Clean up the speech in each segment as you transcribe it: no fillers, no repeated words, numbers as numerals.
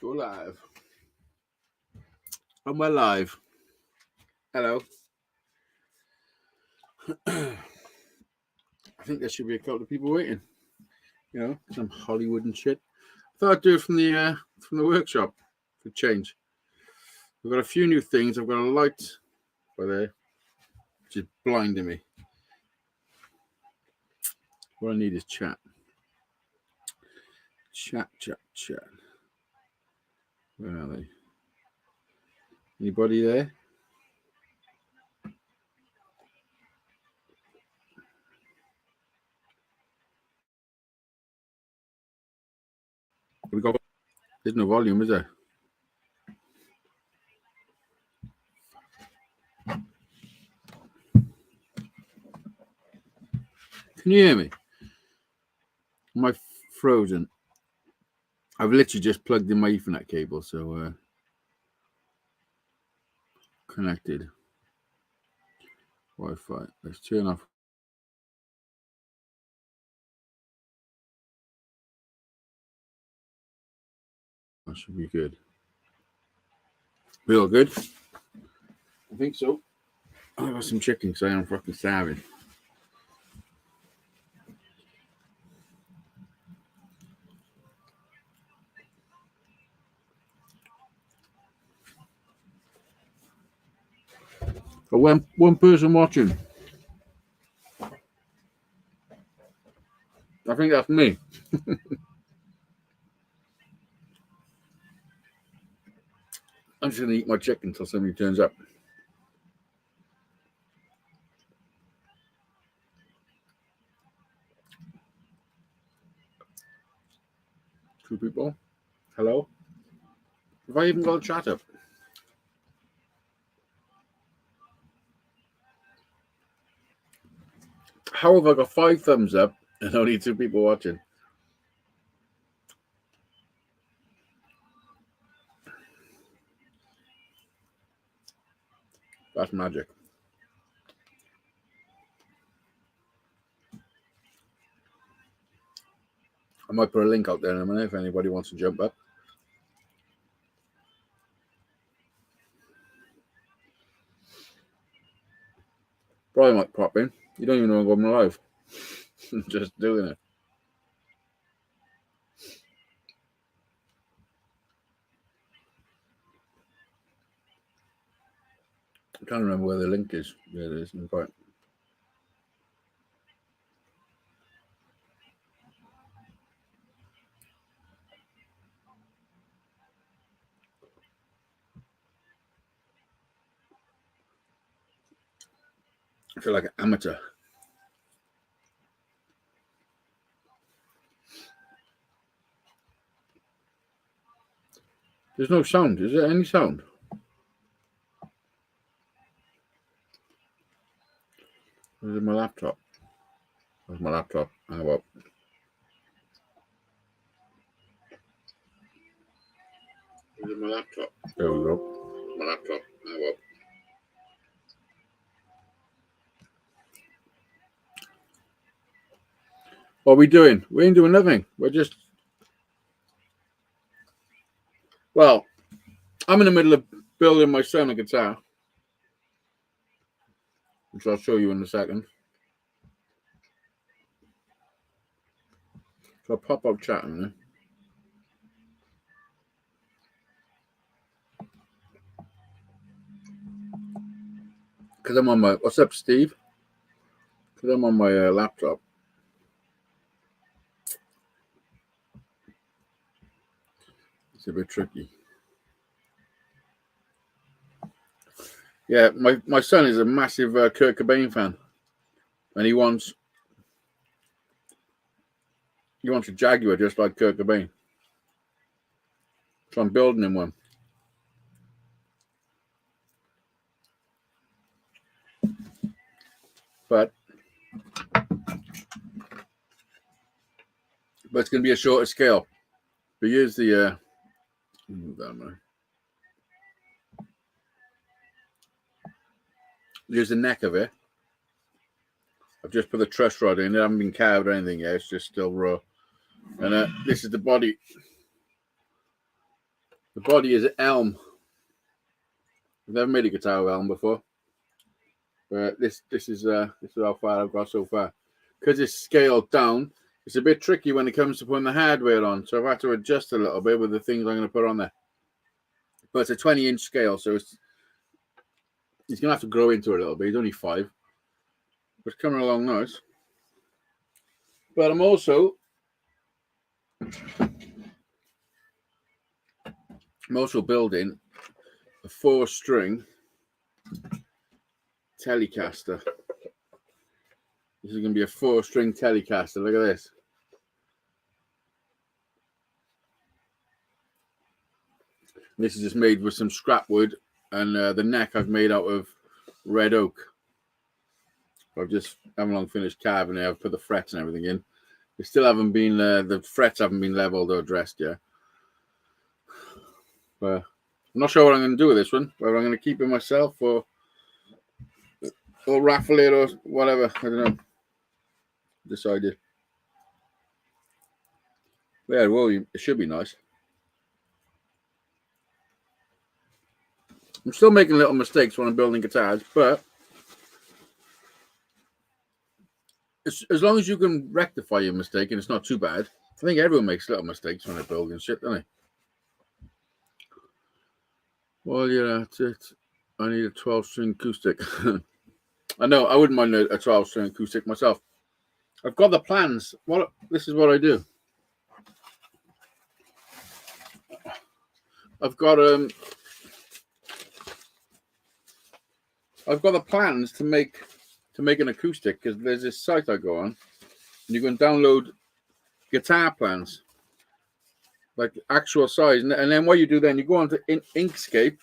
Go live. Am I live? Hello. I think there should be a couple of people waiting. You know, some Hollywood and shit. I thought I'd do it from the workshop for change. We've got a few new things. I've got a light by there, which is blinding me. What I need is chat. Chat. Where are they? Anybody there? We got. There's no volume, is there? Can you hear me? Am I frozen? I've literally just plugged in my Ethernet cable, so connected. Wi-Fi. Let's turn off. That should be good. We all good? I think so. I got some chicken because I am fucking starving. But one person watching. I think that's me. I'm just going to eat my chicken until somebody turns up. Two people. Hello? Have I even got a chat up? How have I got 5 thumbs up and only 2 people watching? That's magic. I might put a link out there in a minute if anybody wants to jump up. Probably might pop in. You don't even know I'm going live. Just doing it. I'm trying to remember where the link is. There it is. Invite. I feel like an amateur. There's no sound. Is there any sound? Where's my laptop? Where's my laptop? How about? Where's my laptop? There we go. My laptop. How about? What are we doing? We ain't doing nothing. We're just. Well, I'm in the middle of building my son a guitar, which I'll show you in a second. So I'll pop up chatting there. Because I'm on my. What's up, Steve? Because I'm on my laptop. It's a bit tricky. Yeah, my son is a massive Kurt Cobain fan, and he wants a Jaguar just like Kurt Cobain. So I'm building him one. But it's going to be a shorter scale. But here's the here's the neck of it. I've just put the truss rod in. It hasn't been carved or anything yet. It's just still raw. And this is the body. The body is elm. I've never made a guitar with elm before, but this is how far I've got so far. Because it's scaled down, it's a bit tricky when it comes to putting the hardware on. So I've had to adjust a little bit with the things I'm going to put on there. But it's a 20-inch scale, so it's going to have to grow into it a little bit. It's only 5, but it's coming along nice. But I'm also building a 4-string Telecaster. This is going to be a 4-string Telecaster. Look at this. This is just made with some scrap wood, and the neck I've made out of red oak. I've just haven't long finished carving it. I've put the frets and everything in. They still haven't been, the frets haven't been leveled or dressed yet. But I'm not sure what I'm going to do with this one. Whether I'm going to keep it myself or raffle it or whatever. I don't know. Decided. Yeah, well, it should be nice. I'm still making little mistakes when I'm building guitars, but as long as you can rectify your mistake and it's not too bad. I think everyone makes little mistakes when they're building shit, don't they? Well, yeah, that's it. I need a 12-string acoustic. I know, I wouldn't mind a 12-string acoustic myself. I've got the plans. This is what I do. I've got the plans to make an acoustic, because there's this site I go on, and you can download guitar plans, like actual size, and then what you do then, you go on to Inkscape,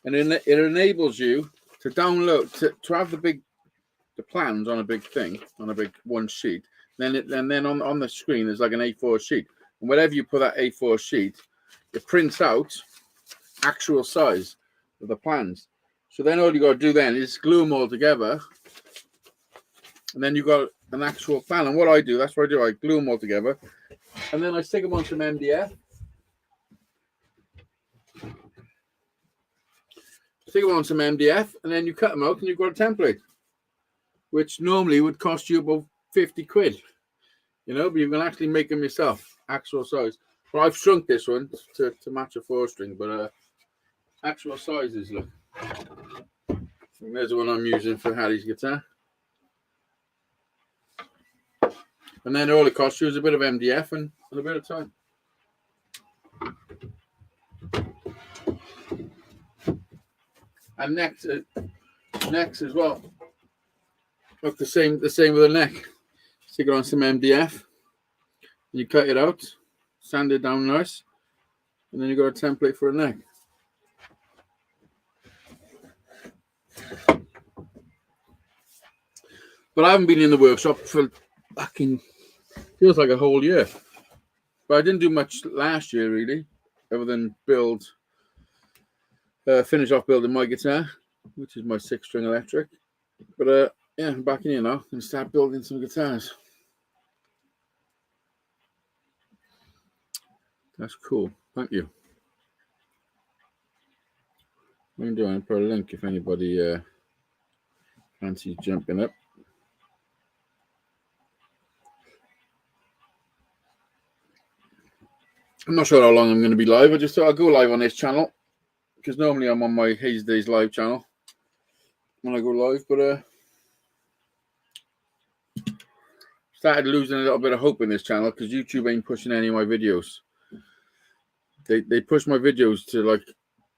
and then it enables you to download to have the plans on a big thing, on a big one sheet. And then on the screen there's like an A4 sheet, and whatever you put that A4 sheet, it prints out actual size of the plans. So then all you got to do then is glue them all together, and then you got an actual plan. And what I do, that's what I do. I glue them all together, and then I stick them on some MDF. Stick them on some MDF, and then you cut them out, and you've got a template, which normally would cost you about 50 quid. You know, but you can actually make them yourself, actual size. Well, I've shrunk this one to match a 4-string, but actual sizes, look. And there's the one I'm using for Harry's guitar. And then all it costs you is a bit of MDF and a bit of time. And necks as well. Look, the same with the neck. Stick it on some MDF. You cut it out, sand it down nice, and then you got a template for a neck. But I haven't been in the workshop for fucking, feels like a whole year. But I didn't do much last year really, other than finish off building my guitar, which is my 6-string electric. But yeah, I'm back in here now and start building some guitars. That's cool. Thank you. I'm doing put a link if anybody fancies jumping up. I'm not sure how long I'm going to be live. I just thought I'd go live on this channel, because normally I'm on my Hazeydaze live channel when I go live, but started losing a little bit of hope in this channel because YouTube ain't pushing any of my videos. They push my videos to like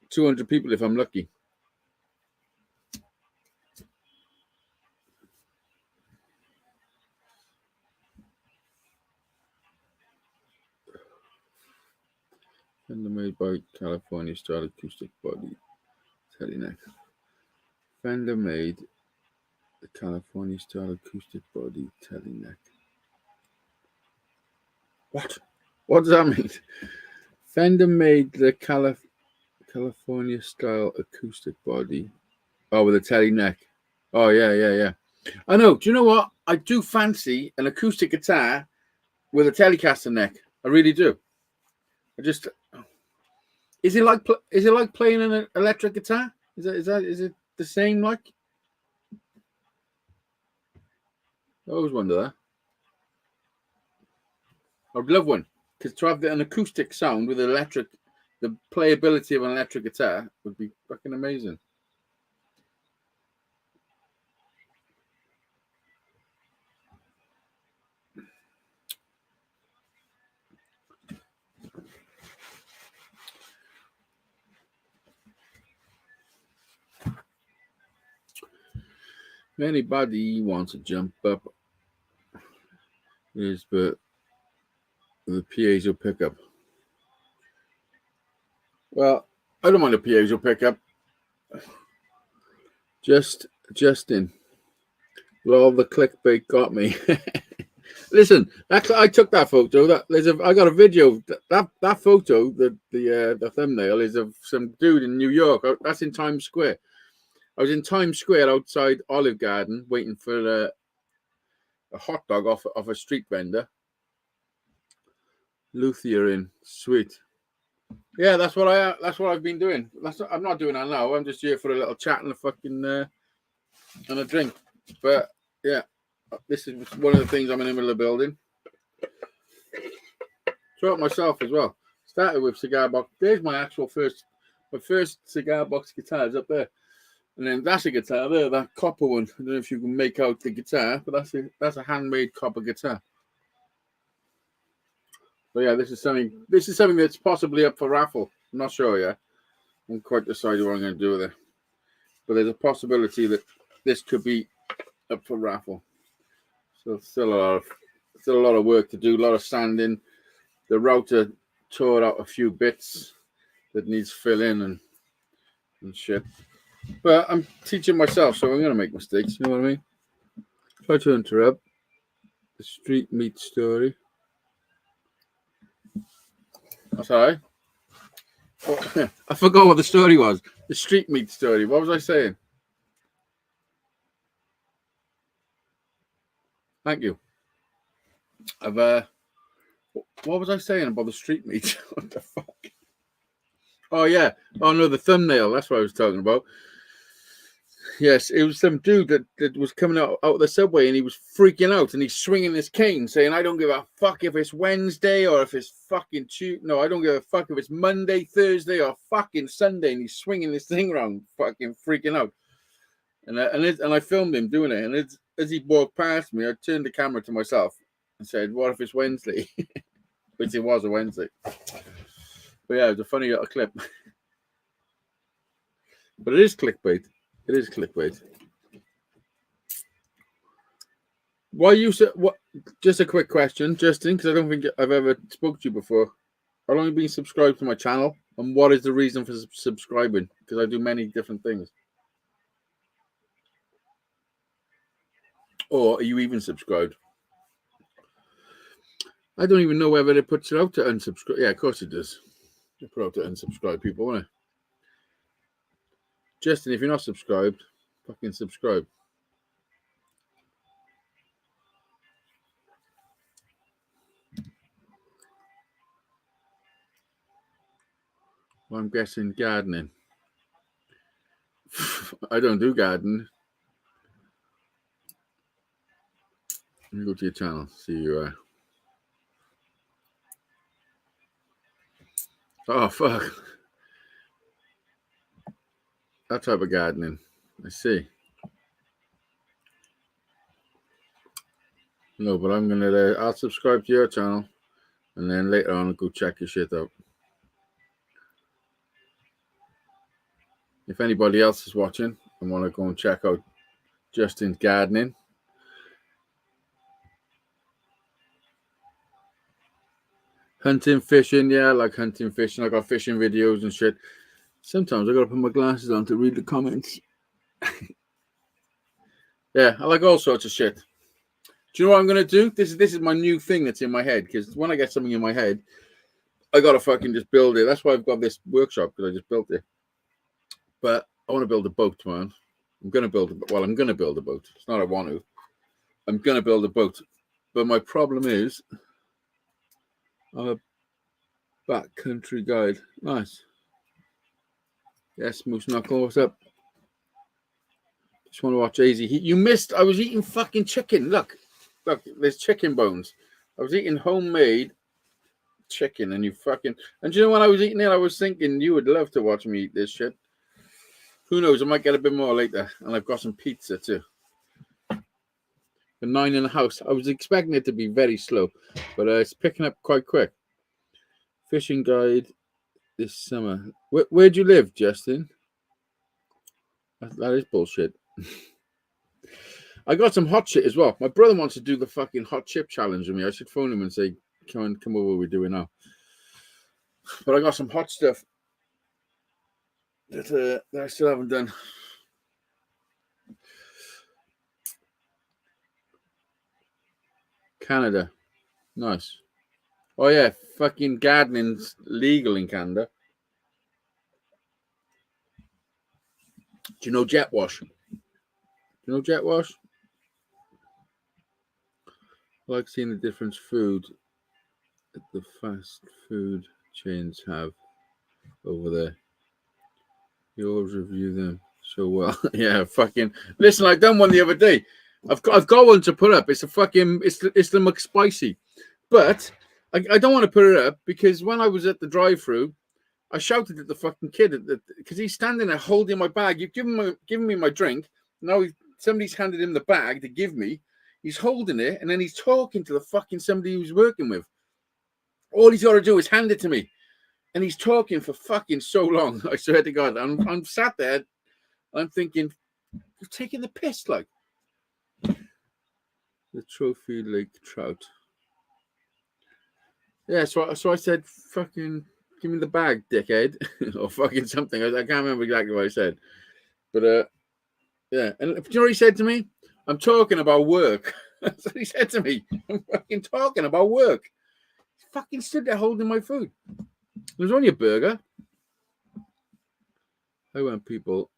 200 people if I'm lucky. Fender made by California style acoustic body, Teddy neck. Fender made the California style acoustic body, Teddy neck. What does that mean? Fender made the California style acoustic body. Oh, with a Teddy neck. Oh, yeah. I know. Do you know what? I do fancy an acoustic guitar with a Telecaster neck. I really do. Is it like playing an electric guitar? Is it the same like? I always wonder that. I'd love one because to have an acoustic sound with the playability of an electric guitar would be fucking amazing. If anybody wants to jump up, is but the piezo pickup. Well, I don't mind a piezo pickup. Justin. Well, the clickbait got me. Listen, I took that photo. I got a video. That photo, the thumbnail is of some dude in New York. That's in Times Square. I was in Times Square outside Olive Garden waiting for a hot dog off a street vendor. Luthier in sweet. Yeah, that's what I've been doing. I'm not doing that now. I'm just here for a little chat and a fucking and a drink. But yeah, this is one of the things I'm in the middle of building. Taught myself as well. Started with cigar box. There's my first cigar box guitar is up there, and then that's a guitar there, that copper one. I don't know if you can make out the guitar, but that's a handmade copper guitar. So yeah, this is something that's possibly up for raffle. I'm not sure yet. I'm quite decided what I'm going to do with it, but there's a possibility that this could be up for raffle. So still a lot of work to do, a lot of sanding. The router tore out a few bits that needs filling and shit. But I'm teaching myself, so I'm going to make mistakes. You know what I mean? Try to interrupt the street meat story. That's all right. Oh, I forgot what the story was. The street meat story. What was I saying? Thank you. What was I saying about the street meat? What the fuck? Oh yeah. Oh no, the thumbnail. That's what I was talking about. Yes, it was some dude that was coming out of the subway and he was freaking out and he's swinging his cane saying, I don't give a fuck if it's Wednesday or if it's fucking Tuesday. No, I don't give a fuck if it's Monday, Thursday or fucking Sunday. And he's swinging this thing around, fucking freaking out. And I filmed him doing it. And as he walked past me, I turned the camera to myself and said, what if it's Wednesday? Which it was a Wednesday. But yeah, it was a funny little clip. But it is clickbait. It is clickbait. Why you said what? Just a quick question, Justin, because I don't think I've ever spoke to you before. How long have you been subscribed to my channel, and what is the reason for subscribing? Because I do many different things. Or are you even subscribed? I don't even know whether it puts it out to unsubscribe. Yeah, of course it does. You put out to unsubscribe people, won't it? Justin, if you're not subscribed, fucking subscribe. Well, I'm guessing gardening. I don't do gardening. Let me go to your channel, see who you are. Oh, fuck. That type of gardening. I see. No, but I'm gonna. I'll subscribe to your channel, and then later on I'll go check your shit out. If anybody else is watching and want to go and check out Justin's gardening, hunting, fishing, yeah, I like hunting, fishing. I got fishing videos and shit. Sometimes I gotta put my glasses on to read the comments. Yeah, I like all sorts of shit. Do you know what I'm gonna do? This is my new thing that's in my head, because when I get something in my head, I gotta fucking just build it. That's why I've got this workshop, because I just built it. But I want to build a boat, man. I'm gonna build a boat. It's not I want to. I'm gonna build a boat. But my problem is I'm a backcountry guide. Nice. Yes, Moose Knuckle, what's up? Just want to watch Hazy. You missed. I was eating fucking chicken. Look, there's chicken bones. I was eating homemade chicken, and you fucking. And you know when I was eating it, I was thinking you would love to watch me eat this shit. Who knows? I might get a bit more later, and I've got some pizza too. The 9 in the house. I was expecting it to be very slow, but it's picking up quite quick. Fishing guide this summer. Where do you live, Justin? That is bullshit. I got some hot shit as well. My brother wants to do the fucking hot chip challenge with me. I should phone him and say, come over, what we're doing now. But I got some hot stuff that I still haven't done. Canada. Nice. Oh, yeah. Fucking gardening's legal in Canada. Do you know jet wash? I like seeing the difference food that the fast food chains have over there. You always review them so well. Yeah, fucking listen. I done one the other day. I've got one to put up. It's a fucking it's the McSpicy, but I don't want to put it up because when I was at the drive-through, I shouted at the fucking kid because he's standing there holding my bag. You've given me my drink. Now somebody's handed him the bag to give me. He's holding it and then he's talking to the fucking somebody who's working with. All he's got to do is hand it to me. And he's talking for fucking so long. I swear to God. I'm sat there. I'm thinking, you're taking the piss, like. The trophy lake trout. Yeah, so I said, fucking, give me the bag, dickhead. Or fucking something. I can't remember exactly what I said. But, yeah. And do you know what he said to me? I'm talking about work. That's what he said to me. I'm fucking talking about work. He fucking stood there holding my food. It was only a burger. I hate when people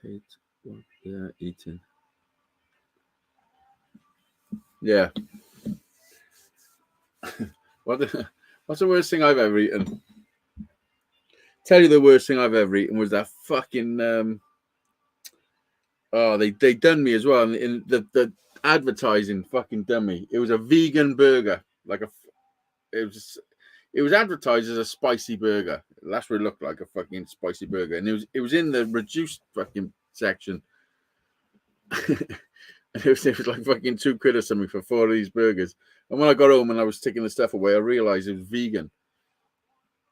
hate what they're eating. Yeah. What's the worst thing I've ever eaten? Tell you the worst thing I've ever eaten was that fucking they done me as well in the advertising fucking done me. It was a vegan burger. It was advertised as a spicy burger. That's what it looked like, a fucking spicy burger. And it was in the reduced fucking section. It was like fucking £2 or something for 4 of these burgers. And when I got home and I was taking the stuff away, I realized it was vegan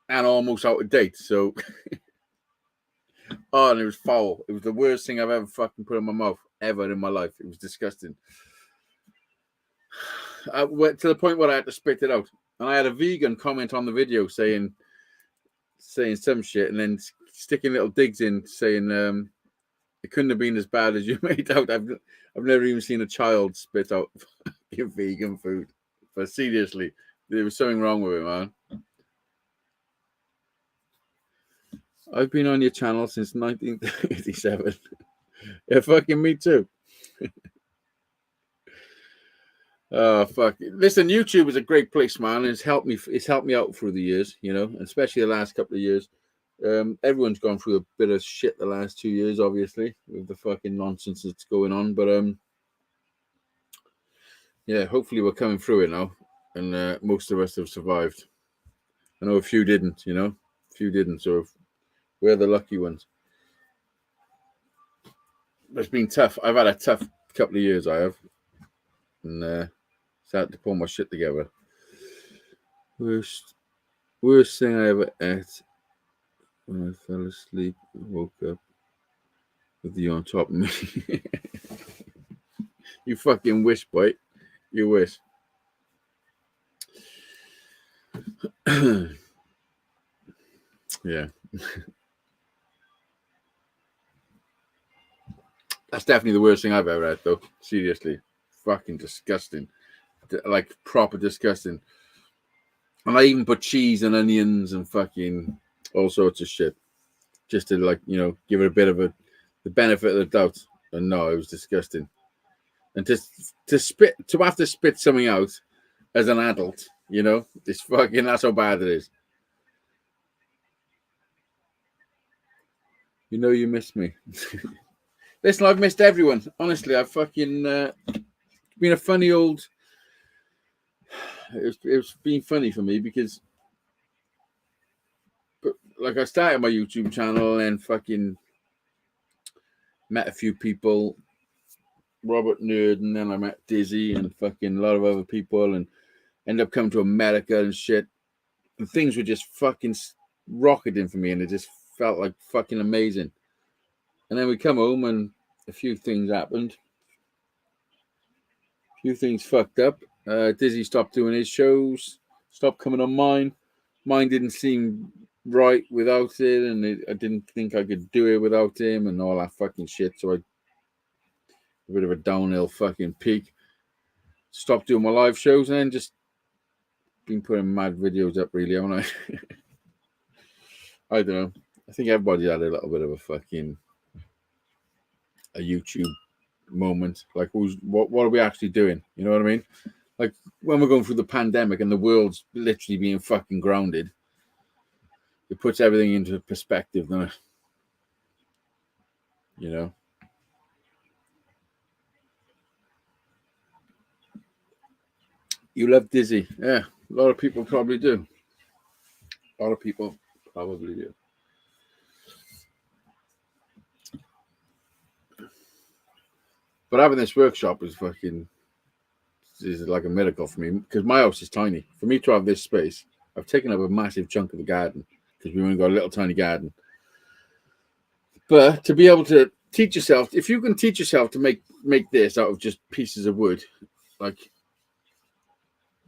and almost out of date. So, and it was foul. It was the worst thing I've ever fucking put in my mouth ever in my life. It was disgusting. I went to the point where I had to spit it out. And I had a vegan comment on the video saying some shit and then sticking little digs in saying it couldn't have been as bad as you made out. I've never even seen a child spit out vegan food. But seriously, there was something wrong with it, man. I've been on your channel since 1987. Yeah, fucking me too. Oh fuck! Listen, YouTube is a great place, man. It's helped me out through the years, you know, especially the last couple of years. Everyone's gone through a bit of shit the last 2 years, obviously, with the fucking nonsense that's going on. But yeah, hopefully we're coming through it now, and most of us have survived. I know a few didn't, you know, so we're the lucky ones. It's been tough. I've had a tough couple of years. I have, and had to pull my shit together. Worst thing I ever ate when I fell asleep and woke up with you on top of me. You fucking wish, boy. You wish. Yeah. That's definitely the worst thing I've ever had, though. Seriously. Fucking disgusting. Like, proper disgusting. And I even put cheese and onions and fucking all sorts of shit. Just to, like, you know, give it a bit of the benefit of the doubt. And no, it was disgusting. And to have to spit something out as an adult, you know, that's how bad it is. You know you miss me. Listen, I've missed everyone. Honestly, I've fucking been a funny old. It's been funny for me because, like, I started my YouTube channel and fucking met a few people, Robert Nerd, and then I met Dizzy and fucking a lot of other people, and ended up coming to America and shit. And things were just fucking rocketing for me, and it just felt like fucking amazing. And then we come home, and a few things happened. A few things fucked up. Dizzy stopped doing his shows, stopped coming on mine. Mine didn't seem right without it, and I didn't think I could do it without him, and all that fucking shit. So a bit of a downhill fucking peak. Stopped doing my live shows, and then just been putting mad videos up, really, haven't I? I don't know. I think everybody had a little bit of a YouTube moment. Like, what are we actually doing? You know what I mean? Like, when we're going through the pandemic and the world's literally being fucking grounded, it puts everything into perspective, doesn't it? You know? You love Dizzy. Yeah, a lot of people probably do. A lot of people probably do. But having this workshop is like a miracle for me, because my house is tiny. For me to have this space, I've taken up a massive chunk of the garden because we only got a little tiny garden. But to be able to teach yourself, if you can teach yourself to make this out of just pieces of wood, like,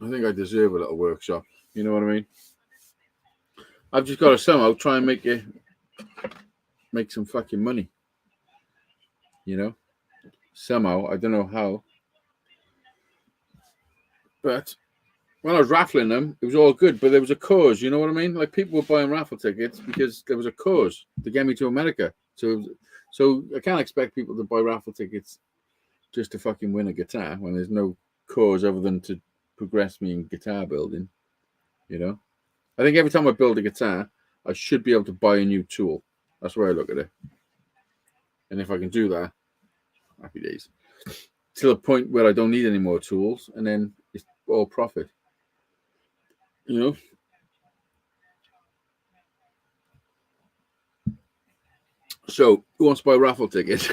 I think I deserve a little workshop. You know what I mean? I've just got to somehow try and make some fucking money. You know? Somehow, I don't know how. But when I was raffling them, it was all good, but there was a cause. You know what I mean? Like, people were buying raffle tickets because there was a cause to get me to America. So I can't expect people to buy raffle tickets just to fucking win a guitar when there's no cause other than to progress me in guitar building. You know, I think every time I build a guitar, I should be able to buy a new tool. That's where I look at it. And if I can do that, happy days. To the point where I don't need any more tools, and then it's all profit. You know. So, who wants to buy a raffle ticket?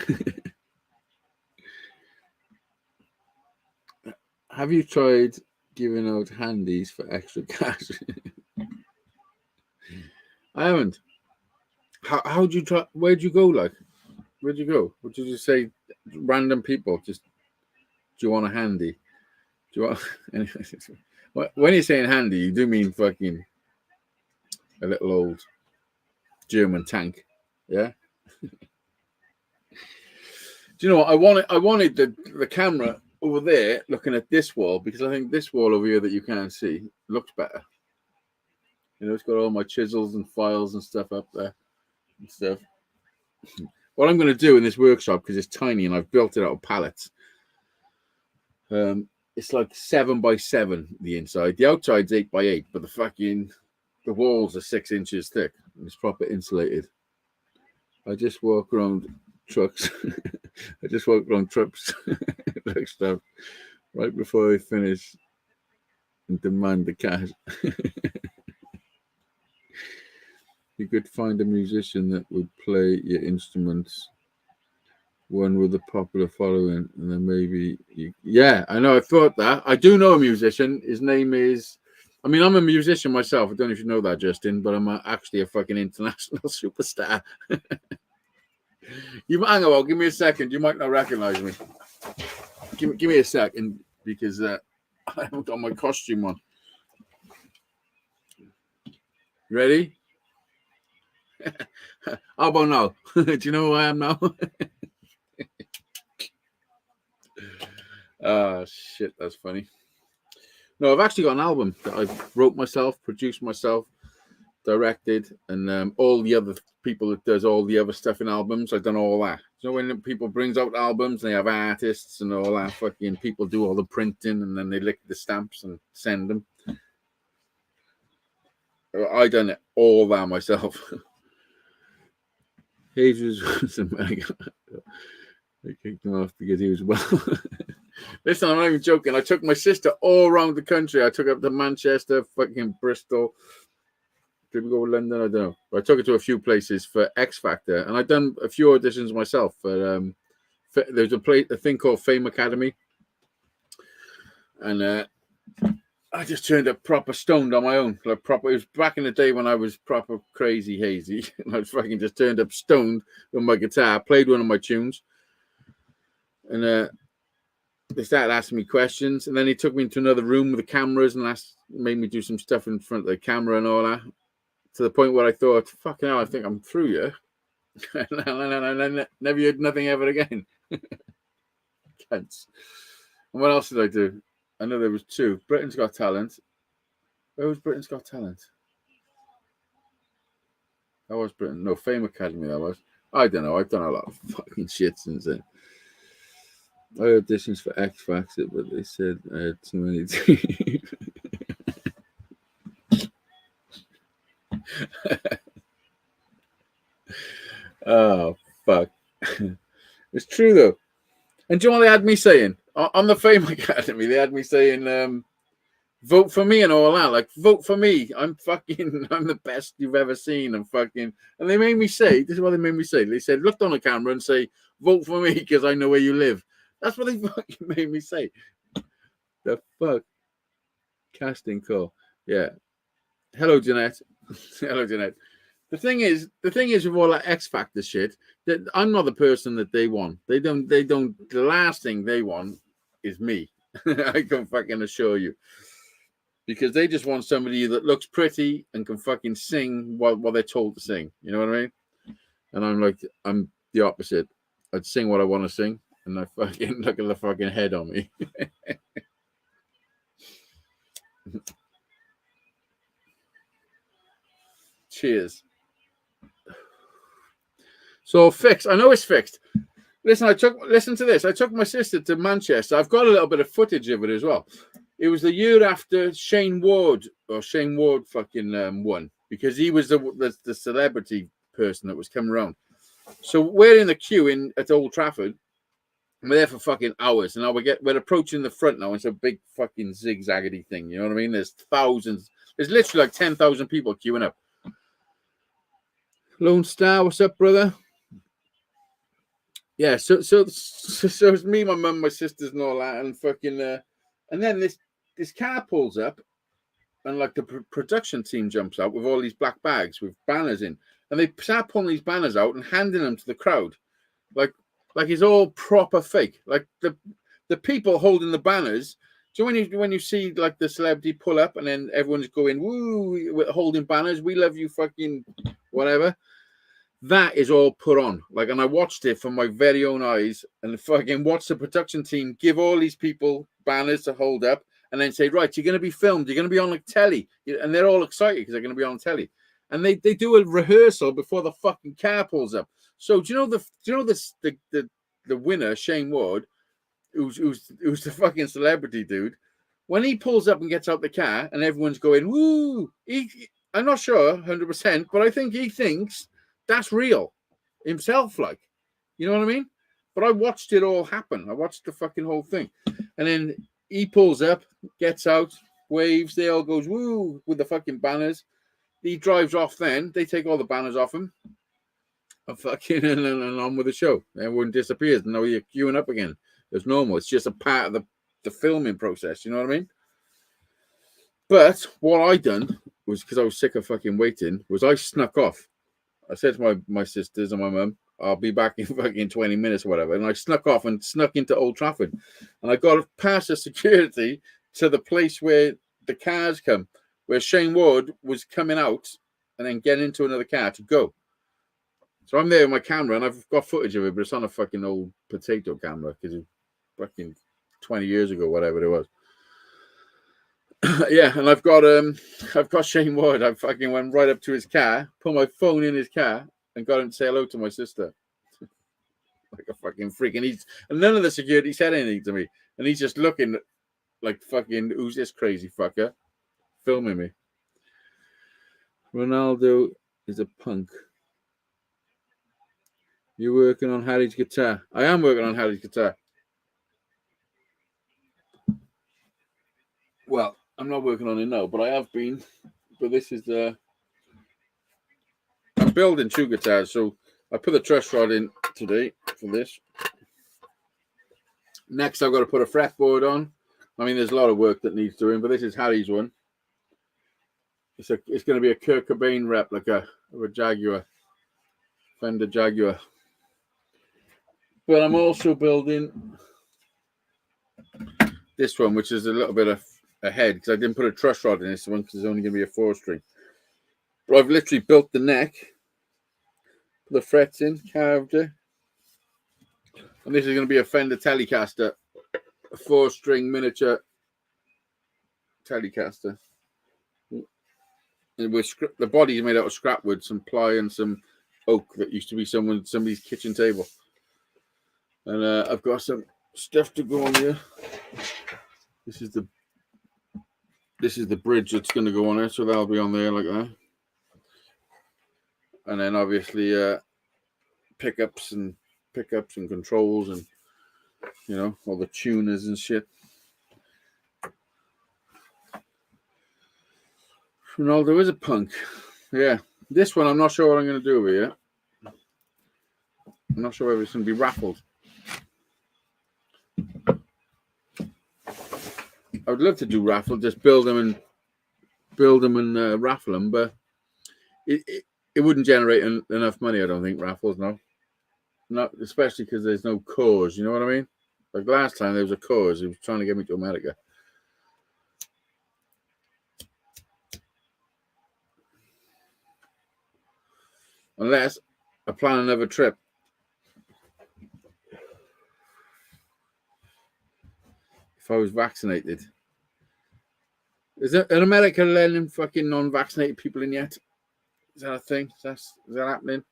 Have you tried giving out handies for extra cash? I haven't. How'd you try? Where'd you go? Like, where'd you go? What did you say? Random people. Just, do you want a handy? Do you want? When you're saying handy, you do mean fucking a little old German tank, yeah. Do you know what I wanted the camera over there looking at this wall, because I think this wall over here that you can't see looks better. You know, it's got all my chisels and files and stuff up there and stuff. What I'm going to do in this workshop, because it's tiny and I've built it out of pallets, it's like 7x7 the inside. The outside's 8x8, but the walls are 6 inches thick and it's proper insulated. I just walk around trucks. I just walk around trucks like stuff right before I finish and demand the cash. You could find a musician that would play your instruments, one with a popular following, and then maybe yeah, I know. I thought that. I do know a musician. His name is. I mean, I'm a musician myself. I don't know if you know that, Justin, but I'm actually a fucking international superstar. You hang on, give me a second. You might not recognize me. Give me a second, because I haven't got my costume on. Ready? How about now? Do you know who I am now? Shit, that's funny. No, I've actually got an album that I wrote myself, produced myself, directed, and all the other people that does all the other stuff in albums, I've done all that. So when people brings out albums, they have artists and all that, fucking people do all the printing, and then they lick the stamps and send them. I done it all that myself. Hayes was American. They kicked him off because he was well. Listen, I'm not even joking. I took my sister all around the country. I took her up to Manchester, fucking Bristol. Did we go to London? I don't know. But I took her to a few places for X Factor, and I've done a few auditions myself. There's a thing called Fame Academy, and I just turned up proper stoned on my own. Like proper. It was back in the day when I was proper crazy hazy, and I fucking just turned up stoned with my guitar, played one of my tunes, and they started asking me questions, and then he took me into another room with the cameras and made me do some stuff in front of the camera and all that, to the point where I thought, fucking hell, I think I'm through here. And I never heard nothing ever again. Cunts. And what else did I do? I know there was 2. Britain's Got Talent. Where was Britain's Got Talent? That was Britain. No, Fame Academy, that was. I don't know. I've done a lot of fucking shit since then. I auditioned for X Factor, but they said I had too many teeth. Oh, fuck. It's true, though. And do you know what they had me saying? On the Fame Academy, they had me saying, vote for me and all that. Like, vote for me. I'm the best you've ever seen. And they made me say, this is what they made me say. They said, look on the camera and say, vote for me because I know where you live. That's what they fucking made me say. The fuck? Casting call. Yeah. Hello, Jeanette. Hello, Jeanette. The thing is with all that X Factor shit, that I'm not the person that they want. They don't, the last thing they want is me. I can fucking assure you. Because they just want somebody that looks pretty and can fucking sing while they're told to sing. You know what I mean? And I'm the opposite. I'd sing what I want to sing. And I fucking look at the fucking head on me. Cheers. So fixed. I know it's fixed. Listen to this. I took my sister to Manchester. I've got a little bit of footage of it as well. It was the year after Shane Ward fucking won, because he was the celebrity person that was coming around. So we're in the queue at Old Trafford. We're there for fucking hours, and now we're approaching the front now. It's a big fucking zigzaggedy thing. You know what I mean? There's thousands. There's literally like 10,000 people queuing up. Lone Star, what's up, brother? Yeah, so it's me, my mum, my sisters, and all that, and fucking, and then this car pulls up, and like the production team jumps out with all these black bags with banners in, and they start pulling these banners out and handing them to the crowd, like it's all proper fake. Like the people holding the banners. So when you see like the celebrity pull up and then everyone's going woo, holding banners, we love you, fucking whatever. That is all put on. Like, and I watched it from my very own eyes, and fucking watched the production team give all these people banners to hold up, and then say, right, you're going to be filmed, you're going to be on like telly, and they're all excited because they're going to be on telly, and they do a rehearsal before the fucking car pulls up. So do you know the winner, Shane Ward, who's the fucking celebrity dude, when he pulls up and gets out the car and everyone's going woo, I'm not sure 100%, but I think he thinks that's real himself, like, you know what I mean? But I watched it all happen. I watched the fucking whole thing. And then he pulls up, gets out, waves, they all goes woo with the fucking banners. He drives off then. They take all the banners off him. And fucking and on with the show. Everyone disappears. And now you're queuing up again. It's normal. It's just a part of the filming process, you know what I mean? But what I done was, because I was sick of fucking waiting, was I snuck off. I said to my sisters and my mum, I'll be back in fucking 20 minutes or whatever. And I snuck off and snuck into Old Trafford. And I got past the security to the place where the cars come, where Shane Ward was coming out and then getting into another car to go. So I'm there with my camera, and I've got footage of it, but it's on a fucking old potato camera because it's fucking 20 years ago, whatever it was. Yeah, and I've got Shane Ward. I fucking went right up to his car, put my phone in his car, and got him to say hello to my sister. Like a fucking freak. And none of the security said anything to me. And he's just looking like fucking, who's this crazy fucker filming me? Ronaldo is a punk. You're working on Harry's guitar. I am working on Harry's guitar. Well, I'm not working on it now, but I have been. But this is I'm building 2 guitars, so I put the truss rod in today for this. Next, I've got to put a fretboard on. I mean, there's a lot of work that needs doing, but this is Harry's one. It's going to be a Kurt Cobain replica of a Jaguar, Fender Jaguar. But I'm also building this one, which is a little bit ahead because I didn't put a truss rod in this one because it's only going to be a 4-string. But I've literally built the neck, put the frets in, carved it. And this is going to be a Fender Telecaster, a 4-string miniature Telecaster. And the body is made out of scrap wood, some ply and some oak that used to be somebody's kitchen table. And I've got some stuff to go on here. This is the bridge that's going to go on there, so that'll be on there like that. And then obviously pickups and controls and all the tuners and shit. Ronaldo is a punk. Yeah. This one, I'm not sure what I'm going to do with it. I'm not sure whether it's going to be raffled. I would love to do raffle, just build them and raffle them, but it wouldn't generate enough money, I don't think, raffles, no. Not especially because there's no cause, you know what I mean? Like last time there was a cause, he was trying to get me to America. Unless I plan another trip. If I was vaccinated. Is there an America letting fucking non-vaccinated people in yet? Is that a thing? Is that happening?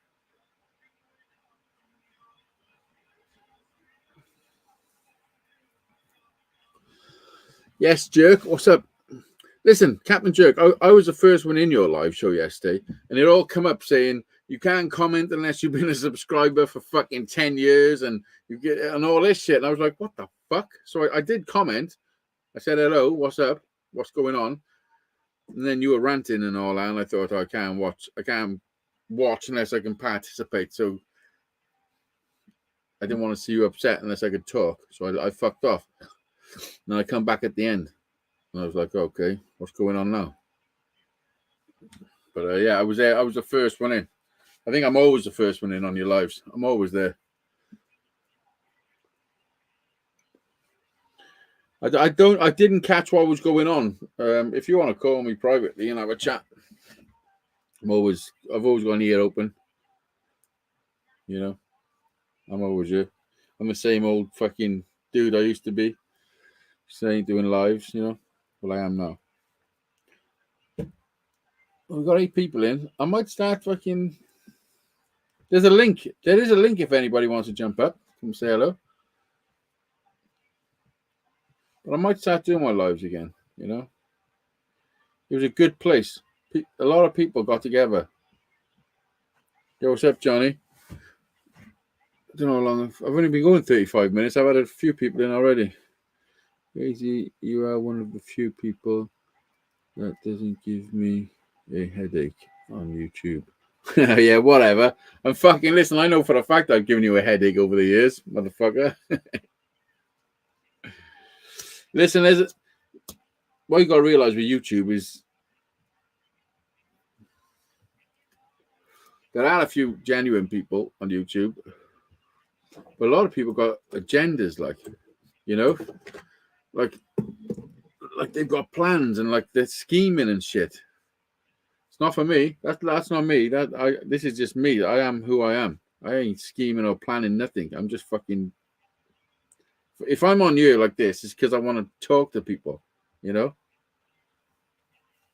Yes, Jerk. What's up? Listen, Captain Jerk, I was the first one in your live show yesterday, and it all come up saying you can't comment unless you've been a subscriber for fucking 10 years and you get and all this shit. And I was like, what the fuck? So I did comment. I said, hello, what's up? What's going on? And then you were ranting and all that, and I thought, I can't watch unless I can participate. So I didn't want to see you upset unless I could talk. So I fucked off. And I come back at the end. And I was like, okay, what's going on now? But yeah, I was there. I was the first one in. I think I'm always the first one in on your lives. I'm always there. I didn't catch what was going on. If you want to call me privately and have a chat, I've always got an ear open. You know, I'm always here. I'm the same old fucking dude I used to be. Saying doing lives, Well, I am now. We've got 8 people in. I might start fucking. There's a link. There is a link if anybody wants to jump up. Come say hello. But I might start doing my lives again, It was a good place. A lot of people got together. Yo, what's up, Johnny? I don't know how long. I've only been going 35 minutes. I've had a few people in already. Crazy, you are one of the few people that doesn't give me a headache on YouTube. Yeah, whatever. I'm fucking listen. I know for a fact I've given you a headache over the years, motherfucker. Listen, what you got to realize with YouTube is there are a few genuine people on YouTube, but a lot of people got agendas, like they've got plans and like they're scheming and shit. It's not for me. That's not me. This is just me. I am who I am. I ain't scheming or planning nothing. I'm just fucking. If I'm on here like this, it's because I want to talk to people, And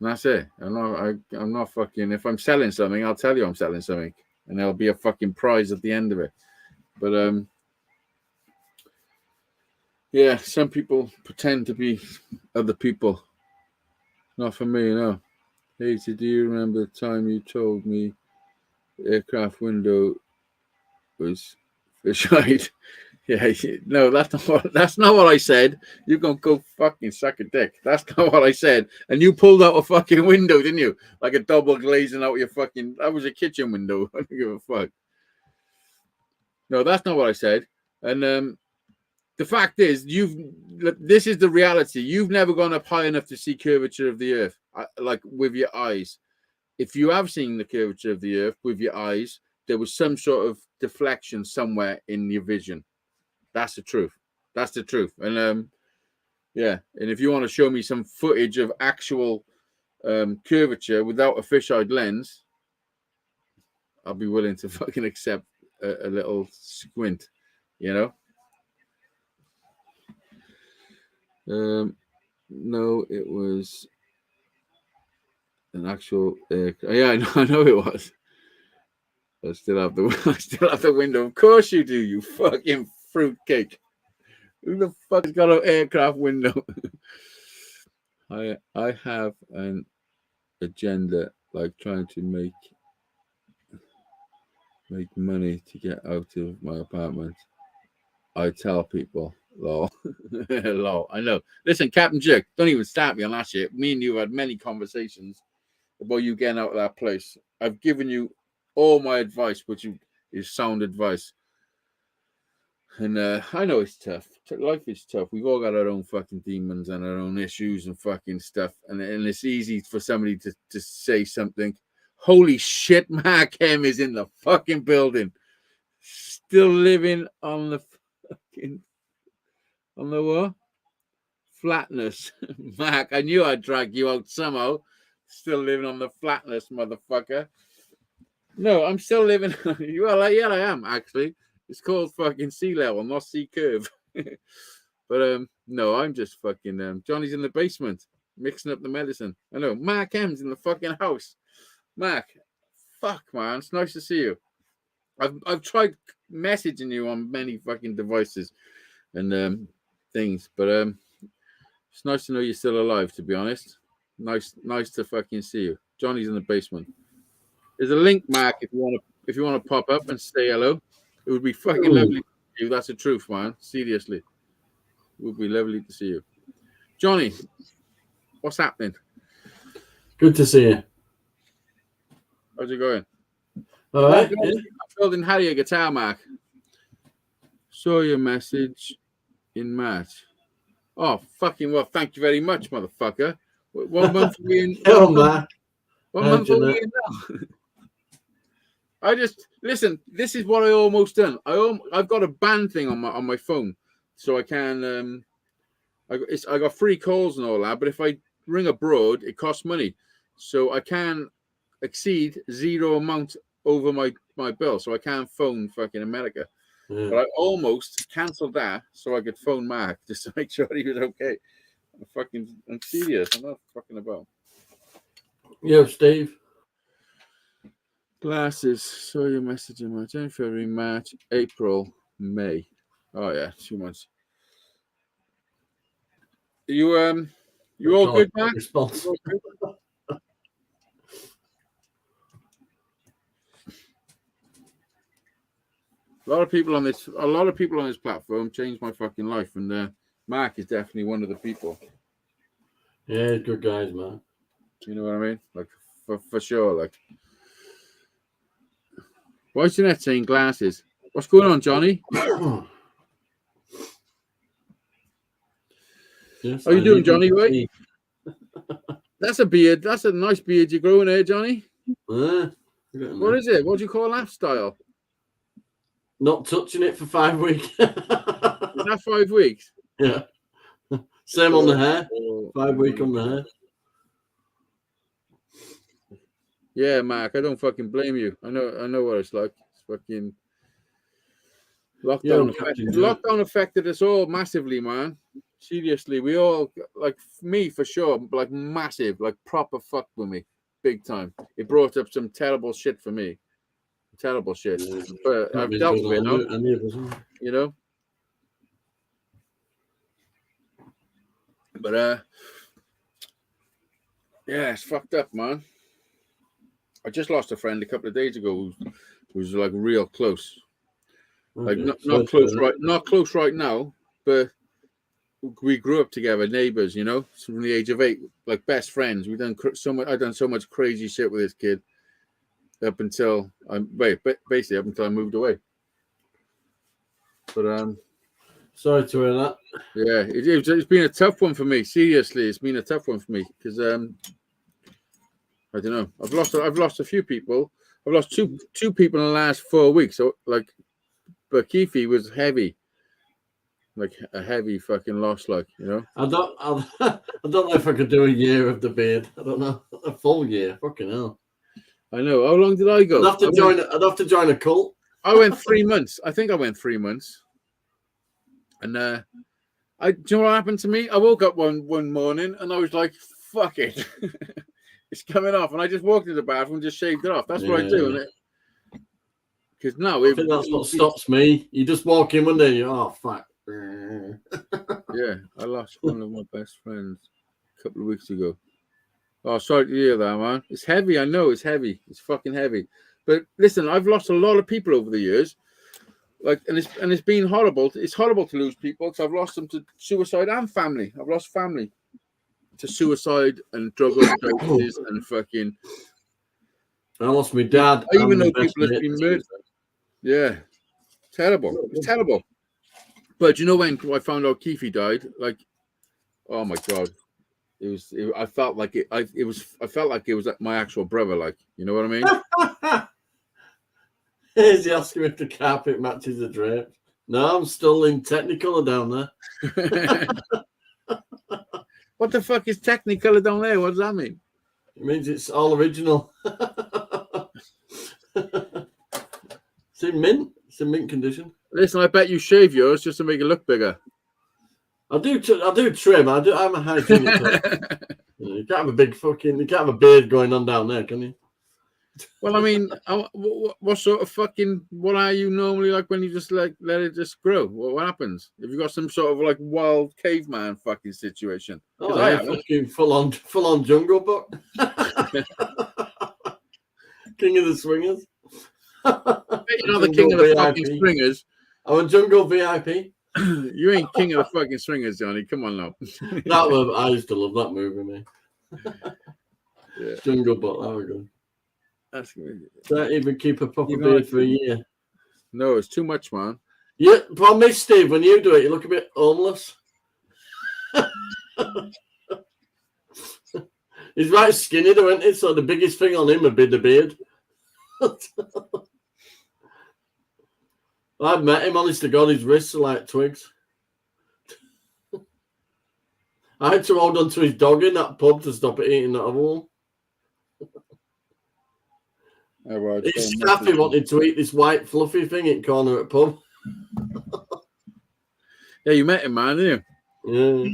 that's it. I'm not fucking. If I'm selling something, I'll tell you I'm selling something, and there'll be a fucking prize at the end of it. But yeah, some people pretend to be other people. Not for me, no. Hazy, do you remember the time you told me the aircraft window was fish-eyed. Yeah, no, that's not what I said. You're gonna go fucking suck a dick. That's not what I said. And you pulled out a fucking window, didn't you? Like a double glazing out your fucking. That was a kitchen window. I don't give a fuck. No, that's not what I said. And the fact is, this is the reality. You've never gone up high enough to see curvature of the earth, like with your eyes. If you have seen the curvature of the earth with your eyes, there was some sort of deflection somewhere in your vision. That's the truth. That's the truth. And yeah. And if you want to show me some footage of actual curvature without a fisheye lens, I'll be willing to fucking accept a little squint, you know. No, it was an actual. Yeah, I know it was. I still have the window. Of course you do, you fucking fruitcake. Who the fuck has got an aircraft window? I have an agenda, like trying to make money to get out of my apartment. I tell people, lol. Lol. I know. Listen, Captain Jerk, don't even start me on that shit. Me and you had many conversations about you getting out of that place. I've given you all my advice, which is sound advice. And I know it's tough. Life is tough. We've all got our own fucking demons and our own issues and fucking stuff. And it's easy for somebody to say something. Holy shit, Mark M is in the fucking building. Still living on the fucking... On the what? Flatness. Mark, I knew I'd drag you out somehow. Still living on the flatness, motherfucker. No, I'm still living... Well, yeah, I am, actually. It's called fucking sea level, not sea curve. But no, I'm just fucking Johnny's in the basement mixing up the medicine. I know. Mark M's in the fucking house. Mark, fuck man, it's nice to see you. I've tried messaging you on many fucking devices and things, but it's nice to know you're still alive, to be honest. Nice to fucking see you. Johnny's in the basement. There's a link, Mark, if you want to pop up and say hello. It would be fucking lovely to see you. That's the truth, man. Seriously. It would be lovely to see you. Johnny, what's happening? Good to see you. How's it going? All right. I'm building Harry a guitar, Mark. Saw your message in March. Oh, fucking well, thank you very much, motherfucker. What month are we in? What month are we in now? I just listen. This is what I almost done. I've got a band thing on my phone, so I can. I got free calls and all that. But if I ring abroad, it costs money, so I can exceed zero amount over my bill, so I can't phone fucking America. Yeah. But I almost cancelled that so I could phone Mark just to make sure he was okay. I'm serious. I'm not fucking about. Yo, Steve. Glasses. Saw your message in March, February, March, April, May. Oh yeah, 2 months. You all good, Mark? Response. A lot of people on this platform changed my fucking life, and Mark is definitely one of the people. Yeah, good guys, man. You know what I mean? Like for sure. Like, why is Jeanette saying glasses? What's going on, Johnny? Yes, how you doing, Johnny? Right? That's a beard. That's a nice beard you're growing there, Johnny. What is it? What do you call that style? Not touching it for 5 weeks. Is that 5 weeks? Yeah. Same on the hair. 5 weeks on the hair. Yeah, Mark, I don't fucking blame you. I know what it's like. It's fucking lockdown. Lockdown affected us all massively, man. Seriously, we all, like me for sure, like massive, like proper fucked with me, big time. It brought up some terrible shit for me. Terrible shit. Yeah. But I've dealt with it now. You know? But yeah, it's fucked up, man. I just lost a friend a couple of days ago who was like real close. Like Okay. not close right now, but we grew up together, neighbors. You know, from the age of 8, like best friends. We've done so much. I've done so much crazy shit with this kid up until basically up until I moved away. But sorry to hear that. yeah, it's been a tough one for me. Seriously, it's been a tough one for me because I don't know. I've lost a few people. I've lost two people in the last 4 weeks. So like, but Keefe was heavy, like a heavy fucking loss. Like, you know. I don't know if I could do a year of the beard. I don't know, a full year. Fucking hell. I know. How long did I go? I'd have to join a cult. I went 3 months. I think I went 3 months. And do you know what happened to me? I woke up one morning and I was like, "Fuck it, it's coming off." And I just walked to the bathroom and just shaved it off. That's what I do. Because now I think that's what stops me. You just walk in one day and you're, oh fuck. Yeah, I lost one of my best friends a couple of weeks ago. Oh, sorry to hear that, man. It's heavy. I know it's heavy. It's fucking heavy. But listen, I've lost a lot of people over the years. Like, and it's been horrible. It's horrible to lose people because I've lost them to suicide and family. I've lost family to suicide and drug overdoses and fucking. I lost my dad. I even know people have been murdered. Yeah, terrible. It's terrible. But you know when I found out Keefe died, like, oh my god, I felt like it. I felt like it was my actual brother. Like, you know what I mean? Is he asking if the carpet matches the drape? No, I'm still in Technicolor down there. What the fuck is Technicolor down there? What does that mean? It means it's all original. It's in mint. It's in mint condition. Listen, I bet you shave yours just to make it look bigger. I do trim. I'm a hygienic. You can't have a big fucking. You can't have a beard going on down there, can you? Well, I mean, what sort of fucking? What are you normally like when you just like let it just grow? What happens? Have you got some sort of like wild caveman fucking situation? Oh, I fucking full on jungle book. King of the swingers. You're not the king of the fucking swingers. I'm a jungle VIP. You ain't king of the fucking swingers, Johnny. Come on now. I used to love that movie, man. Yeah. Jungle book. That was good. That's good. Can't even keep a proper beard for a year. No, it's too much, man. Yeah, promise, Steve, when you do it, you look a bit homeless. He's right skinny, though, isn't he? So the biggest thing on him would be the beard. I've met him, honest to God, his wrists are like twigs. I had to hold on to his dog in that pub to stop it eating that other one. His staffy wanted to eat this white fluffy thing in corner at pub. Yeah, you met him, man, didn't you?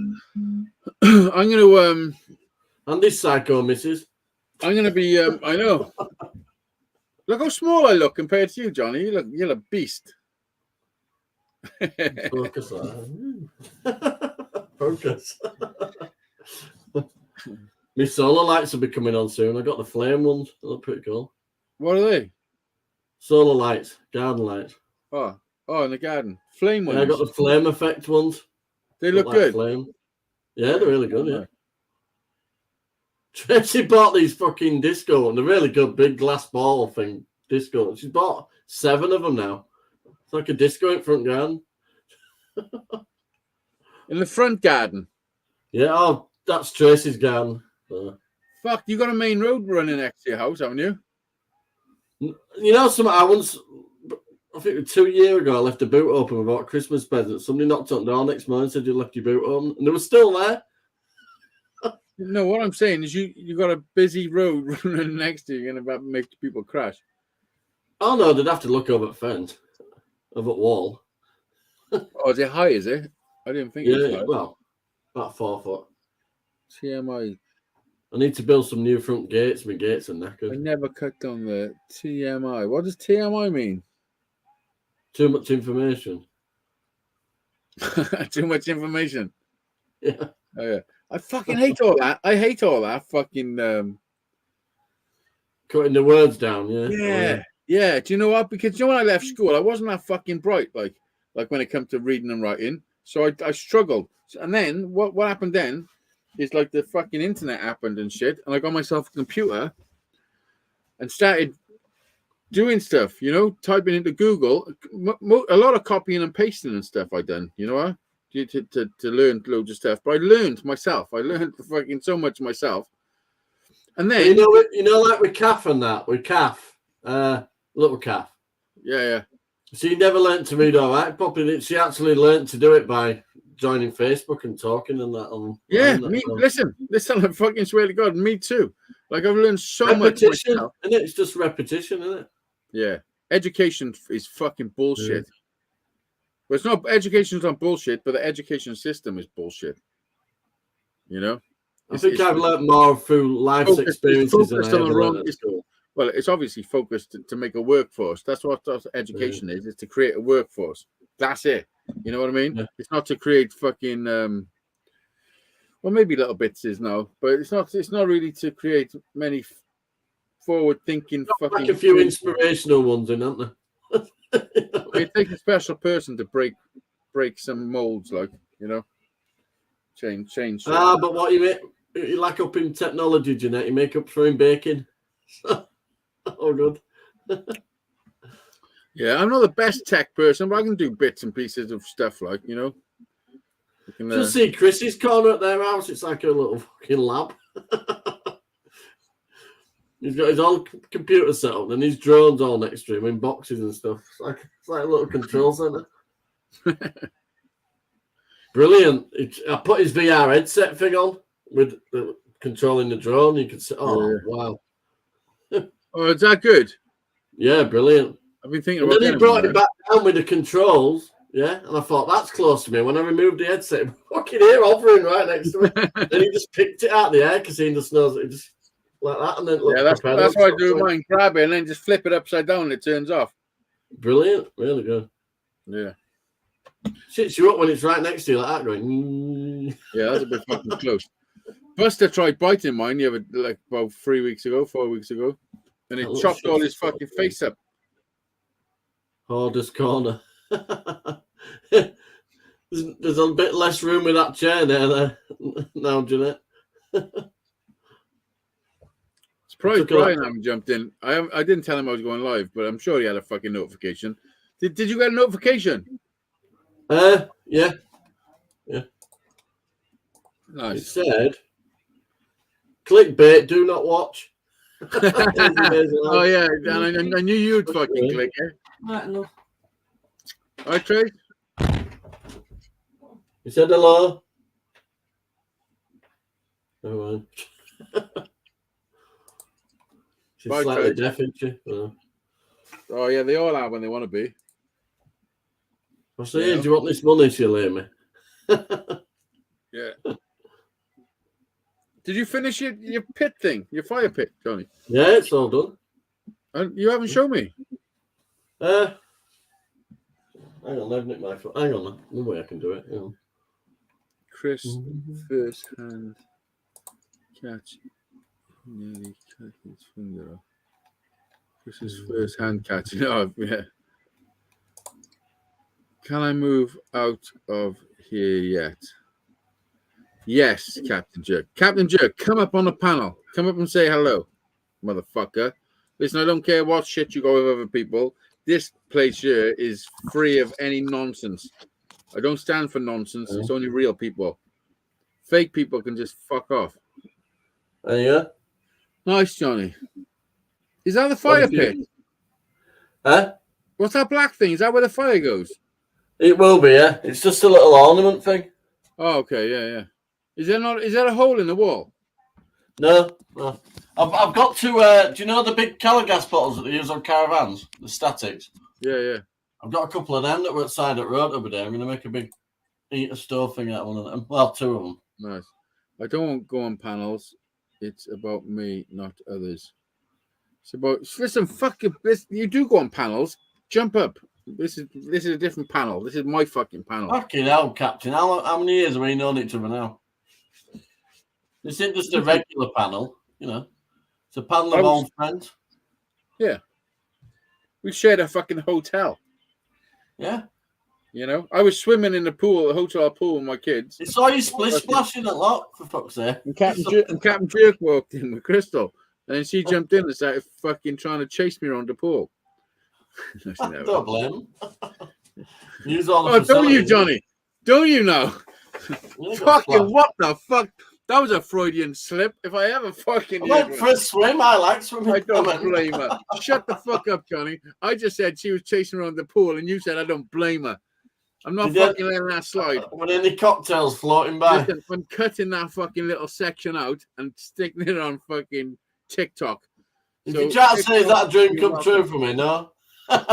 Yeah. I'm gonna and this psycho missus. I'm gonna be I know. Look how small I look compared to you, Johnny. You're a beast. Focus. Focus. My solar lights will be coming on soon. I got the flame ones. They look pretty cool. What are they? Solar lights, garden lights. Oh, in the garden. Flame ones. Yeah, I got the flame effect ones. They look good. Flame. Yeah, they're really good, yeah. Tracy bought these fucking disco, and they're really good, big glass ball thing, disco. She's bought 7 of them now. It's like a disco in front garden. In the front garden? Yeah, that's Tracy's garden. Fuck, you got a main road running next to your house, haven't you? You know, I think 2 years ago, I left the boot open without Christmas presents. Somebody knocked on the door next morning and said you left your boot open, and they were still there. No, what I'm saying is you got a busy road running next to you and about to make people crash. Oh, no, they'd have to look over the fence, over the wall. Oh, is it high, is it? I didn't think it was high. Well, about 4 foot. TMI. I need to build some new front gates. My gates are knackered. I never cut down the TMI. What does TMI mean? Too much information. Too much information. Yeah. Oh, yeah. I fucking hate all that. I hate all that fucking cutting the words down, yeah. Yeah. Yeah, do you know what? Because you know when I left school, I wasn't that fucking bright, like when it comes to reading and writing. So I struggled. And then what happened then is like the fucking internet happened and shit, and I got myself a computer and started doing stuff, you know, typing into Google. A lot of copying and pasting and stuff I done, you know what? To learn loads of stuff. But I learned myself. I learned fucking so much myself. And then like with Calf and that, with Calf, little Calf. Yeah. She never learned to read all right properly. She actually learned to do it by joining Facebook and talking and that. Listen, I fucking swear to God, me too. Like I've learned so much myself. And it's just repetition, isn't it? Yeah. Education is fucking bullshit. Yeah. Well, it's not education's not bullshit, but the education system is bullshit. You know? I think I've learned more through life's experiences than I ever learned at school. Well, it's obviously focused to make a workforce. That's what education is to create a workforce. That's it. You know what I mean? Yeah. It's not to create fucking well, maybe little bits is now, but it's not really to create many forward-thinking fucking like a few inspirational ones in, aren't there? It takes a special person to break some molds, like, you know. Change. But what you lack up in technology, Jeanette, you make up for in baking. Oh, good. Yeah, I'm not the best tech person, but I can do bits and pieces of stuff, like, you know. Just see Chris's corner at their house. It's like a little fucking lab. He's got his own computer set up and his drones all next to him in boxes and stuff. It's like a little control center. Brilliant. I put his VR headset thing on with controlling the drone. You can see, wow. Oh, is that good? Yeah, brilliant. I've been thinking and about then he brought it back down with the controls. Yeah, and I thought that's close to me. When I removed the headset, fucking here hovering right next to me. Then he just picked it out of the air because he just knows it just like that. And then that's what I do with mine. Grab it and then just flip it upside down and it turns off. Brilliant, really good. Yeah. Shits you up when it's right next to you like that, going. Yeah, that's a bit fucking close. Buster tried biting mine like about 4 weeks ago, and it chopped all his fucking face up. Hardest corner. There's a bit less room with that chair there now, Jeanette. Surprised Brian hasn't jumped in. I didn't tell him I was going live, but I'm sure he had a fucking notification. Did you get a notification? Yeah. Nice. It said, clickbait, do not watch. Oh, yeah. And I knew you'd fucking click it. Right, no. All right, Trey? You said hello. Oh, she's bye, slightly Trey. deaf, isn't she? Oh, yeah, they all are when they want to be. I say, do you want this money, she'll hear me. Yeah. Did you finish your pit thing, your fire pit, Johnny? Yeah, it's all done. And you haven't shown me. Hang on, I've nicked my foot. Hang on, no way I can do it. Hang on. Chris, first hand catch, nearly cut his finger off. Chris's first hand catch. Oh, yeah. Can I move out of here yet? Yes, Captain Jerk. Captain Jerk, come up on the panel. Come up and say hello, motherfucker. Listen, I don't care what shit you go with other people. This place here is free of any nonsense. I don't stand for nonsense. It's only real people. Fake people can just fuck off. There you go. Nice, Johnny. Is that the fire pit? Huh? What's that black thing? Is that where the fire goes? It will be, yeah. It's just a little ornament thing. Oh, okay, yeah. Is there a hole in the wall? No. I've got to. Do you know the big Calagas bottles that they use on caravans, the statics? Yeah. I've got a couple of them that were outside at road over there. I'm going to make a big eat a stove thing out of one of them. Well, two of them. Nice. I don't want to go on panels. It's about me, not others. It's about listen. Fuck this. You do go on panels. Jump up. This is a different panel. This is my fucking panel. Fucking hell, Captain. How many years have we known each other now? This isn't just a regular panel, you know. It's a panel of old friends. Yeah. We shared a fucking hotel. Yeah. You know, I was swimming in the pool, the hotel pool with my kids. It's saw you splish splashing a lot, for fuck's sake. And Captain Jerk walked in with Crystal. And then she jumped in and started fucking trying to chase me around the pool. Don't blame him. Use all the don't you, facilities. Johnny? Don't you know? Fucking what the fuck? That was a Freudian slip. If I ever fucking... I went for a swim. I like swimming. I don't blame her. Shut the fuck up, Johnny. I just said she was chasing around the pool and you said I don't blame her. I'm not fucking letting that slide. When any cocktails floating by. Listen, I'm cutting that fucking little section out and sticking it on fucking TikTok. If you try to say that a dream come true for me, no?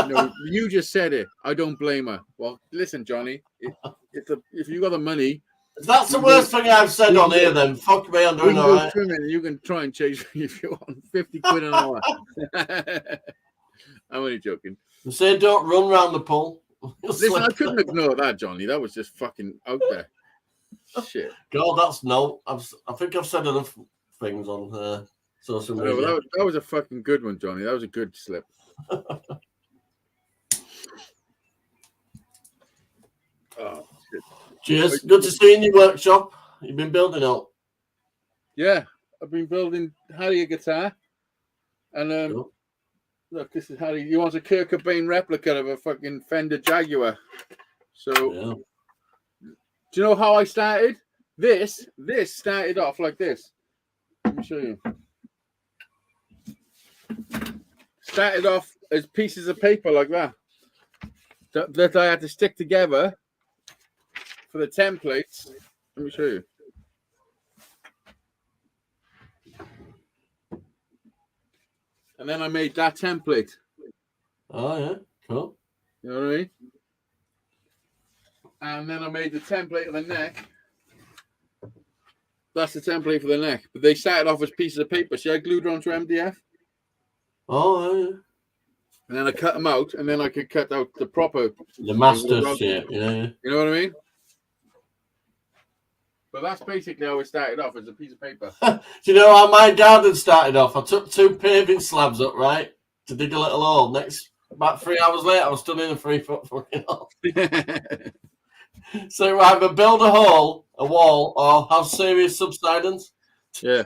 No, you just said it. I don't blame her. Well, listen, Johnny, if you got the money... If that's the worst thing I've said on here, then fuck me, I'm doing all right. Swimming, you can try and chase me if you want. 50 quid an hour. I'm only joking. You say don't run round the pool. Listen, I couldn't ignore that, Johnny. That was just fucking out there. Shit. God, that's no. I think I've said enough things on social media. That was a fucking good one, Johnny. That was a good slip. Oh, shit. Cheers. Good to see you in your workshop. You've been building up. Yeah, I've been building Harry a guitar. And look, this is Harry. He wants a Kurt Cobain replica of a fucking Fender Jaguar. So, do you know how I started? This started off like this. Let me show you. Started off as pieces of paper like that I had to stick together for the templates. Let me show you. And then I made that template. Oh, yeah. Cool. You know what I mean? And then I made the template of the neck. That's the template for the neck. But they started off as pieces of paper. See, I glued onto MDF. Oh, yeah. And then I cut them out. And then I could cut out the proper... The master shape, yeah. You know what I mean? But that's basically how it started off, as a piece of paper. Do you know how my garden started off? I took 2 paving slabs up, right, to dig a little hole. About 3 hours later, I was stood in a 3-foot fucking hole. So either build a hole, a wall, or have serious subsidence. Yeah.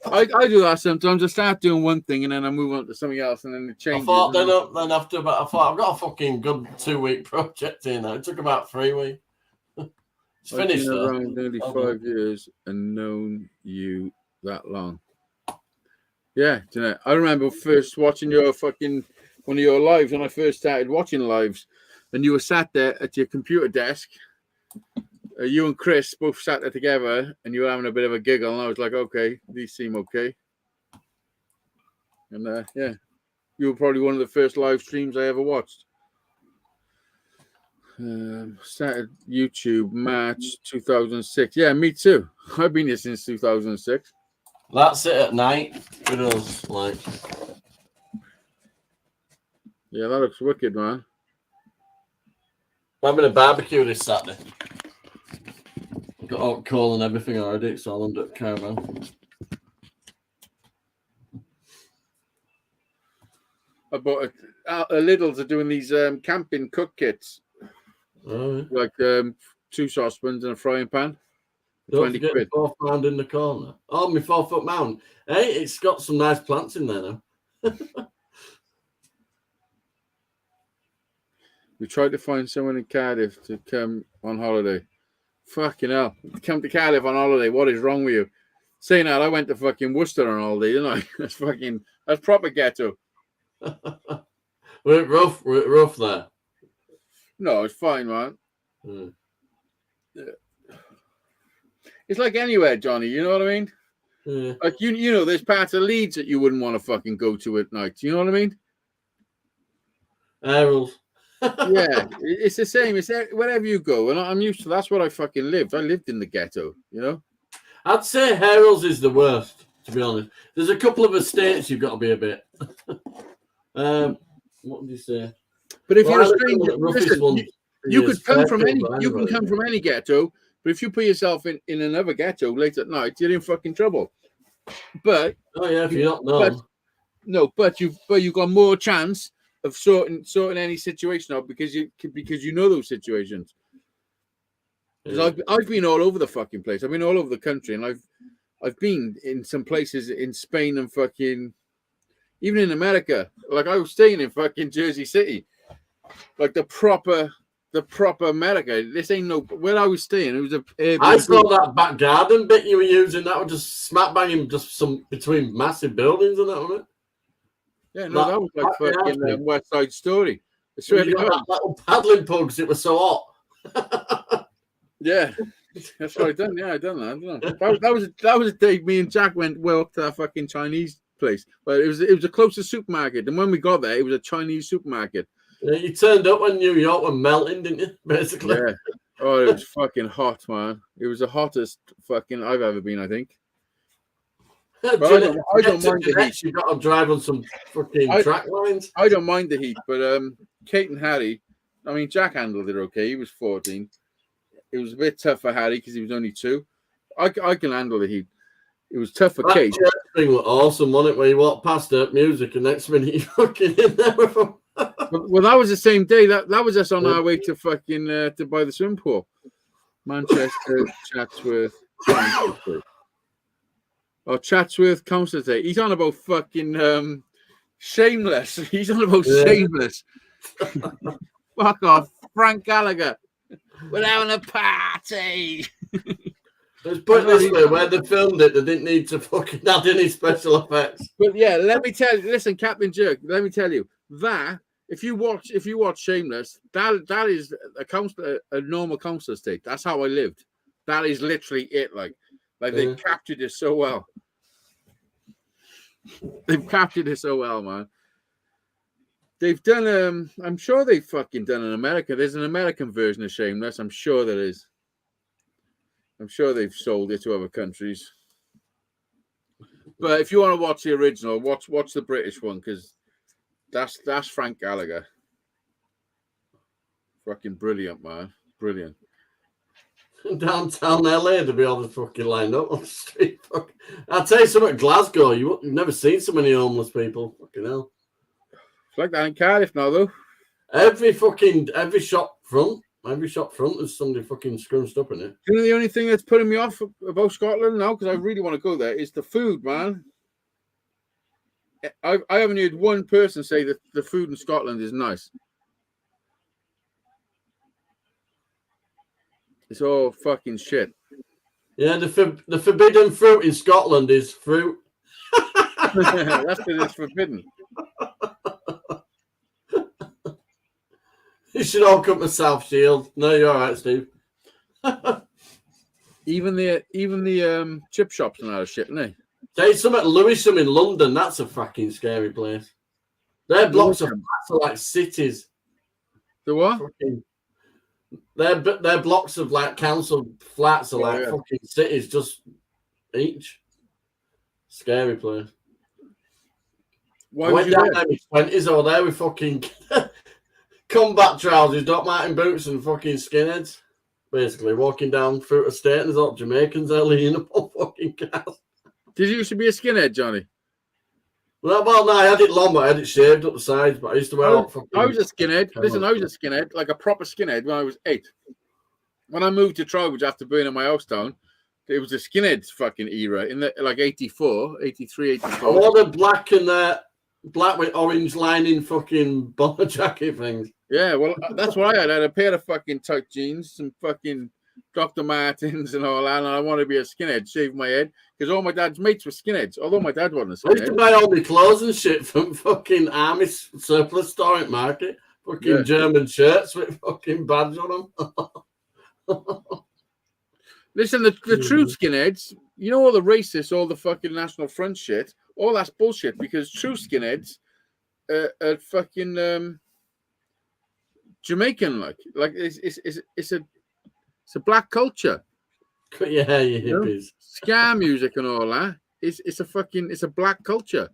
I do that sometimes. I start doing one thing and then I move on to something else and then it changes. I thought then after about, I thought I've got a fucking good 2-week project here now. It took about 3 weeks. It's finished. I've been around nearly 5 years and known you that long. Yeah, do you know, I remember first watching your fucking one of your lives when I first started watching lives, and you were sat there at your computer desk. You and Chris both sat there together, and you were having a bit of a giggle, and I was like, "Okay, these seem okay." And yeah, you were probably one of the first live streams I ever watched. Started YouTube March 2006. Yeah, me too. I've been here since 2006. That's it at night. With us, like. Yeah, that looks wicked, man. I'm having a barbecue this Saturday. Got hot coal and everything already. It's all under caramel. I bought a Lidl's are doing these camping cook kits. Oh, yeah. Like 2 saucepans and a frying pan. Don't forget the 4th mound in the corner. Oh, my 4-foot mound. Hey, it's got some nice plants in there now. We tried to find someone in Cardiff to come on holiday. Fucking hell. Come to Cardiff on holiday. What is wrong with you? Saying that, I went to fucking Worcester on holiday, didn't I? That's proper ghetto. We're rough there. No, it's fine, man. Mm. Yeah. It's like anywhere, Johnny. You know what I mean? Yeah. Like you know, there's parts of Leeds that you wouldn't want to fucking go to at night. You know what I mean? Rules. Yeah, it's the same. It's wherever you go, and I'm used to. That's what I fucking lived. I lived in the ghetto. You know. I'd say Harold's is the worst, to be honest. There's a couple of estates you've got to be a bit. What would you say? But if you're a stranger, listen, you could come from any. You can come from any ghetto. But if you put yourself in another ghetto late at night, you're in fucking trouble. But if you're not known. But you've got more chance sorting any situation out because you know those situations. Because I've been all over the fucking place. I've been all over the country, and I've been in some places in Spain and fucking even in America. Like I was staying in fucking Jersey City, like the proper America. This ain't no where I was staying. It was a Airbnb. I saw that back garden bit you were using. That was just smack banging, just some between massive buildings and that, wasn't it? Yeah, no, that was like fucking West Side Story. I swear to God. That little paddling pugs. It was so hot. Yeah, that's what I done. Yeah, I done that. I don't know. That was a day me and Jack went up to that fucking Chinese place, but it was the closest supermarket. And when we got there, it was a Chinese supermarket. Yeah, you turned up when New York was melting, didn't you? Basically. Yeah. Oh, it was fucking hot, man. It was the hottest fucking I've ever been, I think. I don't mind the heat. You got to drive on some fucking track lines. I don't mind the heat, but Kate and Harry, I mean, Jack handled it okay. He was 14. It was a bit tough for Harry because he was only 2. I can handle the heat. It was tough for Kate. That thing was awesome, wasn't it? Where you walk past it, music, and next minute you fucking in there with them. Well, that was the same day. That was us on our way to fucking to buy the swimming pool. Manchester, Chatsworth, Chatsworth Council Day. He's on about fucking Shameless. He's on about Shameless. Fuck off, Frank Gallagher. We're having a party. Let's put it this way: where they filmed it, they didn't need to fucking add any special effects. But yeah, let me tell you. Listen, Captain Jerk. Let me tell you that if you watch Shameless, that is a normal council estate. That's how I lived. That is literally it. Like they captured it so well. They've captured it so well, man. They've done I'm sure they've fucking done in America. There's an American version of Shameless. I'm sure there is. I'm sure they've sold it to other countries. But if you want to watch the original, watch the British one because that's Frank Gallagher. Fucking brilliant, man. Brilliant. Downtown LA to be all the fucking lined up on the street. I'll tell you something, Glasgow, you've never seen so many homeless people. Fucking hell. It's like that in Cardiff now, though. Every shop front there's somebody fucking scrunched up in it. You know the only thing that's putting me off about Scotland now, because I really want to go there, is the food, man. I haven't heard one person say that the food in Scotland is nice. It's all fucking shit. Yeah, the forbidden fruit in Scotland is fruit. That's because it's forbidden. You should all come to South Shield. No, you're all right, Steve. even the chip shops and all that shit, isn't they? There's some at Lewisham in London. That's a fucking scary place. Their blocks of flats are like cities. The what? Their blocks of like council flats are like fucking cities, just each. Scary place. Why I went down there in my 20s over there with fucking combat trousers, Doc Martin boots, and fucking skinheads. Basically, walking down through a state, and there's all Jamaicans there leaning up on fucking cars. Did you used to be a skinhead, Johnny? Well, no, I had it long, but I had it shaved up the sides. But I used to wear I was a skinhead. Listen, I was a skinhead, like a proper skinhead when I was 8. When I moved to Trowbridge after burning my house down, it was a skinhead fucking era in the like 84, 83, 84. I wore the black and black with orange lining fucking bomber jacket things. Yeah, well, that's what I had. I had a pair of fucking tight jeans, some fucking Dr. Martens and all that, and I wanted to be a skinhead, shave my head, because all my dad's mates were skinheads, although my dad wasn't a skinhead. I used to buy all my clothes and shit from fucking army surplus store at market. Fucking German shirts with fucking badge on them. Listen, the true skinheads, you know all the racists, all the fucking National Front shit, all that's bullshit, because true skinheads are fucking Jamaican, like it's a black culture. Yeah, you hippies. Ska music and all that. It's a black culture.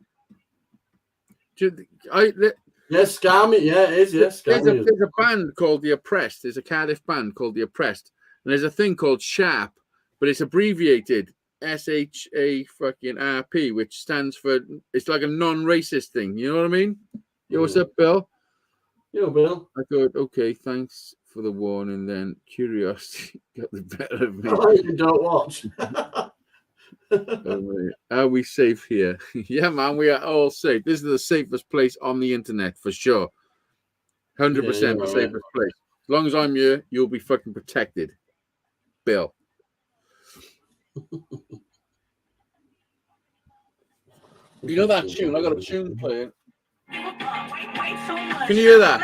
Yes, ska music. Yeah, it is. Yes, there's a band called The Oppressed. There's a Cardiff band called The Oppressed, and there's a thing called Sharp, but it's abbreviated SHA fucking RP, which stands for, it's like a non-racist thing. You know what I mean? Yo, what's up, Bill? You, Bill. I thought, okay, thanks for the warning. Then curiosity got the better of me. You don't watch. Are we safe here? Yeah, man, we are all safe. This is the safest place on the internet for sure. 100% the safest place. As long as I'm here, you'll be fucking protected. Bill. You know that tune? I got a tune playing. Can you hear that?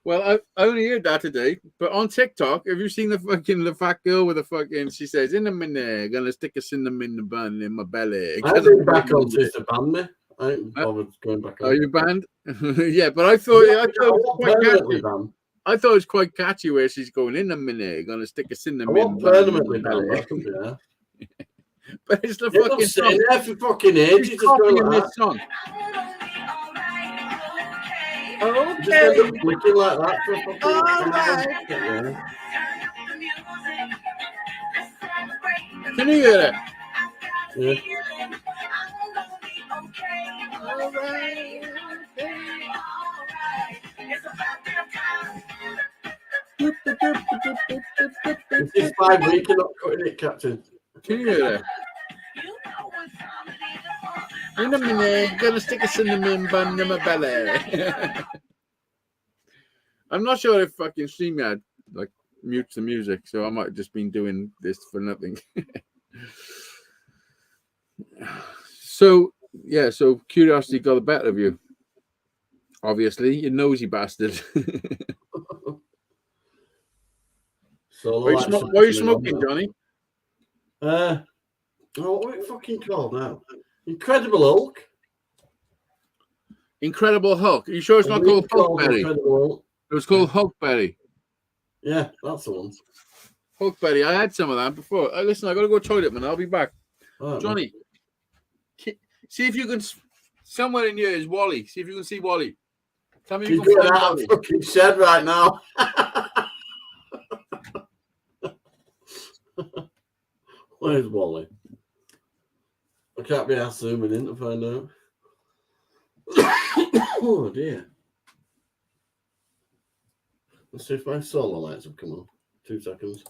Well, I only heard that today, but on TikTok, have you seen the fat girl with the fucking? She says, "In a minute, gonna stick a cinnamon in the bun in my belly." I've been back on Sister Band. I ain't bothered going back on. Are you banned? Yeah, but I thought it was quite catchy. I thought it was quite catchy where she's going, "In a minute, gonna stick a cinnamon." I want permanently banned. Yeah. But it's the fucking song. There for fucking ages. Just going like this song. Okay. Just end up flicking like that for fucking. All right. Yeah. Can you hear it? Yeah. All right. It's 5 weeks. You're not cutting it, Captain. Can you hear it? In a minute, gonna stick a cinnamon bun in my belly. I'm not sure if fucking StreamYard like mutes the music, so I might have just been doing this for nothing. So curiosity got the better of you. Obviously, you nosy bastard. Why are you smoking, Johnny? What are it fucking called now? Incredible Hulk. Incredible Hulk. Are you sure it's not called Hulkberry? It was called Hulkberry. Yeah, that's the one. Hulkberry. I had some of that before. Listen, I got to go to the toilet, man. I'll be back. Johnny, see if you can. Somewhere in here is Wally. See if you can see Wally. Tell me if you can find Wally. Fucking shed right now. Where's Wally? I can't be asked zooming in to find out. Oh dear. Let's see if my solar lights have come on. 2 seconds.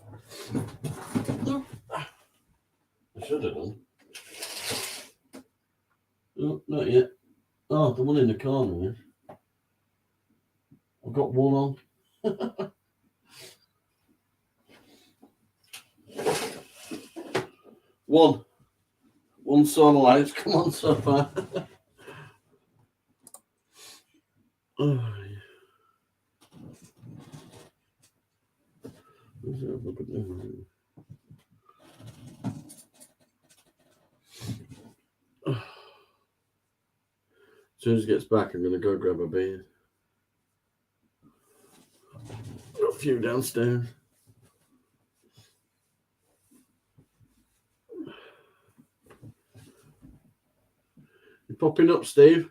I should have done. No, not yet. Oh, the one in the corner, yeah. I've got one on. One solar light's come on so far. Oh, yeah. As soon as he gets back, I'm going to go grab a beer. Got a few downstairs. You popping up, Steve?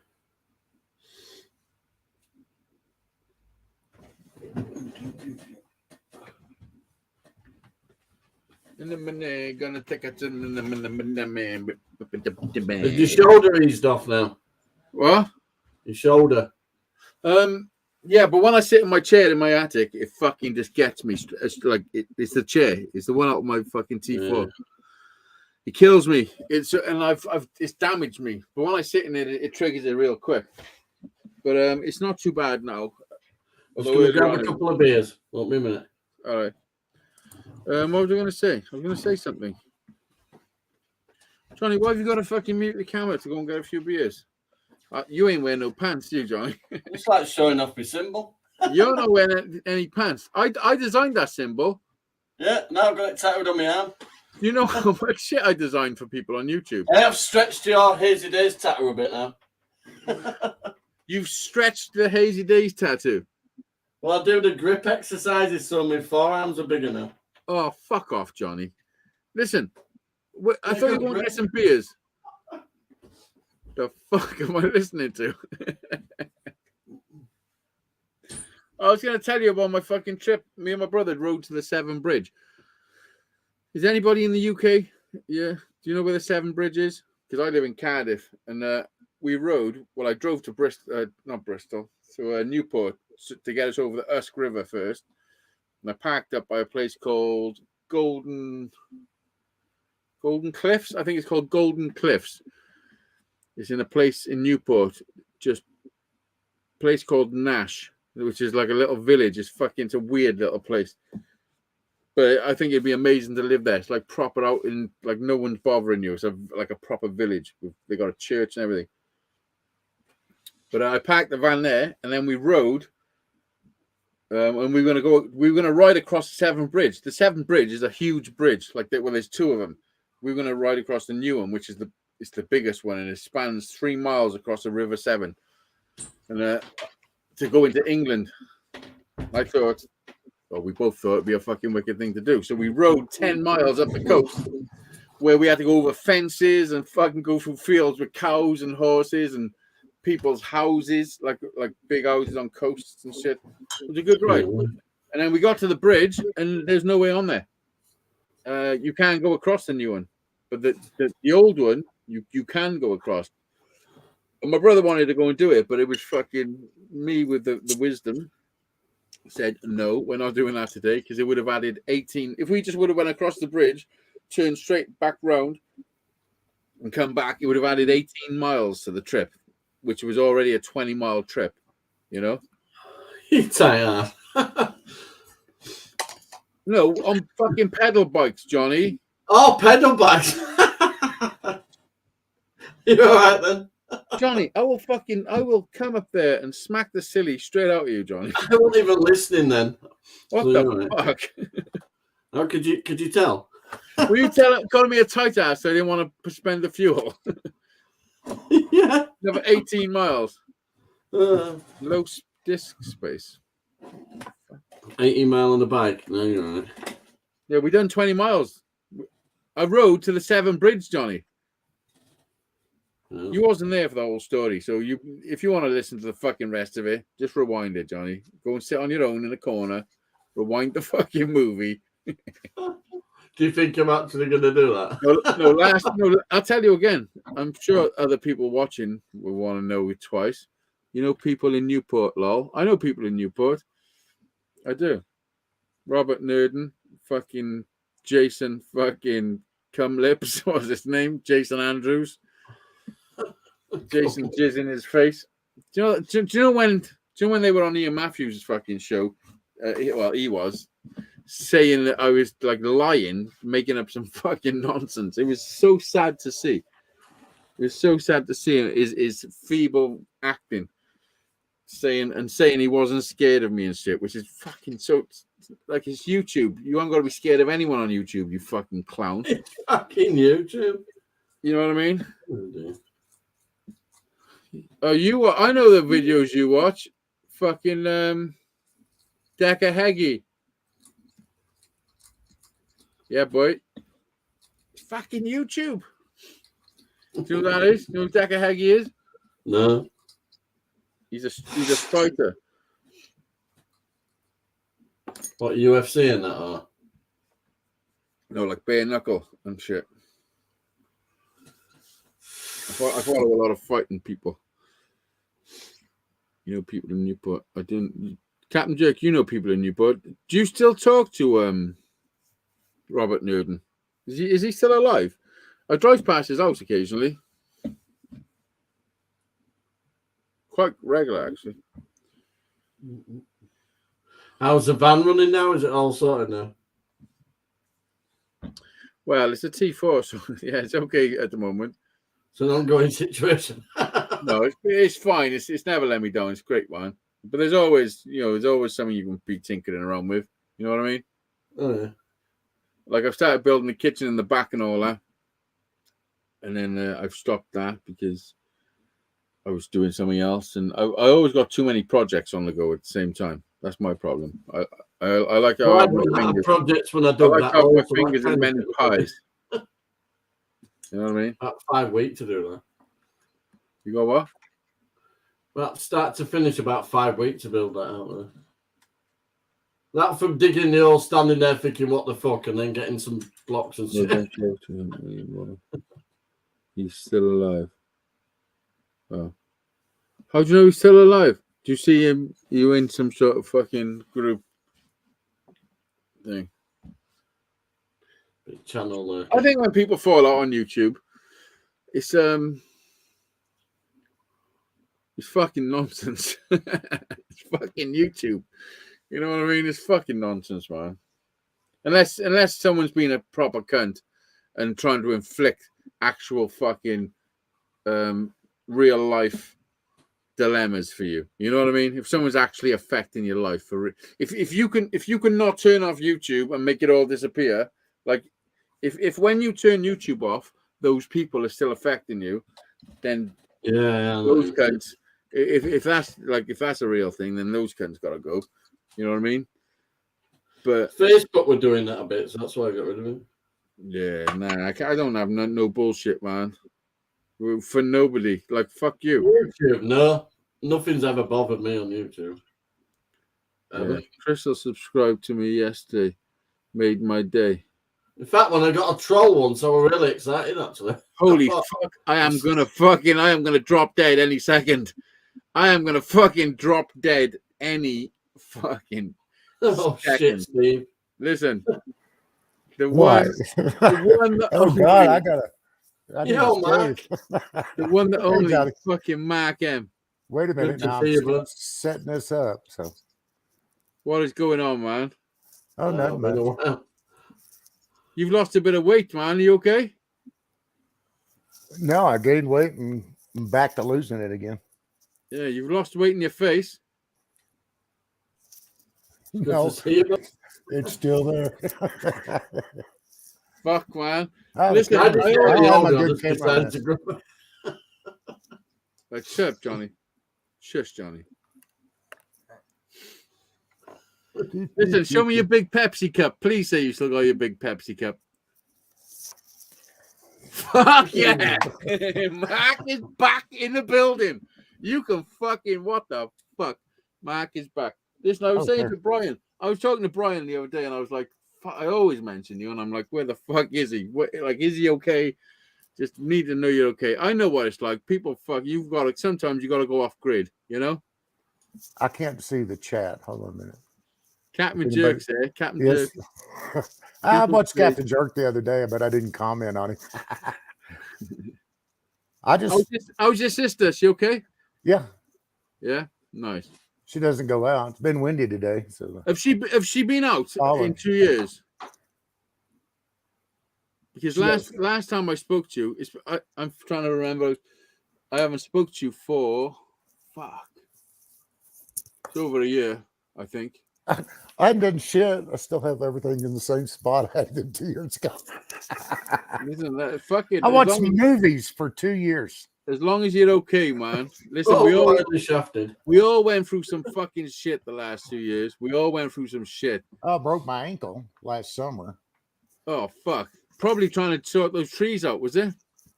In a minute, gonna take it in the minute. Is your shoulder eased off now? What? Your shoulder. Yeah, but when I sit in my chair in my attic, it fucking just gets me. It's like it's the chair. It's the one out of my fucking T4. Yeah. It kills me. It's damaged me. But when I sit in it, it triggers it real quick. But it's not too bad now. I'm going to grab a couple of beers. Won't be a minute. All right. What was I going to say? I was going to say something. Johnny, why have you got to fucking mute the camera to go and get a few beers? You ain't wearing no pants, do you, Johnny? It's like showing off my symbol. You're not wearing any pants. I designed that symbol. Yeah, now I've got it tattooed on my arm. You know how much shit I designed for people on YouTube? I have stretched your Hazeydaze tattoo a bit now. You've stretched the Hazeydaze tattoo? Well, I do the grip exercises so my forearms are bigger now. Oh, fuck off, Johnny. Listen, I thought you were going to get some beers. The fuck am I listening to? I was going to tell you about my fucking trip. Me and my brother rode to the Severn Bridge. Is anybody in the UK? Yeah. Do you know where the Severn Bridge is? Because I live in Cardiff. And we rode. Well, I drove to Bristol, not Bristol, to Newport to get us over the Usk River first. And I parked up by a place called Golden Cliffs. I think it's called Golden Cliffs. It's in a place in Newport, just a place called Nash, which is like a little village. It's a weird little place. But I think it'd be amazing to live there. It's like proper out in, like no one's bothering you. It's like a proper village. They got a church and everything. But I parked the van there, and then we rode. And we were going to ride across the Severn Bridge. The Severn Bridge is a huge bridge. There's two of them. We were going to ride across the new one, which is the biggest one, and it spans 3 miles across the River Severn. And to go into England, we both thought it'd be a fucking wicked thing to do. So we rode 10 miles up the coast, where we had to go over fences and fucking go through fields with cows and horses and people's houses, like big houses on coasts and shit. It was a good ride. And then we got to the bridge, and there's no way on there. You can't go across the new one, but the old one you can go across. And my brother wanted to go and do it, but it was fucking me with the wisdom said no, we're not doing that today, because it would have added 18. If we just would have went across the bridge, turned straight back round, and come back, it would have added 18 miles to the trip, which was already a 20-mile trip, you know? You tired. No, on fucking pedal bikes, Johnny. Oh, pedal bikes. You're all right then. Johnny, I will come up there and smack the silly straight out of you, Johnny. I wasn't even listening then. What the fuck? How could you tell? Were you calling me a tight ass so I didn't want to spend the fuel? Yeah. Another 18 miles. Low disc space. 18 mile on the bike. No, you're right. Yeah, we done 20 miles. I rode to the Severn Bridge, Johnny. You wasn't there for the whole story, so if you want to listen to the fucking rest of it, just rewind it, Johnny. Go and sit on your own in a corner, rewind the fucking movie. Do you think I'm actually going to do that? No, I'll tell you again. I'm sure other people watching will want to know it twice. You know people in Newport, lol. I know people in Newport. I do. Robert Nurden, fucking Jason, fucking Cumlips. What was his name? Jason Andrews. Jason jizz in his face. Do you know when they were on Ian Matthews' fucking show? He was saying that I was like lying, making up some fucking nonsense. It was so sad to see. It was so sad to see his feeble acting, saying he wasn't scared of me and shit, which is fucking so. Like, it's YouTube. You haven't got to be scared of anyone on YouTube, you fucking clown. It's fucking YouTube. You know what I mean? Oh, I know the videos you watch. Fucking Decker Heggie. Yeah, boy. It's fucking YouTube. Do you know what that is? You know who Decker Heggie is? No. He's a fighter. What, UFC and that are? No, like bare knuckle and shit. I follow a lot of fighting people. You know people in Newport. I didn't. Captain Jerk, you know people in Newport. Do you still talk to Robert Nurden? Is he still alive? I drive past his house occasionally. Quite regular, actually. How's the van running now? Is it all sorted now? Well, it's a T4, so yeah, it's okay at the moment. It's an ongoing situation. No, it's fine. It's never let me down. It's a great one. But there's always something you can be tinkering around with. You know what I mean? Oh, yeah. Like, I've started building the kitchen in the back and all that. And then I've stopped that because I was doing something else. And I always got too many projects on the go at the same time. That's my problem. I like how I have projects when I do that. I like my fingers in many pies. You know what I mean? About 5 weeks to do that. You got what? Well, start to finish, about 5 weeks to build that out there. That from digging the hole, standing there thinking, what the fuck, and then getting some blocks and shit. Don't talk to him anymore. He's still alive. Oh. How do you know he's still alive? Do you see him? You in some sort of fucking group thing? Channel. I think when people fall out on YouTube, it's fucking nonsense. It's fucking YouTube. You know what I mean? It's fucking nonsense, man. Unless someone's been a proper cunt and trying to inflict actual fucking real life dilemmas for you. You know what I mean? If someone's actually affecting your life if you can not turn off YouTube and make it all disappear, like if when you turn YouTube off, those people are still affecting you, then those cunts. If that's a real thing, then those cunts gotta go. You know what I mean? But Facebook were doing that a bit, so that's why I got rid of it. Yeah, nah, I don't have no bullshit, man. For nobody, like fuck you. YouTube, no, nothing's ever bothered me on YouTube. Ever. Yeah. Crystal subscribed to me yesterday, made my day. In fact, when I got a troll once, I was really excited actually. Holy fuck! I am gonna drop dead any second. I am gonna fucking drop dead any fucking Oh second. shit, Steve! Listen, the What? one that Oh God, I need Yo, to Mark. escape. the one that Hey, only Johnny. fucking Mark M. Wait a minute Good to now. see you, I'm bud. setting this up. So, What is going on, man? oh, nothing been a much. while. You've lost a bit of weight, man. Are you okay? No, I gained weight and I'm back to losing it again. Yeah, you've lost weight in your face. Good No, to see you, bud. it's still there. Fuck, man. Oh, Listen, I the just camera- got the I have older, a I good just camera decided on to this. grow. Like, shut up, Johnny. Shush, Johnny. Listen, show me your big Pepsi cup. Please say you still got your big Pepsi cup. Fuck yeah! Mark is back in the building. You can fucking, what the fuck? Mark is back. Listen, I was saying to Brian, I was talking to Brian the other day and I was like, I always mention you, and I'm like, where the fuck is he? Is he okay? Just need to know you're okay. I know what it's like. People fuck. You've got to. Sometimes you got to go off grid. You know. I can't see the chat. Hold on a minute. Captain Anybody- Jerk's there. Captain Yes. Jerk. I People watched say- Captain Jerk the other day, but I didn't comment on it. I just, How's your sister? She okay? yeah, Yeah. Nice. she doesn't go out. It's been windy today, so Have she been out in 2 years? Because last time I spoke to you, I'm trying to remember. I haven't spoke to you for it's over a year, I think. I haven't done shit. I still have everything in the same spot I had it 2 years ago. Listen, fuck it. I watched movies for 2 years. As long as you're okay, man. Listen, Oh, we all shafted. went through some fucking shit the last 2 years. We all went through some shit. I broke my ankle last summer. Oh fuck! Probably trying to sort those trees out. Was it?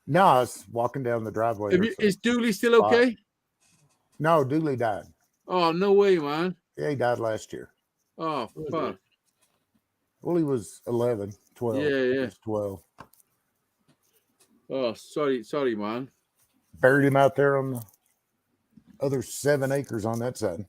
No, I was walking down the driveway. Is Dooley still okay? No, Dooley died. Oh no way, man. Yeah, he died last year. Oh fuck. Well, he was 11, 12. Yeah, yeah. He was 12. Oh, sorry, man. Buried him out there on the other 7 acres on that side.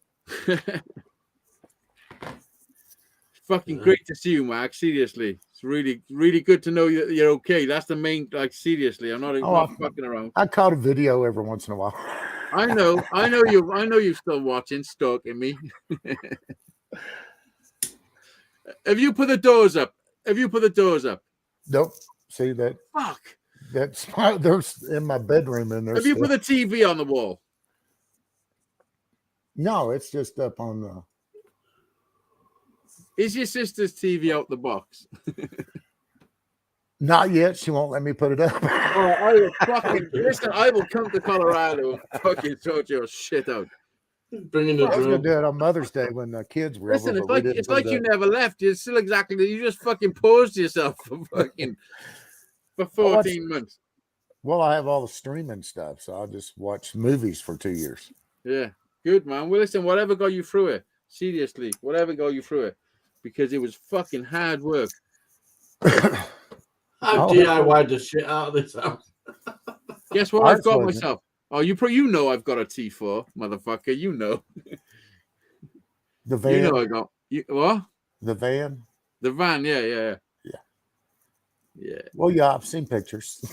Fucking great to see you, Mark. Seriously, it's really, really good to know you're okay. That's the main. Like, seriously, I'm not fucking around. I caught a video every once in a while. I know you're still watching, stalking me. Have you put the doors up? Nope. See that? Fuck. That's there's in my bedroom in there. Have you put the TV on the wall? No, it's just up on the. Is your sister's TV out the box? Not yet. She won't let me put it up. Oh, I will fucking listen. I will come to Colorado and fucking sort your shit out. Bringing the I was gonna drum. do it on Mother's Day when the kids were Listen, over. it's like you never left. You're still exactly. You just fucking posed yourself for 14 months. Well, I have all the streaming stuff, so I'll just watch movies for 2 years. Yeah, good man. Well, listen, whatever got you through it, seriously, whatever got you through it, because it was fucking hard work. I've DIY'd the shit out of this house. Guess what? Ours I've got wasn't. myself. Oh, you know I've got a T4, motherfucker. You know. The van. You know I got what? The van. The van, yeah. Yeah. Yeah. Well, yeah, I've seen pictures.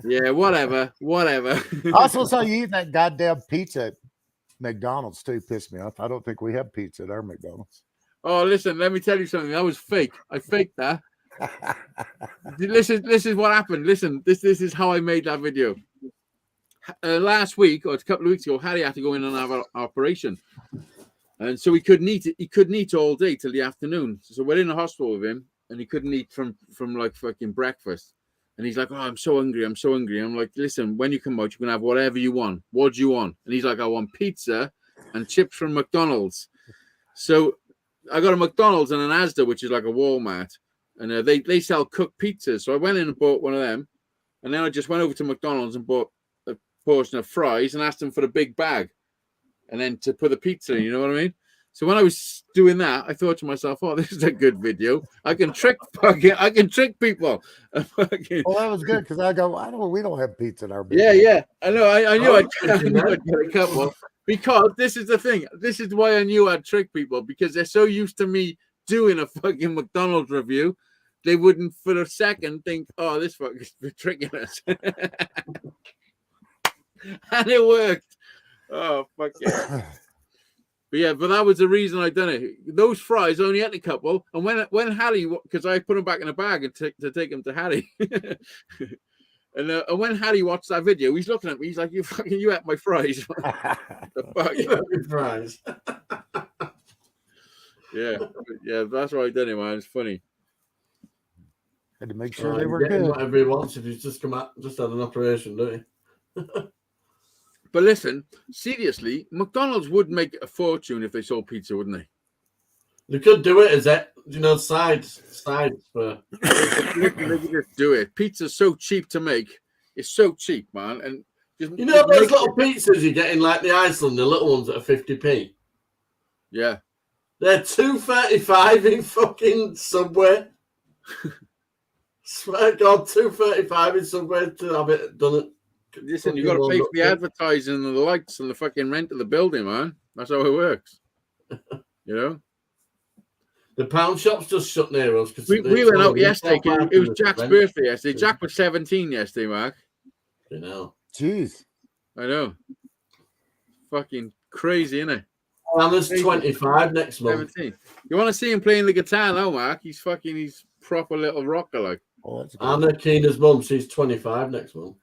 Yeah, whatever. I also saw you eating that goddamn pizza at McDonald's too. Pissed me off. I don't think we have pizza at our McDonald's. Oh, listen, let me tell you something. That was fake. I faked that. This is what happened. Listen, this is how I made that video. Last week or a couple of weeks ago, Harry had to go in and have an operation, and so he couldn't eat. He couldn't eat all day till the afternoon. So we're in the hospital with him, and he couldn't eat from like fucking breakfast. And he's like, "Oh, I'm so hungry. I'm so hungry." I'm like, "Listen, when you come out, you can have whatever you want. What do you want?" And he's like, "I want pizza and chips from McDonald's." So I got a McDonald's and an Asda, which is like a Walmart, and they sell cooked pizzas. So I went in and bought one of them, and then I just went over to McDonald's and bought a portion of fries and asked them for the big bag, and then to put the pizza in. You know what I mean? So when I was doing that, I thought to myself, "Oh, this is a good video. I can trick people." Well, that was good because we don't have pizza in our business. Yeah. I know. I knew I'd get a couple. Because this is the thing. This is why I knew I'd trick people, because they're so used to me doing a fucking McDonald's review, they wouldn't for a second think, "Oh, this fucker's tricking us." And it worked. Oh, fuck yeah. But that was the reason I done it. Those fries, I only ate a couple. And when Harry, because I put them back in a bag and to take them to Harry. And when Harry watched that video, he's looking at me. He's like, "You ate my fries." The fuck? You ate my fries. Yeah. That's why I did it, man. It's funny. Had to make sure they were good. Whatever he wants if he's just come out, just had an operation, don't he? But listen, seriously, McDonald's would make a fortune if they sold pizza, wouldn't they? They could do it as sides for. They could just do it. Pizza's so cheap to make. It's so cheap, man. And those little pizzas you get in like the Iceland, the little ones that are 50p. Yeah, they're $2.35 in fucking Subway. Swear to God, $2.35 in Subway to have it done. Listen, you got to pay for the advertising and the lights and the fucking rent of the building, man. That's how it works. You know. The pound shop's just shut near us. We went out yesterday. It was Jack's birthday yesterday. Jack was 17 yesterday, Mark. You know. Jeez. I know. Fucking crazy, isn't it? Anna's 25 next month. 17. You want to see him playing the guitar now, Mark? He's proper little rocker, like. Oh, that's good. Anna Keena's mum, she's 25 next month.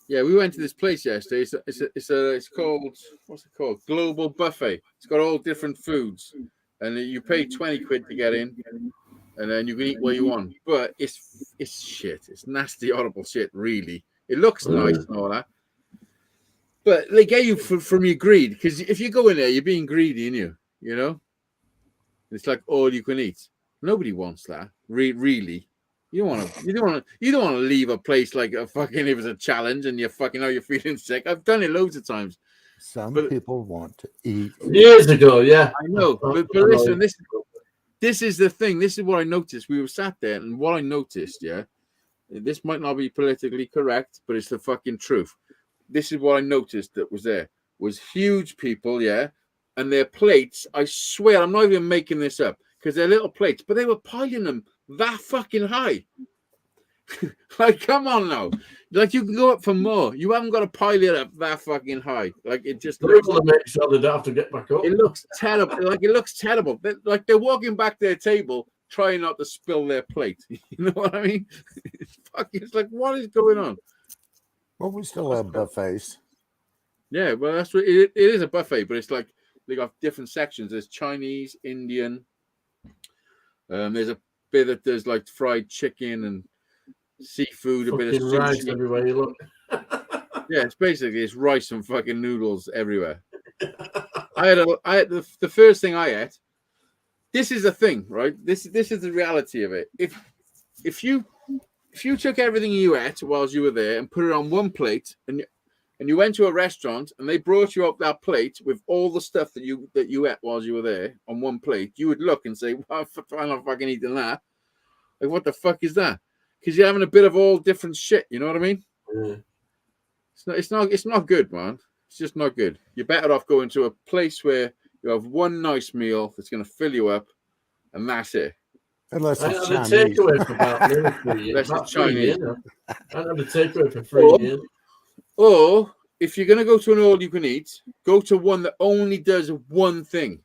Yeah, we went to this place yesterday. It's called, what's it called? Global Buffet. It's got all different foods. And you pay 20 quid to get in, and then you can eat what you want. But it's shit. It's nasty, horrible shit, really. It looks nice and all that. But they get you from your greed, because if you go in there, you're being greedy, you know? It's like all you can eat. Nobody wants that, really. You don't want to leave a place like a fucking, if it's a challenge and you're feeling sick. I've done it loads of times. Some people want to eat. Years ago, yeah. I know. But listen, this is the thing. This is what I noticed. We were sat there, and what I noticed, this might not be politically correct, but it's the fucking truth. This is what I noticed that was there. Was huge people, and their plates, I swear, I'm not even making this up, because they're little plates, but they were piling them that fucking high. Like, come on now. Like, you can go up for more. You haven't got to pile it up that fucking high. Like, it just looks to make sure they don't have to get back up. It looks terrible. Like, it looks terrible. Like, they're walking back their table trying not to spill their plate. You know what I mean? It's like, what is going on? Well, we still have buffets. Yeah, well, that's what it is, a buffet, but it's like they got different sections. There's Chinese, Indian. There's a bit that there's like fried chicken and seafood, a bit of sushi. Rice everywhere you look. Yeah, it's rice and fucking noodles everywhere. I had the first thing I ate. This is the thing, right? This is the reality of it. If you took everything you ate whilst you were there and put it on one plate, and you went to a restaurant and they brought you up that plate with all the stuff that you ate whilst you were there on one plate, you would look and say, "Well, I'm not fucking eating that. Like, what the fuck is that?" Because you're having a bit of all different shit. You know what I mean? Yeah. It's not good, man. It's just not good. You're better off going to a place where you have one nice meal that's going to fill you up, and that's it. Unless I it's had a Chinese. takeaway for about nearly 3 years. Unless About it's 3 Chinese. years. I had a takeaway for 3 years. Or if you're going to go to an all-you-can-eat, go to one that only does one thing.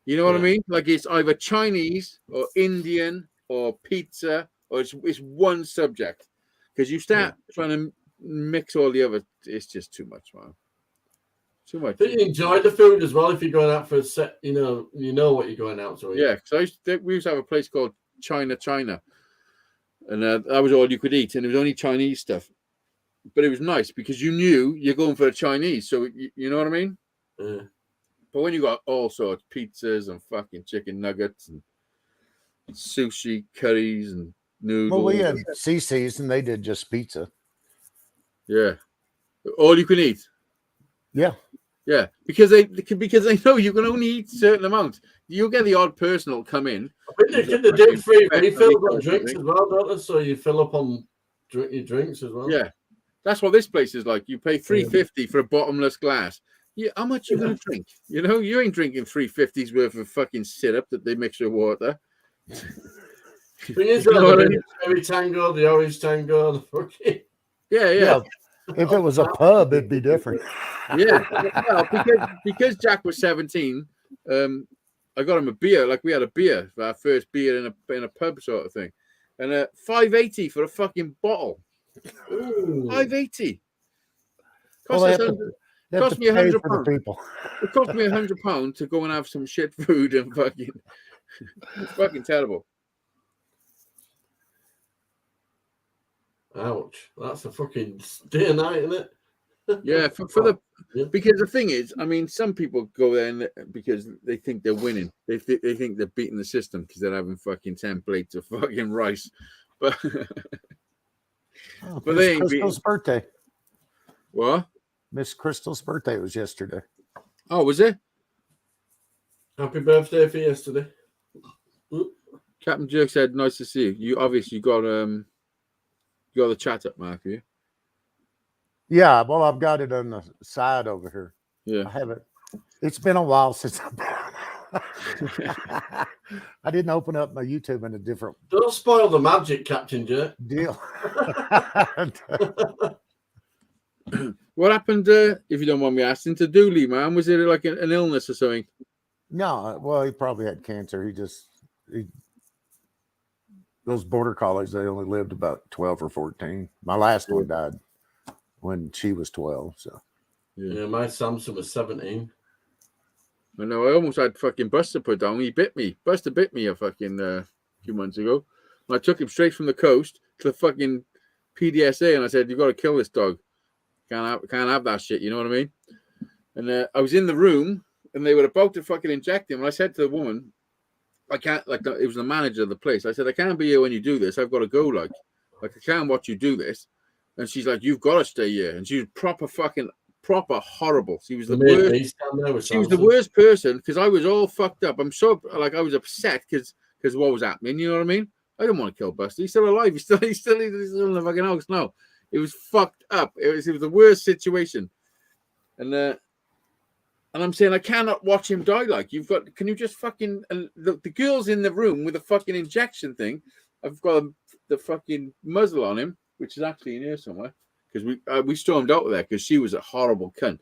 You know what I mean? Like it's either Chinese or Indian or pizza, or it's one subject. Because you start trying to mix all the other, it's just too much, man. Too much. But you enjoy the food as well if you're going out for a set. You know what you're going out to eat. Yeah, because we used to have a place called China, and that was all you could eat, and it was only Chinese stuff. But it was nice because you knew you're going for a Chinese, so you know what I mean. Yeah. But when you got all sorts pizzas and fucking chicken nuggets and sushi, curries and noodles. Well, we had CC's and they did just pizza. Yeah, all you can eat. Yeah. Yeah, because they know you can only eat certain amounts. You'll get the odd person that'll come in. I think they do free refills on drinks as well, don't they? So you fill up on your drinks as well. Yeah, that's what this place is like. You pay $3.50 for a bottomless glass. Yeah, how much you gonna drink? You know, you ain't drinking $3.50's worth of fucking syrup that they mix with water. You know the cherry tango, the orange tango, the fucking Yeah. If it was a pub, it'd be different. Yeah, well, because Jack was 17, I got him a beer. Like we had a beer, our first beer in a pub sort of thing, and $5.80 for a fucking bottle. $5.80. Cost me £100. It cost me £100 to go and have some shit food and fucking. It's fucking terrible. Ouch! That's a fucking day and night, isn't it? Yeah, because the thing is, I mean, some people go there because they think they're winning. They think they're beating the system because they're having fucking 10 plates of fucking rice, but but they ain't Crystal's birthday. What? Miss Crystal's birthday was yesterday. Oh, was it? Happy birthday for yesterday. Captain Jerk said, "Nice to see you. You obviously got the chat up, Mark, have you?" Yeah, well, I've got it on the side over here. Yeah, I haven't. It's been a while since I've been. I didn't open up my YouTube in a different. Don't spoil the magic, Captain Jerk. Deal. What happened, if you don't mind me asking, to Dooley, man? Was it like an illness or something? No, well, he probably had cancer. Those border collies, they only lived about 12 or 14. My last one died when she was 12. So, yeah, my Samson was 17. I know. I almost had fucking Buster put down. He bit me. Buster bit me a fucking few months ago. And I took him straight from the coast to the fucking PDSA, and I said, "You got to kill this dog. Can't have that shit." You know what I mean? And I was in the room, and they were about to fucking inject him. And I said to the woman, "I can't." Like it was the manager of the place. I said, "I can't be here when you do this. I've got to go. Like I can't watch you do this." And she's like, "You've got to stay here." And she was proper horrible. She was the worst. She was the worst person because I was all fucked up. I'm so like I was upset because what was happening. You know what I mean? I didn't want to kill Buster. He's still alive. He's still in the fucking house now. It was fucked up. It was the worst situation. And I'm saying I cannot watch him die. Like can you just fucking the girl's in the room with a fucking injection thing. I've got the fucking muzzle on him, which is actually in here somewhere. Because we stormed out of there because she was a horrible cunt.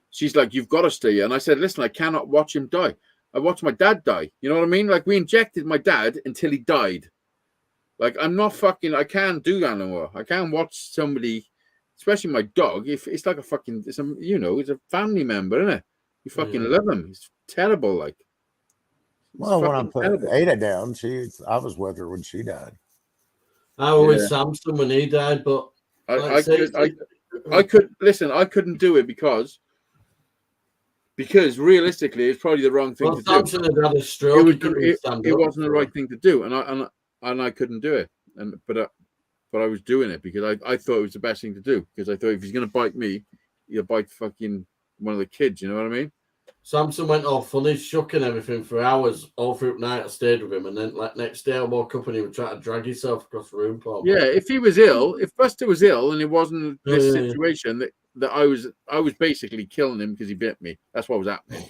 She's like, "You've got to stay here." And I said, "Listen, I cannot watch him die. I watched my dad die. You know what I mean? Like we injected my dad until he died. Like I'm not fucking. I can't do that no more. I can't watch somebody, especially my dog. If it's like it's a family member, isn't it? You fucking love him. It's terrible. Like, well, when I put Ada down, I was with her when she died. I was with Samson when he died, but I couldn't do it because realistically, it's probably the wrong thing to Samson do. Had a stroke. It wasn't the right thing to do, and I couldn't do it. But I was doing it because I thought it was the best thing to do because I thought if he's gonna bite me, he'll bite fucking one of the kids. You know what I mean? Samson went all funny, shook and everything for hours, all through the night. I stayed with him, and then like next day I woke up and he would try to drag himself across the room for me. Yeah, if he was ill, if Buster was ill and it wasn't this Yeah. situation that I was basically killing him because he bit me. That's what was happening.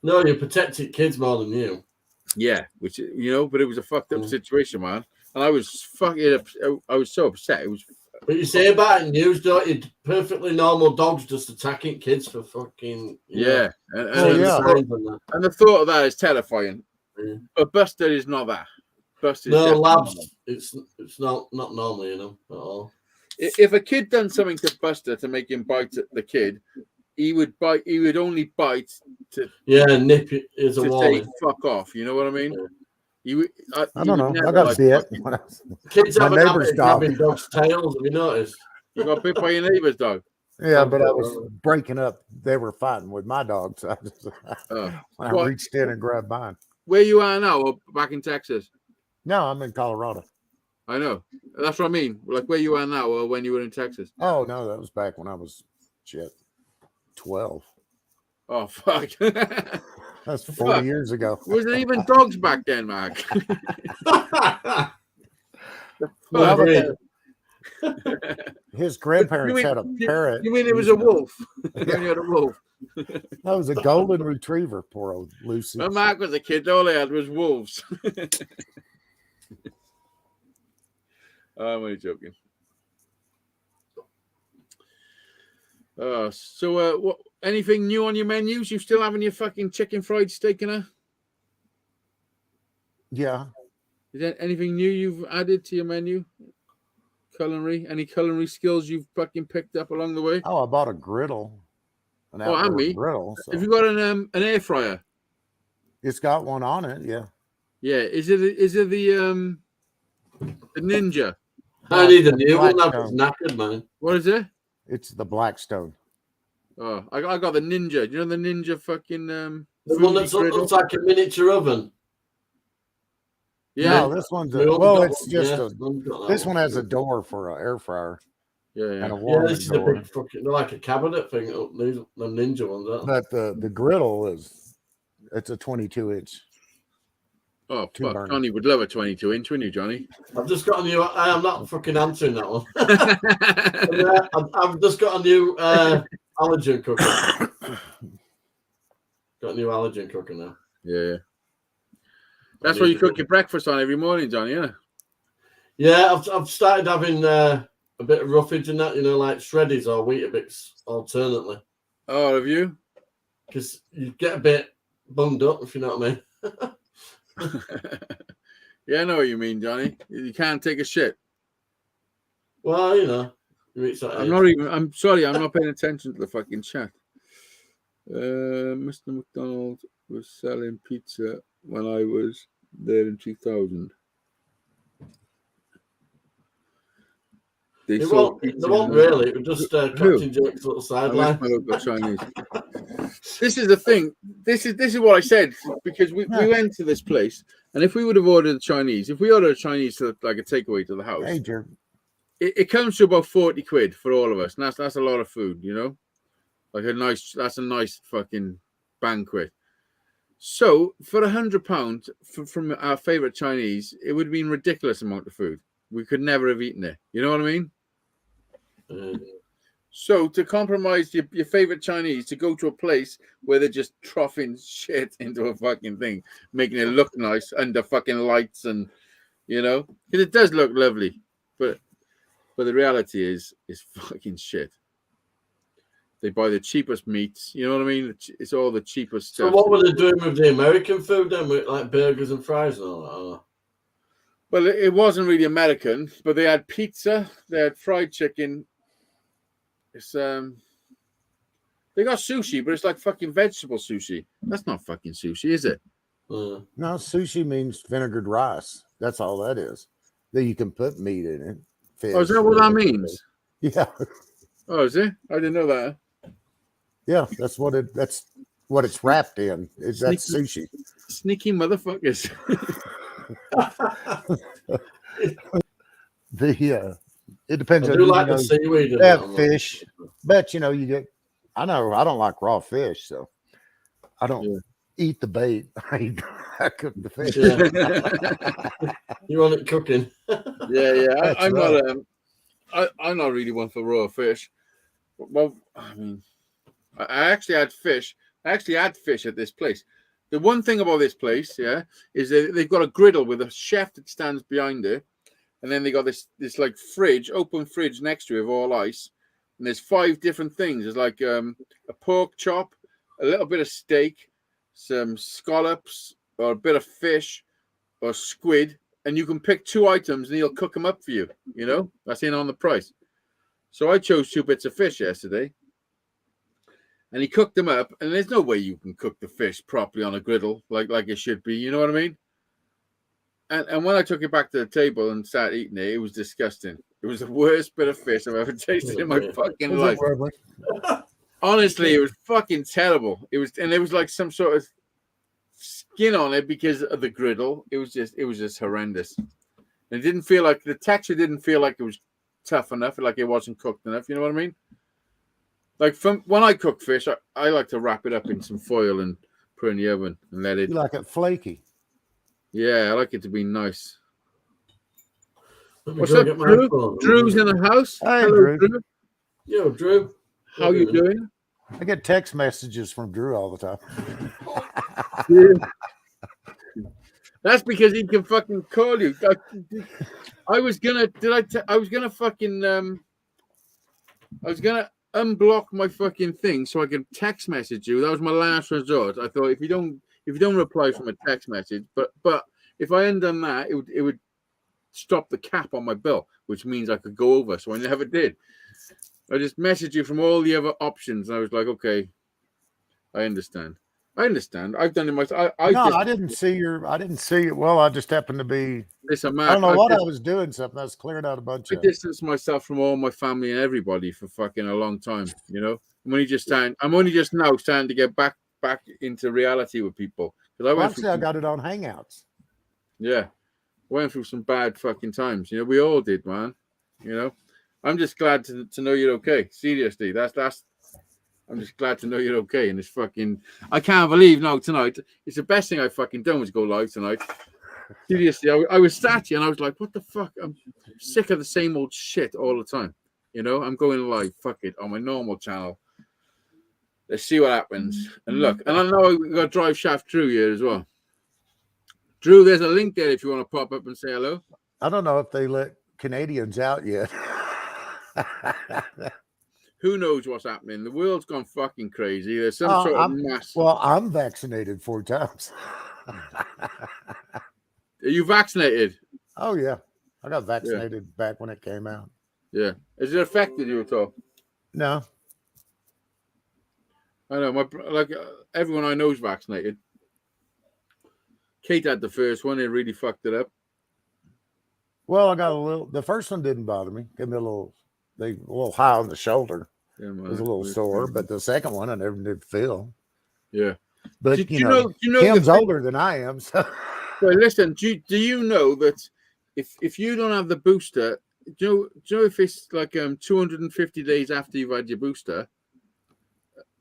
No, you protected kids more than you. Yeah, which but it was a fucked up situation, man. And I was I was so upset. It was. But you say about it in news, don't you? Perfectly normal dogs just attacking kids for fucking Yeah. And the thought of that is terrifying. Yeah. But Buster is not that. Buster is no, labs. normal. It's not normal, at all. If a kid done something to Buster to make him bite at the kid, he would bite. He would only bite to nip it as a warning. Say fuck off. You know what I mean? Yeah. I don't know. I got bit. Kids My have a neighbor's habit of grabbing dogs' tails. Have you noticed? You got bit by your neighbor's dog. Yeah, but I was breaking up. They were fighting with my dogs. I reached in and grabbed mine. Where you are now, or back in Texas? No, I'm in Colorado. I know. That's what I mean. Like where you are now, or when you were in Texas? Oh no, that was back when I was 12. Oh fuck. That's 40 years ago. Was there even dogs back then, Mark? His grandparents had a parrot. You mean it was a wolf? You had a wolf. That was a golden retriever, poor old Lucy. When Mark was a kid, all he had was wolves. I'm only joking. So what? Anything new on your menus? You still having your fucking chicken fried steak and Yeah. Is there anything new you've added to your menu? Culinary? Any culinary skills you've fucking picked up along the way? Oh, I bought a griddle. An and outdoor me. griddle. So. Have you got an air fryer? It's got one on it, yeah. Yeah. Is it the Ninja? I need a new one. That's knackered, man. What is it? It's the Blackstone. Oh, I got the Ninja. You know the Ninja fucking the one that looks like a miniature oven. Yeah, no, this one's it's just this one has a door for an air fryer. Yeah. And a warming this is door. a big fucking like a cabinet thing. These the Ninja ones, but the griddle it's a 22-inch. Oh, fuck. Johnny would love a 22-inch, wouldn't you, Johnny? I've just got a new. I am not fucking answering that one. I've just got a new allergen cooker. Got a new allergen cooker now. Yeah. That's what you cook your breakfast on every morning, Johnny, yeah? Yeah, I've started having a bit of roughage and that, like shreddies or Weetabix alternately. Oh, have you? Because you get a bit bummed up, if you know what I mean. Yeah, I know what you mean, Johnny. You can't take a shit. Well, you reach that age. I'm sorry, I'm not paying attention to the fucking chat. Mr. McDonald was selling pizza when I was there in 2000. They won't really. It was just Captain Jake's little sideline. This is the thing. This is what I said, because we went to this place, and if we would have ordered Chinese, if we ordered Chinese to like a takeaway to the house, it comes to about 40 quid for all of us, and that's a lot of food, like that's a nice fucking banquet. So for £100 from our favorite Chinese, it would have been a ridiculous amount of food. We could never have eaten it. You know what I mean? So to compromise your favorite Chinese, to go to a place where they're just troughing shit into a fucking thing, making it look nice under fucking lights, and because it does look lovely, but the reality is fucking shit. They buy the cheapest meats. You know what I mean? It's all the cheapest stuff. So what were they doing with the American food then, with like burgers and fries and all that? Well, it wasn't really American, but they had pizza, they had fried chicken. It's they got sushi, but it's like fucking vegetable sushi. That's not fucking sushi, is it? No, sushi means vinegared rice. That's all that is. That you can put meat in it. Fish, is that what that means? Yeah. Oh, is it? I didn't know that. Yeah, that's what it's wrapped in. That's sushi. Sneaky motherfuckers. It depends. I do like the seaweed. They have fish, but you get. I know I don't like raw fish, so I don't eat the bait. I cook the fish. Yeah. You want it cooking? Yeah. I'm right. not. I'm not really one for raw fish. Well, I mean, I actually had fish. I actually had fish at this place. The one thing about this place, is that they've got a griddle with a chef that stands behind it, and then they got this like fridge, open fridge next to it of all ice, and there's 5 different things. There's like a pork chop, a little bit of steak, some scallops, or a bit of fish, or squid, and you can pick 2 items, and he'll cook them up for you. You know, that's in on the price. So I chose 2 bits of fish yesterday. And he cooked them up, and there's no way you can cook the fish properly on a griddle like it should be. You know what I mean? And when I took it back to the table and started eating it, it was disgusting. It was the worst bit of fish I've ever tasted in my fucking life. Honestly, it was fucking terrible. It was, and there was like some sort of skin on it because of the griddle. It was just horrendous. It didn't feel like the texture didn't feel like it was tough enough, like it wasn't cooked enough. You know what I mean? Like when I cook fish, I like to wrap it up in some foil and put it in the oven and let it. You like it flaky? Yeah, I like it to be nice. What's up, Drew? Drew's in the house. Hey, Hello, Drew. Yo, Drew. How you doing? I get text messages from Drew all the time. Yeah. That's because he can fucking call you. I was gonna unblock my fucking thing so I could text message you. That was my last resort. I thought if you don't reply from a text message, but if I hadn't done that, it would stop the cap on my bill, which means I could go over. So I never did. I just messaged you from all the other options, and I was like, okay, I understand. I've done it myself. I didn't see it. Well, I just happened to be. Listen, Mark, I don't know what I was doing. Something I was clearing out a bunch I of. distanced myself from all my family and everybody for fucking a long time. You know, I'm only just now starting to get back into reality with people because I got it on Hangouts. Yeah, went through some bad fucking times. You know, we all did, man. You know, I'm just glad to know you're okay. Seriously, that's. I'm just glad to know you're okay. And it's fucking. I can't believe tonight. It's the best thing I fucking done was go live tonight. Seriously, I was sat here and I was like, what the fuck? I'm sick of the same old shit all the time. You know, I'm going live. Fuck it, on my normal channel. Let's see what happens. And look, and I know we've got Drive Shaft Drew here as well. Drew, there's a link there if you want to pop up and say hello. I don't know if they let Canadians out yet. Who knows what's happening? The world's gone fucking crazy. There's some sort of mass. Well, I'm vaccinated 4 times. Are you vaccinated? Oh, yeah. I got vaccinated back when it came out. Yeah. Has it affected you at all? No. I know. Everyone I know is vaccinated. Kate had the first one. It really fucked it up. Well, I got the first one didn't bother me. Gave me a little high on the shoulder. Yeah, it was a little sore, but the second one I never did feel. Yeah. But you know Kim's older than I am, so. Well, listen, do you know that if you don't have the booster, do you know if it's like 250 days after you've had your booster,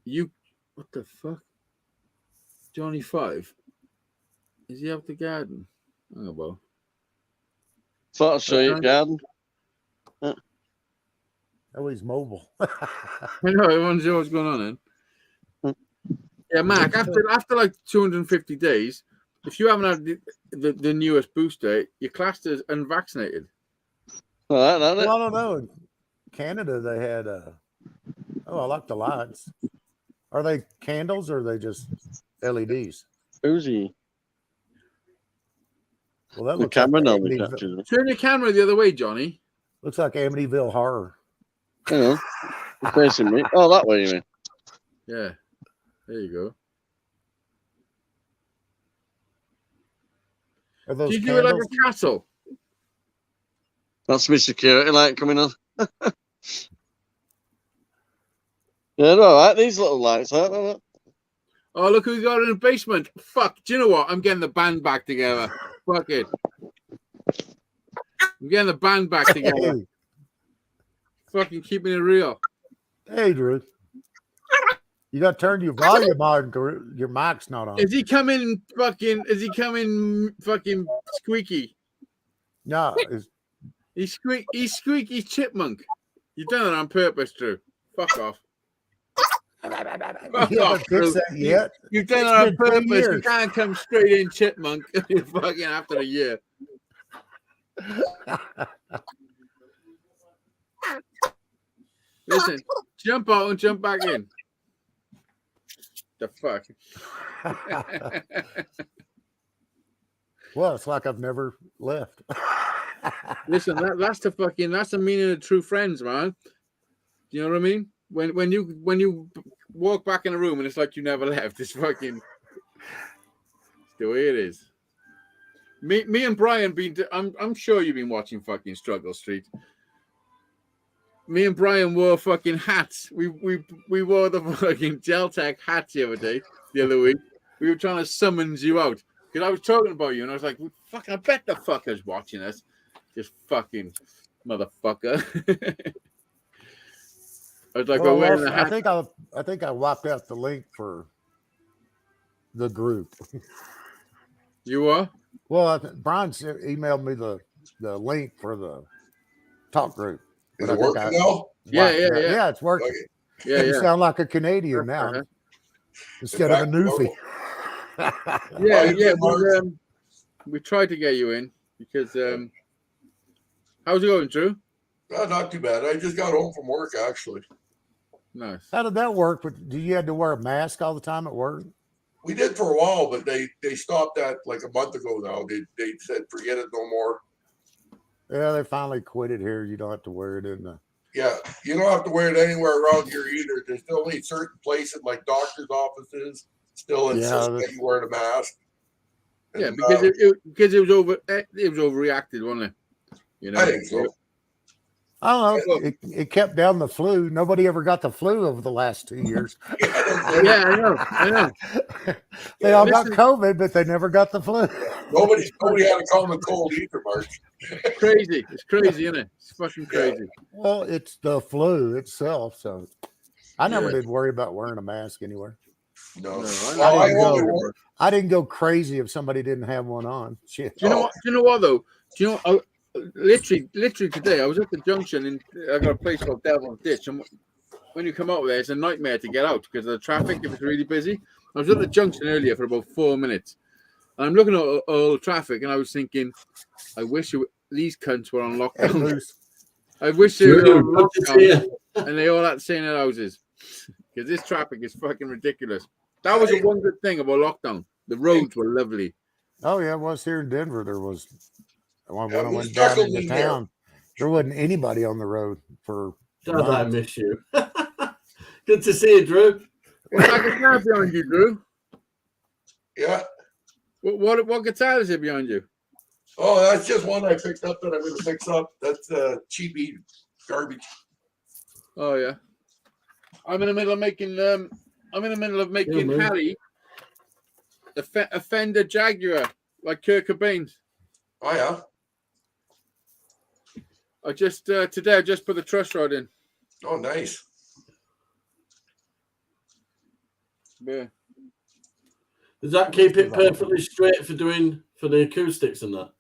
what the fuck? Johnny 5. Is he out the garden? Oh well. Thought I'd show you garden. Oh, he's mobile. I know, everyone's what's going on then. Yeah, Mark, after like 250 days, if you haven't had the newest booster, you're classed as unvaccinated. Well, I don't know. In Canada, they had I like the lights. Are they candles or are they just LEDs? Uzi. Well, that the looks camera like normally captures it. Turn your camera the other way, Johnny. Looks like Amityville Horror. Hang on. You're facing me. Oh, that way, you mean? Yeah. There you go. Are those Did you do it like a castle? That's my security light coming on. Yeah, all right. These little lights, aren't they? Oh, look who we got in the basement. Fuck. Do you know what? I'm getting the band back together. Fuck it. I'm getting the band back together. Fucking keeping it real. Hey, Drew. You got to turn your volume on. Your mic's not on. Is he coming fucking squeaky? No, He's squeaky chipmunk. You've done it on purpose, Drew. Fuck off. Fuck you off, haven't fixed that yet. You've done it It's on been 2 purpose. You years. can't come straight in chipmunk fucking after a year. Listen, jump out and jump back in. The fuck? Well, it's like I've never left. Listen, that's the meaning of true friends, man. Do you know what I mean? When you walk back in a room and it's like you never left. It's fucking it's the way it is. Me and Brian I'm sure you've been watching fucking Struggle Street. Me and Brian wore fucking hats. We wore the fucking Geltec hats the other week. We were trying to summons you out because I was talking about you and I was like, "Fucking, I bet the fucker's watching us." Just fucking motherfucker. I was like, Well, wearing a hat. I think I wiped out the link for the group. You are? Well, Brian emailed me the link for the talk group. Is it working now? Yeah. Yeah, it's working. Okay. Yeah, You yeah. sound like a Canadian now instead of a newfie. Yeah. We tried to get you in because how's it going, Drew? Not too bad. I just got home from work, actually. Nice. How did that work? But do you have to wear a mask all the time at work? We did for a while, but they stopped that like a month ago now. They said forget it no more. Yeah, they finally quit it here. You don't have to wear it in the. Yeah, you don't have to wear it anywhere around here either. There's still only certain places like doctors' offices still insist that you wear the mask. And, yeah, because it was overreacted, wasn't it? You know, I think so. I don't know. It kept down the flu. Nobody ever got the flu over the last 2 years. Yeah, I know. They all got COVID, but they never got the flu. Nobody had a common cold either, Mark. Crazy. It's crazy, isn't it? It's fucking crazy. Well, it's the flu itself, so I never did worry about wearing a mask anywhere. No. I didn't go crazy if somebody didn't have one on. Shit. Do you know what though? Do you know? Literally today, I was at the junction and I got a place called Devil's Ditch. And when you come out there, it's a nightmare to get out because of the traffic. If it's really busy, I was at the junction earlier for about 4 minutes. And I'm looking at all the traffic, and I was thinking, I wish these cunts were on lockdown. I wish they were on lockdown, and they all had to stay in their houses because this traffic is fucking ridiculous. That was the one good thing about lockdown. The roads were lovely. Oh yeah, it was here in Denver. There was. When I went down into town, there wasn't anybody on the road for. God, I miss you. Good to see you, Drew. What's that guitar behind you, Drew? Yeah. What guitar is it behind you? Oh, that's just one I picked up that I'm going to fix up. That's cheapy garbage. Oh yeah. I'm in the middle of making. Harry a Fender Jaguar like Kurt Cobain's. Oh yeah. Today I just put the truss rod in. Oh, nice. Yeah. Does that keep it perfectly straight for the acoustics and that?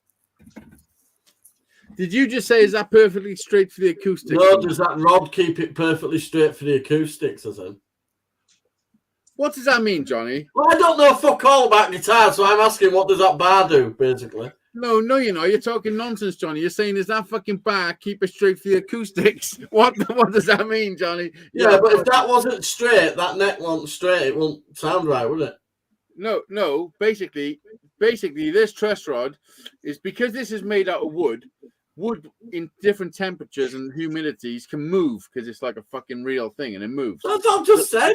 Did you just say is that perfectly straight for the acoustics? No, does that rod keep it perfectly straight for the acoustics? I said. What does that mean, Johnny? Well, I don't know fuck all about guitars, so I'm asking what does that bar do, basically. No, you're talking nonsense, Johnny. You're saying is that fucking bar keep it straight for the acoustics? What does that mean, Johnny? Yeah, but if that wasn't straight, that neck wasn't straight, it won't sound right, would it? No. Basically, this truss rod is because this is made out of wood. Wood in different temperatures and humidities can move because it's like a fucking real thing and it moves. That's what I've just said.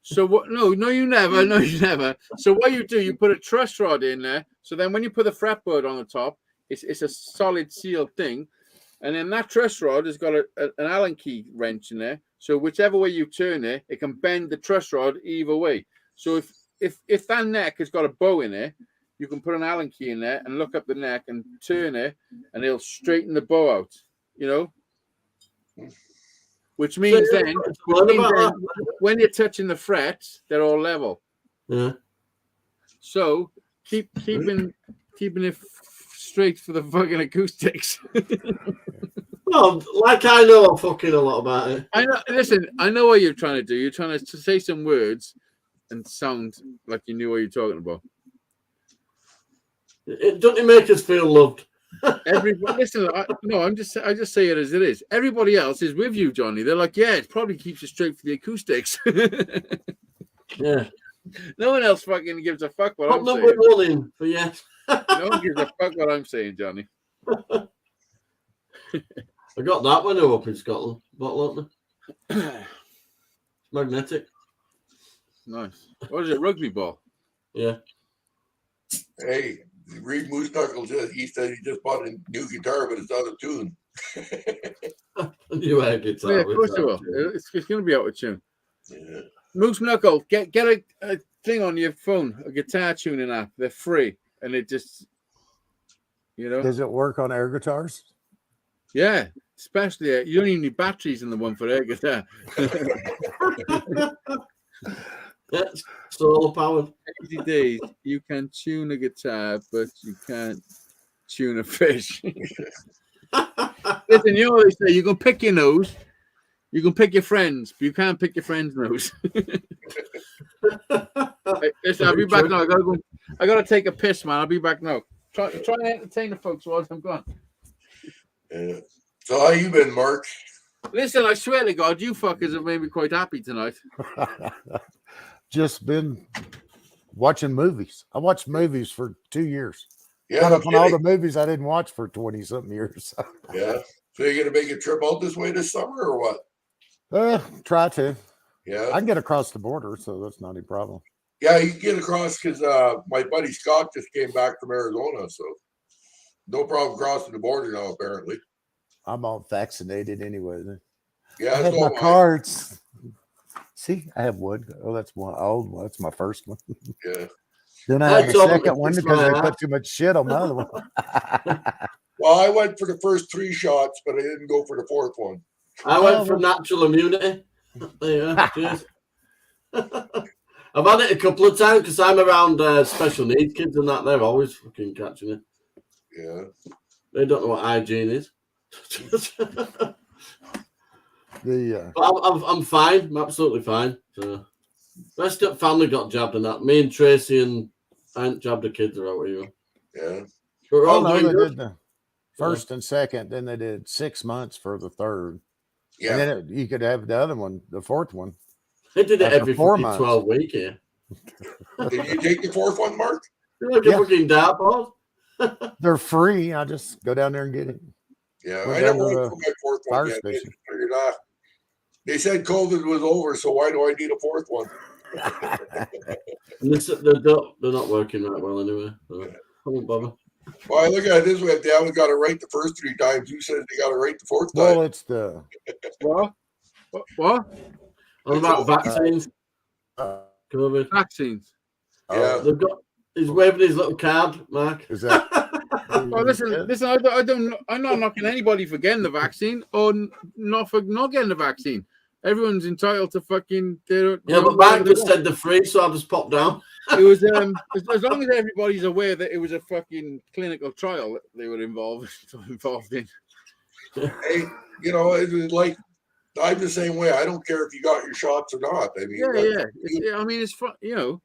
So what? No, you never. So what you do, you put a truss rod in there. So then when you put the fretboard on the top, it's a solid sealed thing, and then that truss rod has got an Allen key wrench in there. So whichever way you turn it, it can bend the truss rod either way. So if that neck has got a bow in it, you can put an Allen key in there and look up the neck and turn it, and it'll straighten the bow out. You know. which means when you're touching the frets, they're all level. Yeah. So keeping it straight for the fucking acoustics. Well, like I know fucking a lot about it. I know. Listen, I know what you're trying to do. You're trying to say some words and sound like you knew what you're talking about. Don't it make us feel loved? Everybody, listen. I just say it as it is. Everybody else is with you, Johnny. They're like, yeah, it probably keeps you straight for the acoustics. Yeah. No one else fucking gives a fuck what I'm saying. Rolling for yes. No one gives a fuck what I'm saying, Johnny. I got that one up in Scotland. Bottle opener. Magnetic. Nice. What is it? Rugby ball? Yeah. Hey, Reed Moose Knuckles, he said he just bought a new guitar, but it's out of tune. A new air guitar. Yeah, of course it will. It's going to be out of tune. Yeah. Moose Knuckle, get a thing on your phone, a guitar tuning app. They're free, and it just, Does it work on air guitars? Yeah, especially you don't even need batteries in the one for air guitar. That's solar powered. Hazeydaze, you can tune a guitar, but you can't tune a fish. Listen, you know what they say? You can pick your nose, you can pick your friends, but you can't pick your friend's nose. Listen, I'll be back now. I gotta take a piss, man. I'll be back now. Try and entertain the folks while I'm gone. Yeah. So how you been, Mark? Listen, I swear to God, you fuckers have made me quite happy tonight. Just been watching movies. I watched movies for 2 years. Yeah, Caught up on all the movies I didn't watch for 20-something years. Yeah. So you're gonna make a trip out this way this summer or what? Try to. Yeah. I can get across the border, so that's not a problem. Yeah, you can get across because my buddy Scott just came back from Arizona, so no problem crossing the border now, apparently. I'm all vaccinated anyway. Yeah, I have so my cards. See, I have one. Oh, that's one. Oh, that's my first one. Yeah. Then I have a second one because they put too much shit on my other one. Well, I went for the first 3 shots, but I didn't go for the 4th one. I went for natural immunity. Yeah, cheers. I've had it a couple of times because I'm around special needs kids and that. They're always fucking catching it. Yeah. They don't know what hygiene is. I'm fine. I'm absolutely fine. So, rest of the family got jabbed and that. Me and Tracy and Aunt jabbed the kids or whatever. Yeah. But we're all doing they good. did the first and second. Then they did 6 months for the third. Yeah. And then you could have the other one, the 4th one. They did it every 4 months. 12 weeks here. Did you take the 4th one, Mark? You're like a fucking dartboard. They're free. I just go down there and get it. Yeah, We're I down never to went for my 4th one fire yet. station. Figured out. They said COVID was over, so why do I need a 4th one? They're not working right well anyway. So I won't bother. Well, I look at it this way: if they haven't got it right the first 3 times, who says they got it right the 4th time? Well, it's the What? What about vaccines? COVID Vaccines. Yeah. They've got. He's waving his little card, Mark. is that. Well, listen. I'm not knocking anybody for getting the vaccine or not for not getting the vaccine. Everyone's entitled to fucking. Yeah, but Mark just said they're free, so I just popped down. It was as long as everybody's aware that it was a fucking clinical trial that they were involved in. Hey, it was like I'm the same way. I don't care if you got your shots or not. I mean, I mean, it's fun. Yeah,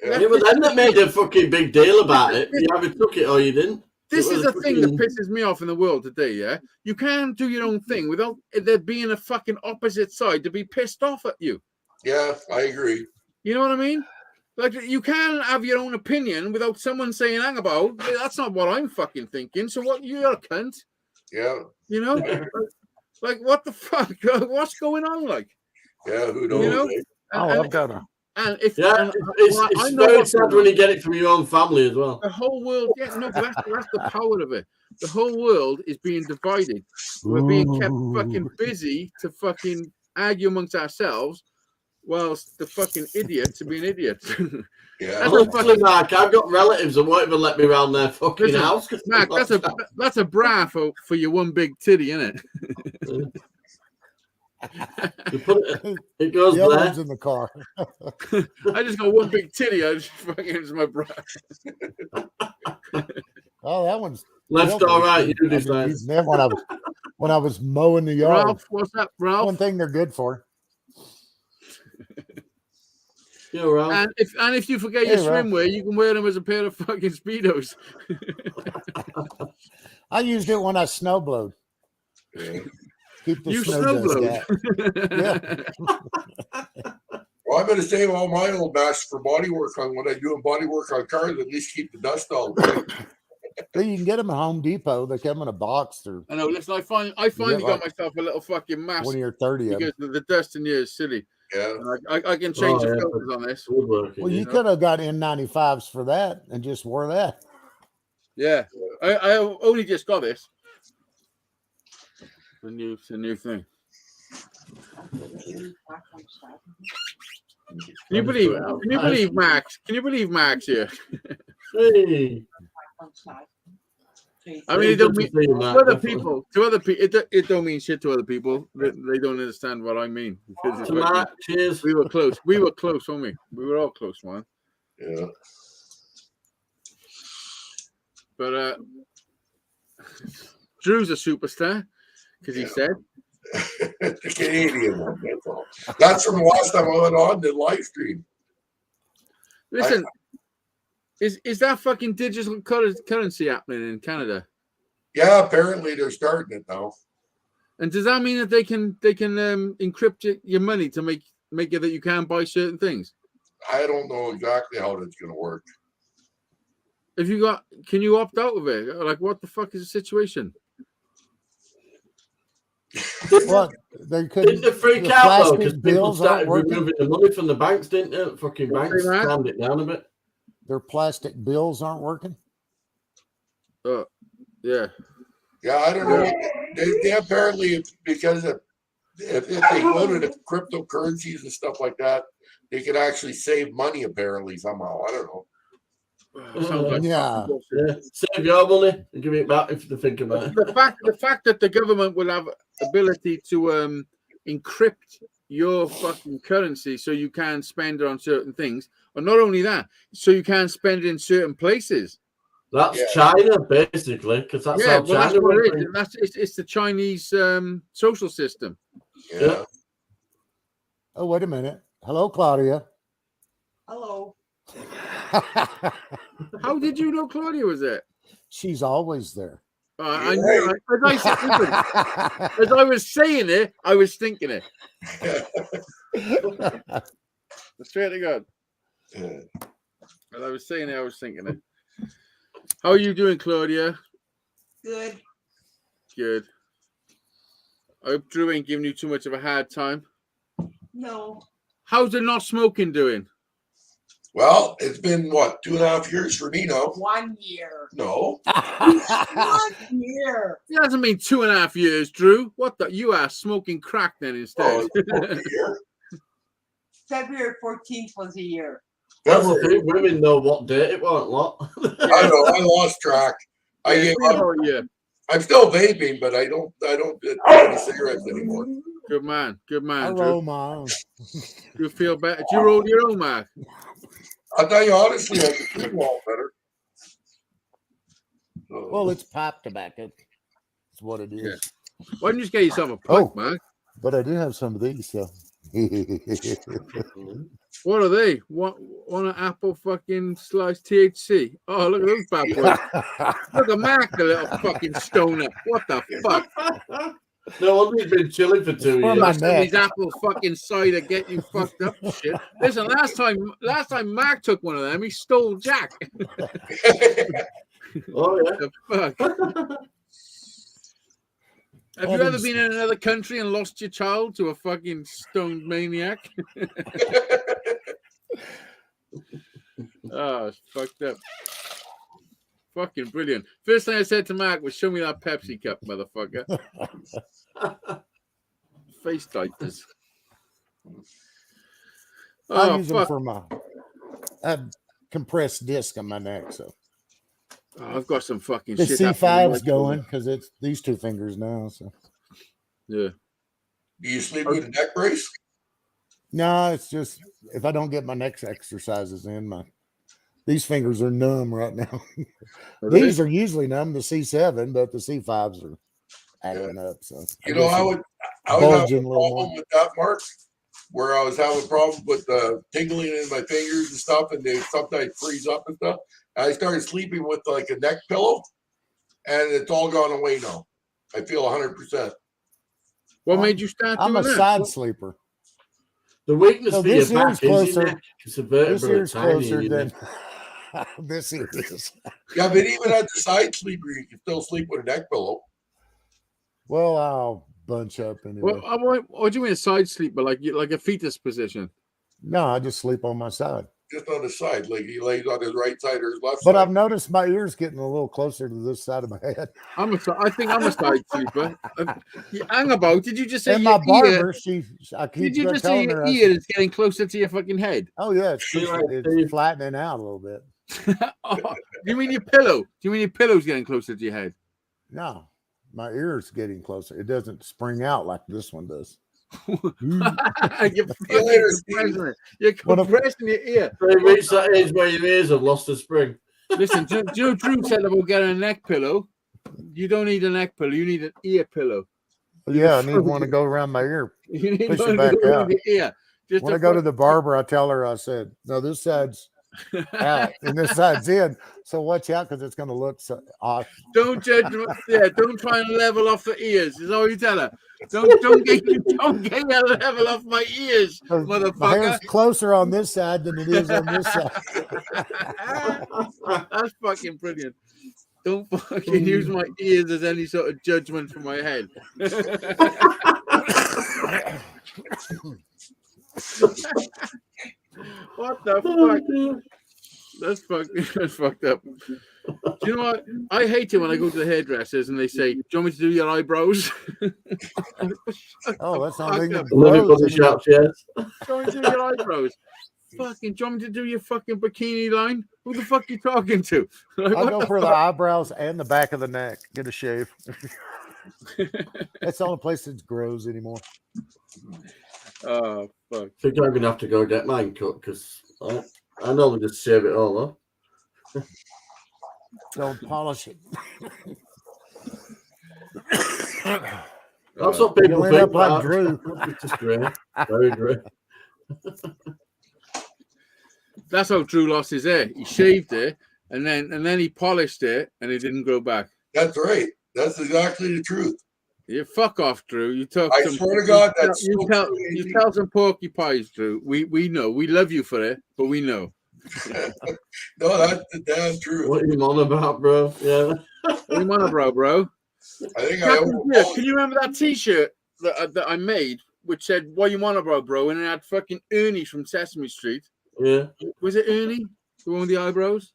but then they made a fucking big deal about it. You either took it or you didn't. This is the thing that pisses me off in the world today, yeah? You can't do your own thing without there being a fucking opposite side to be pissed off at you. Yeah, I agree. You know what I mean? Like, you can't have your own opinion without someone saying, hang about, that's not what I'm fucking thinking, so what, you're a cunt. Yeah. You know? Like, what the fuck? What's going on, like? Yeah, who knows? You know? I've got a. And if it's very sad when you get it from your own family as well. The whole world, but that's the power of it. The whole world is being divided. We're being kept fucking busy to fucking argue amongst ourselves, whilst the fucking idiots are being idiots. Yeah, Mark, I've got relatives that won't even let me around their fucking house. Mark, that's a bra for your one big titty, isn't it? You put it goes The other there. one's in the car. I just got one big titty. I just fucking it's my bra. Oh, that one's Left or right, you decide. using them when I was mowing the yard. Ralph, what's up, Ralph? One thing they're good for. Yeah, Ralph. And if you forget your swimwear, you can wear them as a pair of fucking Speedos. I used it when I snowblowed. Keep the You snow dust out. snowblowed. Well, I'm going to save all my old masks for body work on when I do body work on cars. At least keep the dust out. But you can get them at Home Depot. They come in a box. I know. Listen, I finally got myself a little fucking mask 20 or 30 because the dust in here is silly. Yeah, I can change the filters on this. Well, you could have got N95s for that and just wore that. Yeah, I only just got this. The new thing. Can you believe Max? Can you believe Max here? Hey. I mean, it don't mean to other people. It don't mean shit to other people. They don't understand what I mean. Because it's like, cheers. we were close. We were close, weren't we? We were all close, man. yeah. But Drew's a superstar because he said The Canadian one. That's all. That's from the last time I went on the live stream. Listen, is that fucking digital currency happening in Canada? Yeah, apparently they're starting it now. And does that mean that they can encrypt your money to make it that you can't buy certain things? I don't know exactly how that's going to work. Can you opt out of it? Like, what the fuck is the situation? What they couldn't. Didn't they freak the out though plastic because people bills started aren't working? removing the money from the banks, didn't they? Fucking What's banks that? calmed it down a bit. Their plastic bills aren't working. Yeah. Yeah, I don't know. They apparently, because if they go to the cryptocurrencies and stuff like that, they could actually save money apparently somehow. I don't know. Sounds like Yeah. Save your money and give it back if you think about it. The fact that the government will have ability to encrypt your fucking currency so you can't spend it on certain things, or not only that, so you can't spend it in certain places. That's China, basically, because that's how China. That's what it is. It's the Chinese social system. Yeah. Oh, wait a minute. Hello, Claudia. Hello. How did you know Claudia was there? She's always there. I knew. As I was saying it, I was thinking it. Swear to God. As I was saying it, I was thinking it. How are you doing, Claudia? Good. Good. I hope Drew ain't giving you too much of a hard time. No. How's the not smoking doing? Well, it's been what, 2.5 years for me now? 1 year. No. 1 year. It hasn't been 2.5 years, Drew. What the? You are smoking crack then instead. A year. February 14th was a year. February. Women know what date it won't. What? I know. I lost track. I gave up. I'm still vaping, but I don't do any cigarettes anymore. Good man. Good man, Hello, Drew. Mom. You feel better? Do you roll your own, Mark? I'll tell you honestly, I can feel a lot better. So, Well, it's pipe tobacco. That's what it is. Yeah. Why don't you just get yourself a pipe, Mark? But I do have some of these, so. What are they? Want an apple fucking sliced THC? Oh, look at those bad boys. Look at Mark, the little fucking stoner. What the fuck? No wonder he's been chilling for 2 For years. my neck. These apple fucking cider get you fucked up and shit. Listen, last time Mark took one of them, he stole Jack. Oh yeah. The fuck? Have you ever been in another country and lost your child to a fucking stoned maniac? Oh, it's fucked up. Fucking brilliant. First thing I said to Mark was, show me that Pepsi cup, motherfucker. Face diapers. I Oh, use them fuck. for my compressed disc on my neck. So Oh, I've got some fucking the shit. C5's going because it's these two fingers now. So Yeah. Do you sleep with a neck brace? No, it's just if I don't get my neck exercises in, these fingers are numb right now. These are usually numb, the C7, but the C5s are acting up. So You know, I was having a problem with that, Mark, where I was having a problem with the tingling in my fingers and stuff, and they sometimes freeze up and stuff. And I started sleeping with like a neck pillow, and it's all gone away now. I feel 100%. What made you start doing I'm a that? side sleeper. The weakness So for your this back ear's closer. It's a vertebra. This ear's tiny, closer you than know. this ear is. Yeah, but even at the side sleeper, you can still sleep with a neck pillow. Well, I'll bunch up anyway. What do you mean a side sleeper? Like a fetus position? No, I just sleep on my side. Just on the side, like he lays on his right side or his left But side. I've noticed my ears getting a little closer to this side of my head. I think I'm a side sleeper. Hang about. Did you just say and my barber? I keep did you just say telling your her, ear is getting closer to your fucking head? Oh yeah, it's flattening out a little bit. Oh, do you mean your pillow? Do you mean your pillow's getting closer to your head? No, my ear's getting closer. It doesn't spring out like this one does. You're compressing your ear. So you reach that age where your ears have lost the spring. Listen, do you know Drew said about getting a neck pillow? You don't need a neck pillow. You need an ear pillow. Yeah, I need one to go around my ear. You need push one it back to go out. around your ear. Just When I go to the barber, I tell her, I said, no, this side's out and this side's in. So watch out because it's going to look so off. Don't judge. Yeah, don't try and level off the ears. Is all you tell her. Don't get a level off my ears, motherfucker. My hair's closer on this side than it is on this side. That's fucking brilliant. Don't fucking use my ears as any sort of judgment for my head. What the fuck? That's fucked up. Do you know what? I hate it when I go to the hairdressers and they say, "Do you want me to do your eyebrows?" Oh, that's not big. Everybody shouts yes. Do you want me to do your eyebrows? Fucking, do you want me to do your fucking bikini line? Who the fuck are you talking to? Like, I'll go for the eyebrows and the back of the neck. Get a shave. That's the only place that grows anymore. Oh, fuck. I think I'm going to have to go get mine cut because I know they just shave it all off. Don't polish it. That's what people end think. up like Drew. It's just great. Very great. That's how Drew lost his hair. He shaved it and then he polished it and it didn't grow back. That's right. That's exactly the truth. You fuck off, Drew. You talk. I swear to God, that's you tell some porcupines, Drew. We know. We love you for it, but we know. No, that's the damn truth. What are you on about, bro? Yeah. What are you on about, bro? I think Can you remember that T-shirt that I made, which said "What you on about, bro?" and it had fucking Ernie from Sesame Street. Yeah. Was it Ernie? The one with the eyebrows?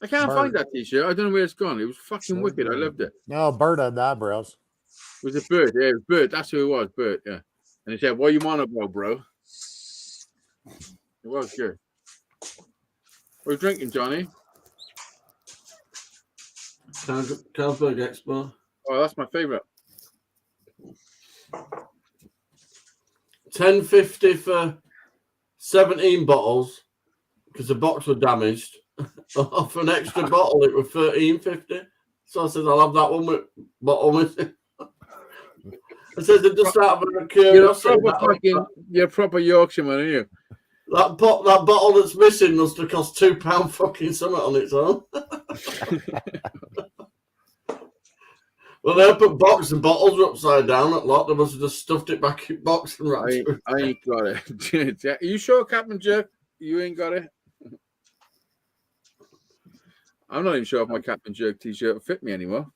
I can't find that T-shirt. I don't know where it's gone. It was fucking wicked. I loved it. No, Bert had the eyebrows. Was it Bert? Yeah, it was Bert. That's who it was, Bert. Yeah. And he said, "What you on about, bro?" It was good. What are you drinking, Johnny? Carlsberg Expo. Oh, that's my favourite. $10.50 for 17 bottles because the box was damaged. Off an extra bottle, it was $13.50. So I said, I'll have that one with bottle missing. I said, just out of a curiosity. You're a proper Yorkshireman, aren't you? That bottle that's missing must have cost £2 fucking something on its own. Well, they put box and bottles were upside down at lot. They must have just stuffed it back in box and wrapped it. I ain't got it. Are you sure, Captain Jerk? You ain't got it? I'm not even sure if my Captain Jerk t-shirt will fit me anymore.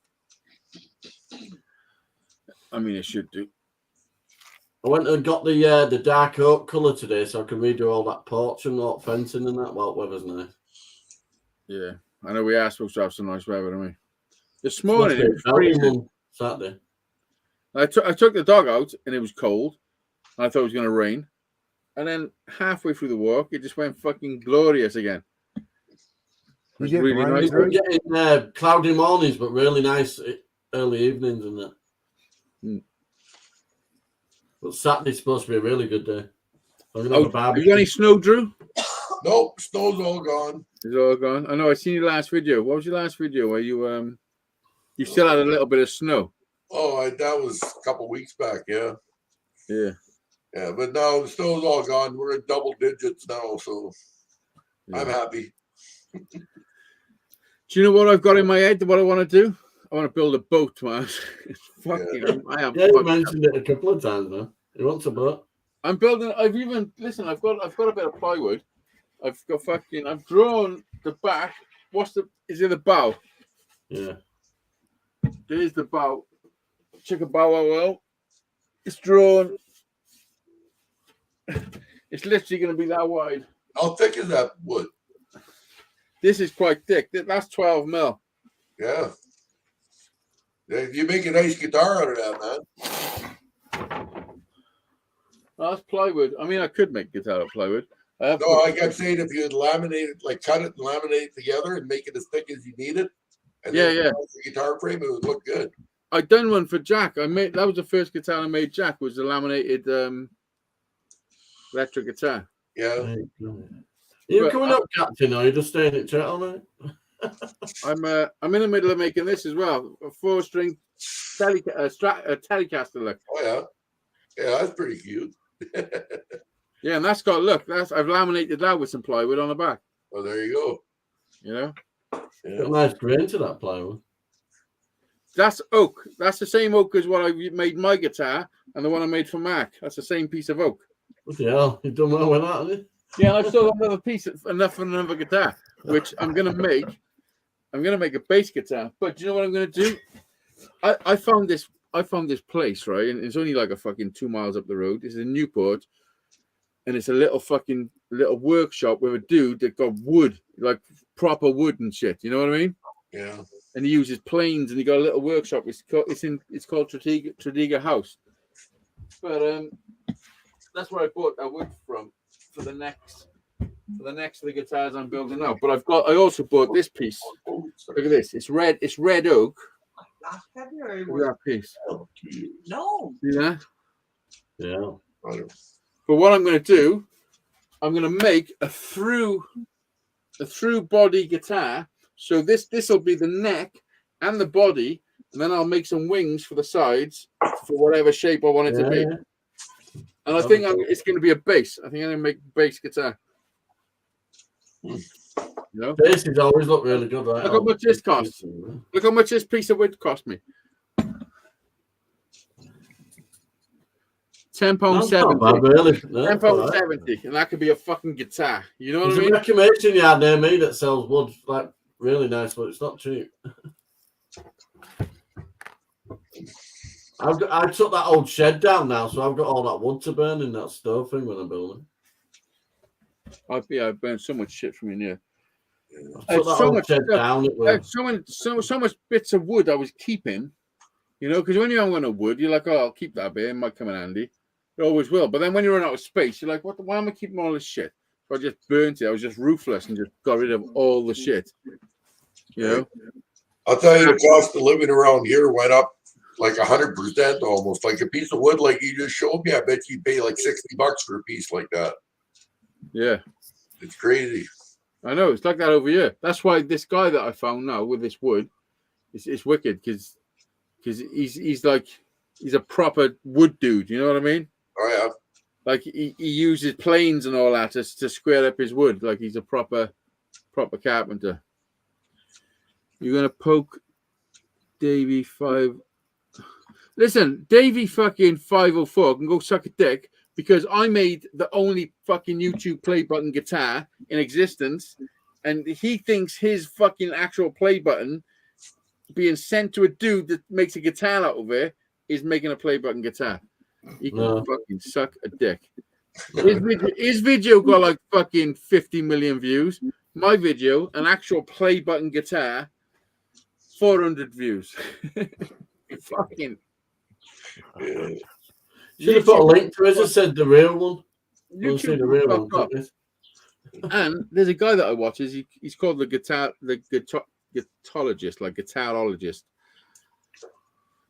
I mean, it should do. I went and got the dark oak colour today so I can redo all that porch and all fencing and that while weather's nice. Yeah, I know we are supposed to have some nice weather, don't we? This morning, it was freezing. Saturday. I took the dog out and it was cold. And I thought it was going to rain. And then halfway through the walk, it just went fucking glorious again. It was really nice. We're getting cloudy mornings, but really nice early evenings and that. But Saturday's supposed to be a really good day. I'm gonna have a Oh, have you barbecue. got any snow, Drew? Nope, snow's all gone. It's all gone. I know. I seen your last video. What was your last video? Where you still had a little bit of snow? Oh, that was a couple weeks back. Yeah, Yeah. yeah. But no, the snow's all gone. We're in double digits now, so Yeah. I'm happy. Do you know what I've got in my head? What I want to do? I want to build a boat, man. Fucking, I am. Yeah, you fucking- mentioned it a couple of times now. He wants a boat. I'm building. I've got a bit of plywood. I've drawn the back. Is it the bow? Yeah. There's the bow. Check a bow well. It's drawn. It's literally going to be that wide. How thick is that wood? This is quite thick. That's 12 mil. Yeah. You make a nice guitar out of that, man. That's plywood. I mean, I could make guitar out of plywood. No, I kept saying if you had laminated, like cut it and laminate it together and make it as thick as you need it, and then Yeah. the guitar frame, it would look good. I done one for Jack. That was the first guitar I made. Jack was the laminated electric guitar. Yeah. You're But coming up, Captain, or are you just staying at chat on it? I'm in the middle of making this as well. A 4-string Telecaster look. Oh yeah. Yeah, that's pretty cute. Yeah, and that's got I've laminated that with some plywood on the back. Oh, there you go. You know, Yeah. Got a nice grain to that plywood. that's oak. That's the same oak as what I made my guitar and the one I made for Mark. That's the same piece of oak. What the hell? You've done well with that, haven't you? Yeah, and I've still got another piece enough for another guitar, which I'm gonna make. I'm gonna make a bass guitar. But do you know what I'm gonna do? I found this place, right? And it's only like a fucking 2 miles up the road. It's in Newport. And it's a little workshop with a dude that got wood, like proper wood and shit. You know what I mean? Yeah. And he uses planes, and he got a little workshop. It's called Tredegar House. But that's where I bought that wood from for the next of the guitars I'm building now. But I also bought this piece. Look at this. It's red. It's red oak. Last February Look was at that piece. no. See that? Yeah. But what I'm going to do, I'm going to make a through body guitar. So this will be the neck and the body, and then I'll make some wings for the sides for whatever shape I want it to be. Yeah. And I think it's going to be a bass. I think I'm going to make bass guitar. You know, Bases always look really good, right? Look how much this costs. Look how much this piece of wood cost me. £10.70. Really. £10.70, and that could be a fucking guitar. You know what There's I a mean? reclamation yard near me that sells wood, like really nice, but it's not cheap. I took that old shed down now, so I've got all that wood to burn in that stove thing when I'm building. I burned so much shit from in here. I took that so old much shed stuff. down. I had so much bits of wood I was keeping, you know, because when you're on a wood, you're like, oh, I'll keep that bit. It might come in handy. It always will. But then when you run out of space, you're like, why am I keeping all this shit? So I just burnt it. I was just ruthless and just got rid of all the shit. You know? I'll tell you, the cost of living around here went up like 100% almost. Like a piece of wood, like you just showed me, I bet you pay like $60 for a piece like that. Yeah. It's crazy. I know. It's like that over here. That's why this guy that I found now with this wood, it's wicked because he's a proper wood dude. You know what I mean? Oh, yeah. Like he uses planes and all that to square up his wood. Like he's a proper carpenter. You're gonna poke Davey 5. Listen, Davey fucking 504 can go suck a dick because I made the only fucking YouTube play button guitar in existence, and he thinks his fucking actual play button being sent to a dude that makes a guitar out of it is making a play button guitar. He can fucking suck a dick. His video got like fucking 50 million views. My video, an actual play button guitar, 400 views. Fucking. Yeah. Should have put a link to it. Just said the real one. We'll see the real one. Up. And there's a guy that I watch. He's called the guitarologist, like guitarologist.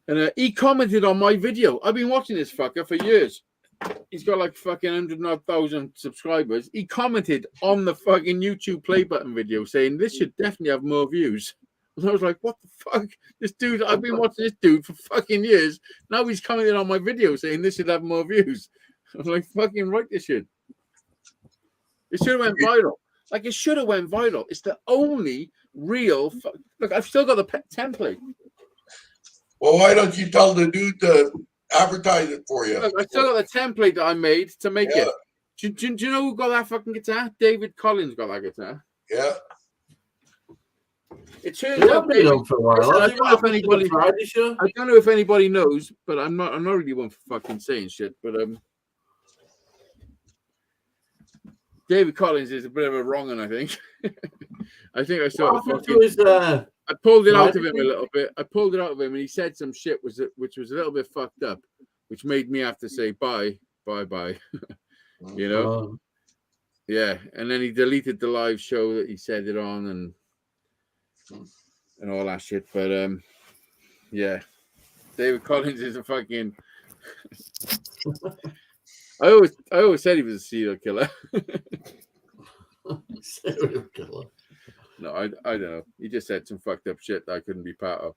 And he commented on my video. I've been watching this fucker for years. He's got like fucking 100,000 subscribers. He commented on the fucking YouTube play button video saying this should definitely have more views. And I was like, what the fuck? This dude, I've been watching this dude for fucking years. Now he's commenting on my video saying this should have more views. I was like, fucking write this shit. It should have went viral. Like, it should have went viral. It's the only real... Look, I've still got the template. Well, why don't you tell the dude to advertise it for you? Look, I still got the template that I made to make it. Do you know who got that fucking guitar? David Collins got that guitar. Yeah. It turns out... I don't know if anybody knows, but I'm not really one for fucking saying shit, but... David Collins is a bit of a wrong one, I think. I think I saw I pulled it out of him a little bit. I pulled it out of him, and he said some shit which was a little bit fucked up, which made me have to say bye. You know? Yeah. And then he deleted the live show that he said it on and all that shit. But yeah, David Collins is a fucking. I always said he was a serial killer. Serial killer. No, I don't know. He just said some fucked up shit that I couldn't be part of.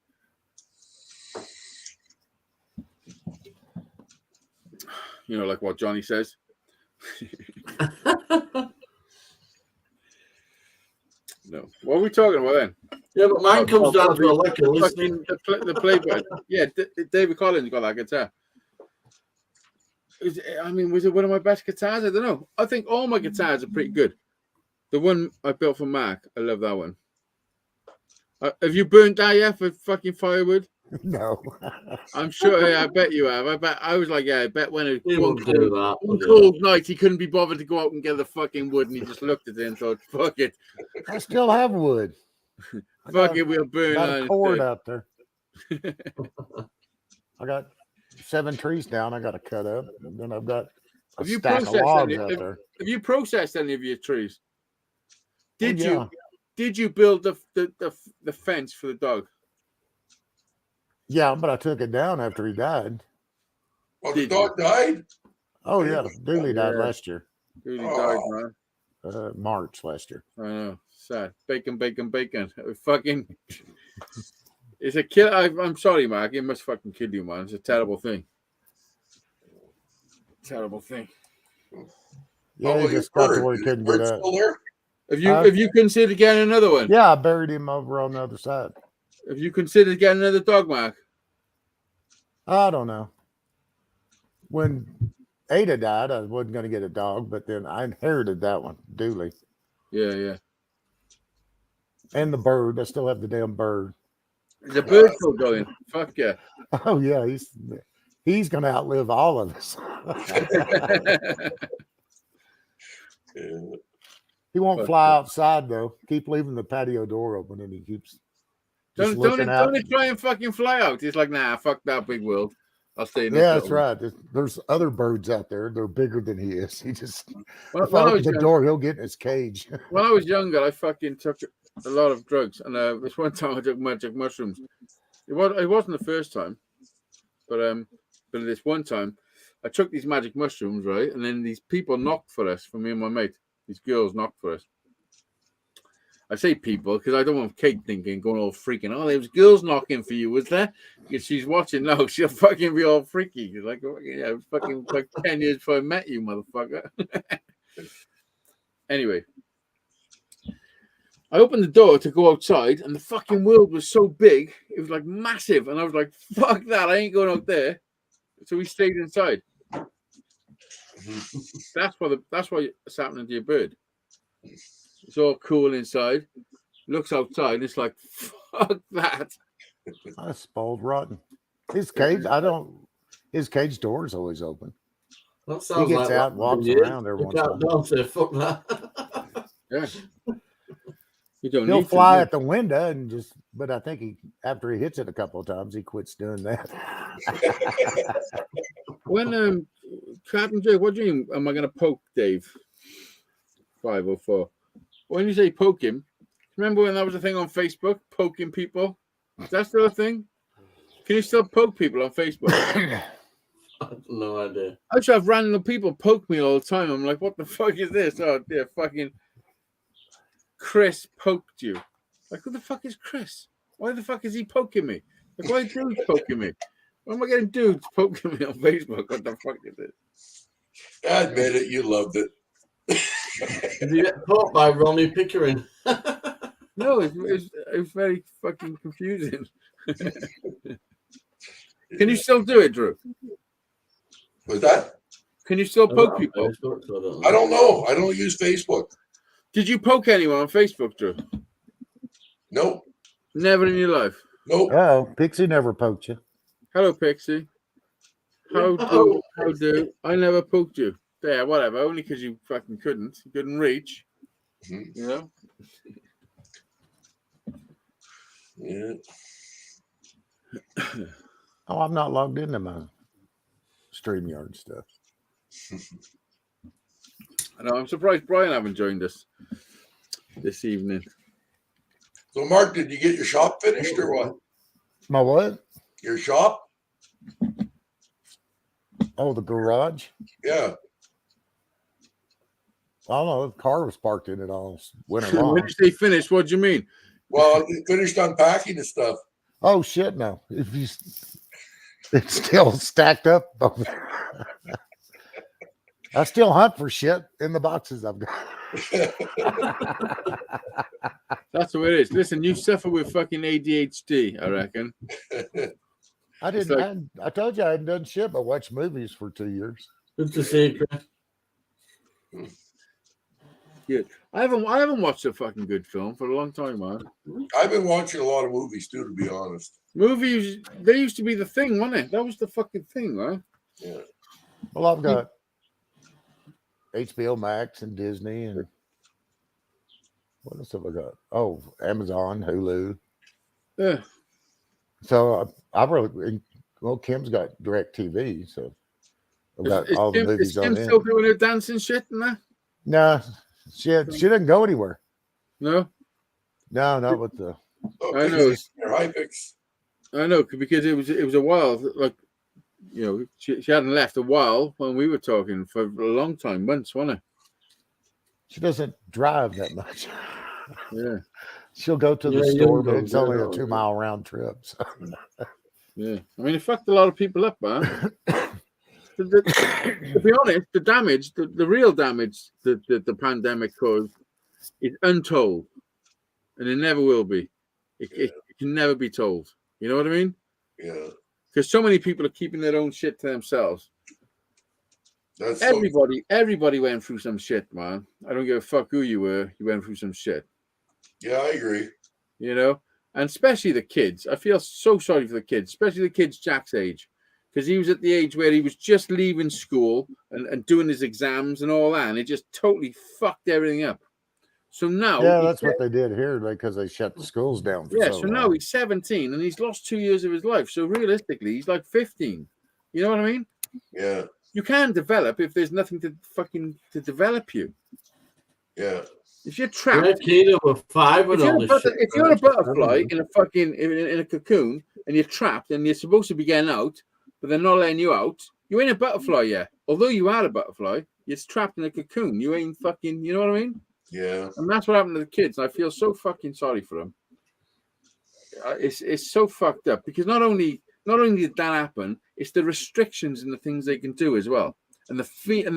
You know, like what Johnny says. No. What are we talking about then? Yeah, but mine comes down to a liquor listening. The playback. Yeah, David Collins got that guitar. Was it one of my best guitars? I don't know. I think all my guitars are pretty good. The one I built for Mark, I love that one. Have you burnt that yet for fucking firewood? No. I'm sure. Yeah, I bet you have. I was like, yeah, I bet when one cold night he couldn't be bothered to go out and get the fucking wood, and he just looked at it and thought, fuck it. I still have wood. Fuck it, we'll burn a cord out there. I got 7 trees down. I got to cut up, and then I've got a stack of logs out there. Have you processed any of your trees? Did you build the fence for the dog? Yeah, but I took it down after he died. Oh, the dog died? Oh yeah, Dooley died last year. Dooley died, man. March last year. I know. Sad. Bacon. Fucking. It's a kill. I'm sorry, Mark. It must fucking kill you, man. It's a terrible thing. Terrible thing. Yeah, he just got to where he couldn't get up. Still there? Have you considered getting another one? Yeah, I buried him over on the other side. Have you considered getting another dog, Mark? I don't know. When Ada died, I wasn't going to get a dog, but then I inherited that one, Dooley. Yeah. And the bird. I still have the damn bird. The bird still going. Fuck yeah. Oh yeah, he's going to outlive all of us. He won't fly outside though. Keep leaving the patio door open, and he keeps. Don't try and fucking fly out. He's like, nah, fuck that big world. I'll stay in this. Yeah, that's right. There's other birds out there. They're bigger than he is. He just if I open the door, he'll get in his cage. When I was younger, I fucking took a lot of drugs, and this one time I took magic mushrooms. It wasn't the first time, but this one time I took these magic mushrooms, right, and then these people knocked for us, for me and my mate. These girls knocked for us. I say people because I don't want Kate thinking, going all freaking. Oh, there was girls knocking for you, was there? Because she's watching. No, she'll fucking be all freaky. She's like, oh, yeah, it was fucking like 10 years before I met you, motherfucker. Anyway, I opened the door to go outside, and the fucking world was so big. It was like massive, and I was like, fuck that. I ain't going out there. So we stayed inside. That's why it's happening to your bird. It's all cool inside. Looks outside. And it's like, fuck that. That's spoiled rotten. His cage, his cage door is always open. That sounds he gets out and walks around every once in a while. Say, fuck that. Yeah. He'll fly at the window but I think after he hits it a couple of times, he quits doing that. When Captain J, what do you mean? Am I going to poke Dave? 504. When you say poke him, remember when that was a thing on Facebook, poking people? Is that still a thing? Can you still poke people on Facebook? I have no idea. I just have random people poke me all the time. I'm like, what the fuck is this? Oh dear, fucking Chris poked you. Like, who the fuck is Chris? Why the fuck is he poking me? Like, why are dudes poking me? Why am I getting dudes poking me on Facebook? What the fuck is it? I admit it, you loved it. Did you get caught by Ronnie Pickering? No, it was very fucking confusing. Can you still do it, Drew? Was that? Can you still poke people? I don't know. I don't use Facebook. Did you poke anyone on Facebook, Drew? Nope. Never in your life. Nope. Oh, Pixie never poked you. Hello, Pixie. How do? I never poked you. There, whatever. Only because you fucking couldn't. You couldn't reach. Mhm. You know? Yeah. Oh, I'm not logged into my StreamYard stuff. I know. I'm surprised Brian haven't joined us this evening. So, Mark, did you get your shop finished or what? My what? Your shop? Oh, the garage? Yeah. I don't know. The car was parked in it all winter long. When you say finished, what do you mean? Well, you finished unpacking the stuff. Oh, shit, no. It's still stacked up over there. I still hunt for shit in the boxes I've got. That's what it is. Listen, you suffer with fucking ADHD, I reckon. I didn't. I told you I hadn't done shit but watch movies for 2 years. Good to see you, Chris. Good. I haven't watched a fucking good film for a long time, man. I've been watching a lot of movies too, to be honest. Movies, they used to be the thing, wasn't it? That was the fucking thing, right? Yeah. Well, I've got HBO Max and Disney and what else have I got? Oh, Amazon, Hulu. Yeah. So I really, well, Kim's got Direct TV, so I've got all the movies is on Kim there. still doing her dancing shit and that? Nah, she didn't go anywhere. No, No, not with the. Oh, I know. your high picks. I know, because it was a while, like, you know, she hadn't left a while when we were talking for a long time, months, wasn't it? She doesn't drive that much. Yeah. She'll go to the store, but it's only a 2 mile round trip. So. Yeah. I mean, it fucked a lot of people up, man. To be honest, the damage, the real damage that the pandemic caused is untold. And it never will be. It can never be told. You know what I mean? Yeah. Because so many people are keeping their own shit to themselves. That's Everybody went through some shit, man. I don't give a fuck who you were. You went through some shit. Yeah, I agree. You know? And especially the kids. I feel so sorry for the kids, especially the kids Jack's age. Because he was at the age where he was just leaving school and doing his exams and all that. And it just totally fucked everything up. So now... Yeah, that's what they did here because they shut the schools down. So now he's 17 and he's lost 2 years of his life. So realistically, he's like 15. You know what I mean? Yeah. You can't develop if there's nothing to develop you. Yeah. If you're trapped... If you're a butterfly in a fucking in a cocoon and you're trapped and you're supposed to be getting out, but they're not letting you out, you ain't a butterfly yet. Although you are a butterfly, you're trapped in a cocoon. You ain't fucking... You know what I mean? Yeah. And that's what happened to the kids. I feel so fucking sorry for them. It's so fucked up because not only did that happen, it's the restrictions and the things they can do as well, and the fear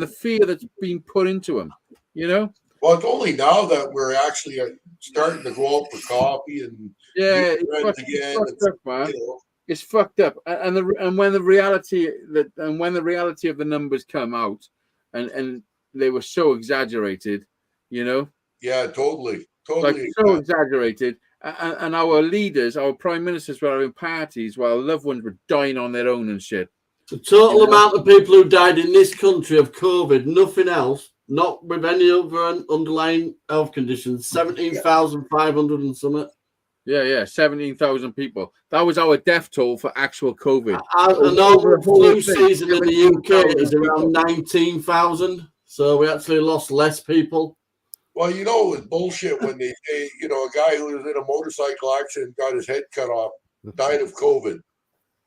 that's being put into them. You know. Well, it's only now that we're actually starting to go out for coffee and it's fucked up, man. You know. It's fucked up, and when the reality of the numbers come out, and they were so exaggerated. You know? Yeah, totally. Like so exaggerated. And our leaders, our prime ministers were having parties while loved ones were dying on their own and shit. The total amount of people who died in this country of COVID, nothing else, not with any other underlying health conditions, 17,500 and something. Yeah, 17,000 people. That was our death toll for actual COVID. And over the flu season in the UK is around 19,000. So we actually lost less people. Well, you know, it was bullshit when they say, you know, a guy who was in a motorcycle accident got his head cut off, died of COVID.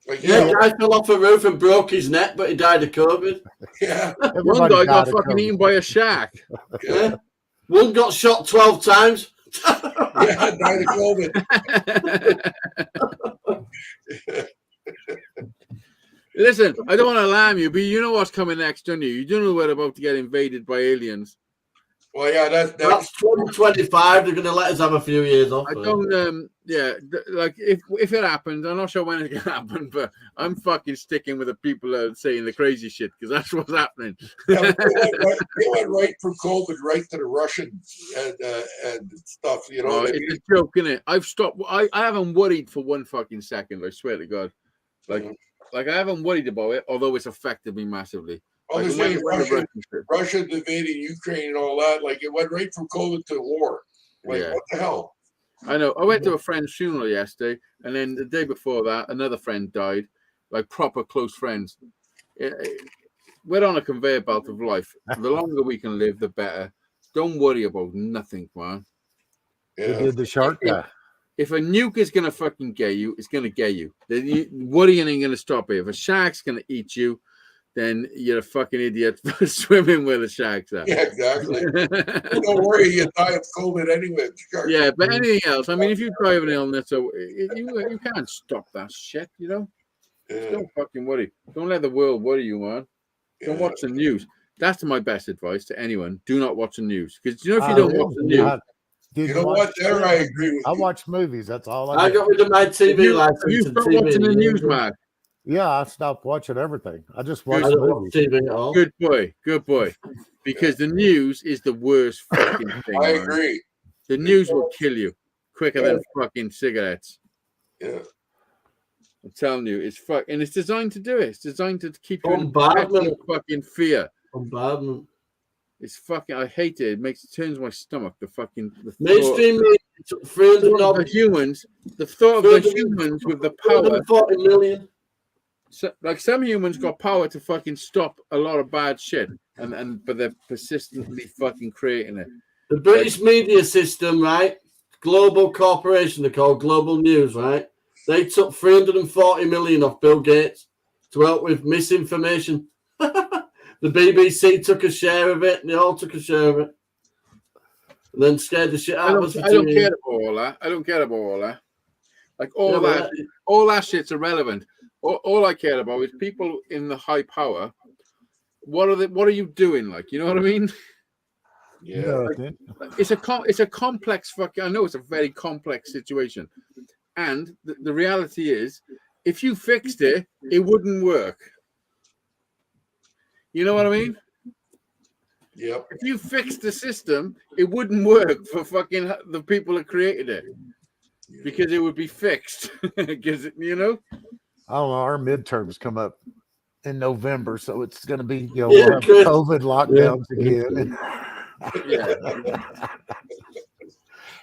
Like, Yeah, yeah, guy fell off a roof and broke his neck, but he died of COVID. yeah, One Everybody guy got died of fucking COVID. eaten by a shark. Yeah. One got shot 12 times. yeah, died of COVID. Listen, I don't want to alarm you, but you know what's coming next, don't you? You do know we're about to get invaded by aliens. Well, yeah, that's That's 2025. They're going to let us have a few years off. I don't, like if it happens, I'm not sure when it's gonna happen, but I'm fucking sticking with the people that are saying the crazy shit because that's what's happening. Yeah, they went right from COVID right to the Russians and stuff. You know, Oh, what I it's mean? a joke, isn't it? I've stopped. I haven't worried for one fucking second. I swear to God, like I haven't worried about it, although it's affected me massively. Well, Like, they're saying Russia's invading Ukraine and all that. Like it went right from COVID to war. Like Yeah. what the hell? I know. I went to a friend's funeral yesterday, and then the day before that, another friend died. Like proper close friends. We're on a conveyor belt of life. The longer we can live, the better. Don't worry about nothing, man. They Yeah, did the shark guy. If a nuke is gonna fucking get you, it's gonna get you. Worrying ain't gonna stop it. If a shark's gonna eat you, then you're a fucking idiot for swimming where the sharks are. yeah, exactly. Don't worry, you die of COVID anyway. Yeah, but anything else? I mean, if you die of an illness, so you can't stop that shit. You know, Yeah, don't fucking worry. Don't let the world worry you, man. Don't yeah. watch the news. That's my best advice to anyone. Do not watch the news because you know if you don't watch the news. You know what? There, I agree with I you. watch movies. That's all I I do. got rid of my TV license. You and stop TV watching the news, man. Yeah, I stopped watching everything. I just watch I don't watch movies. TV at all. Good boy. Because the news is the worst fucking thing. I man. agree. The news will kill you quicker than fucking cigarettes. Yeah. I'm telling you, it's and it's designed to do it. It's designed to keep you in Bombardment. fucking fear. Bombardment. It's fucking. I hate it. It turns my stomach. The Mainstream media took 300 the humans. The thought of the humans with the power. 340 million. So, like some humans got power to fucking stop a lot of bad shit, but they're persistently fucking creating it. The British media system, right? Global corporation, they call Global News, right? They took 340 million off Bill Gates to help with misinformation. The BBC took a share of it, and they all took a share of it. And then scared the shit out of us. I don't care about all that. I don't care about all that. Like all that shit's irrelevant. All I care about is people in the high power. What are you doing? Like, you know what I mean? Yeah. It's a complex fucking. I know it's a very complex situation, and the reality is, if you fixed it, it wouldn't work. You know what I mean? Yep. If you fixed the system, it wouldn't work for fucking the people that created it, because it would be fixed. Because you know. Oh, our midterms come up in November, so it's going to be we'll have COVID lockdowns again.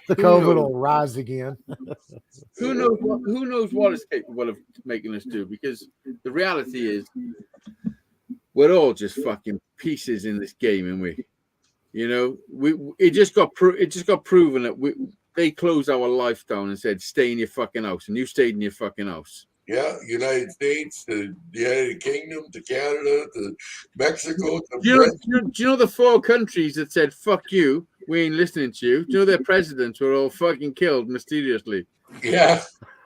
The COVID will rise again. Who knows what it's capable of making us do? Because the reality is, we're all just fucking pieces in this game, and it just got proven that they closed our life down and said, "Stay in your fucking house," and you stayed in your fucking house. Yeah, United States, the United Kingdom, to Canada, to Mexico. To do you know the 4 countries that said "fuck you"? We ain't listening to you. Do you know their presidents were all fucking killed mysteriously? Yeah.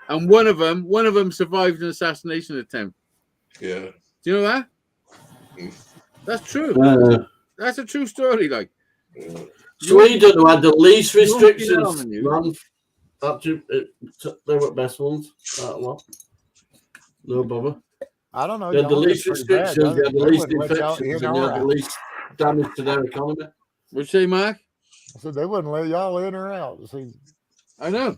And one of them survived an assassination attempt. Yeah. Do you know that? That's true. That's a true story. Like Sweden, who had the least restrictions, they were best ones. No bother. I don't know. They had the least restrictions, they had the least infections, and they had the least damage to their economy. What'd you say, Mark? I said they wouldn't let y'all in or out. See, I know.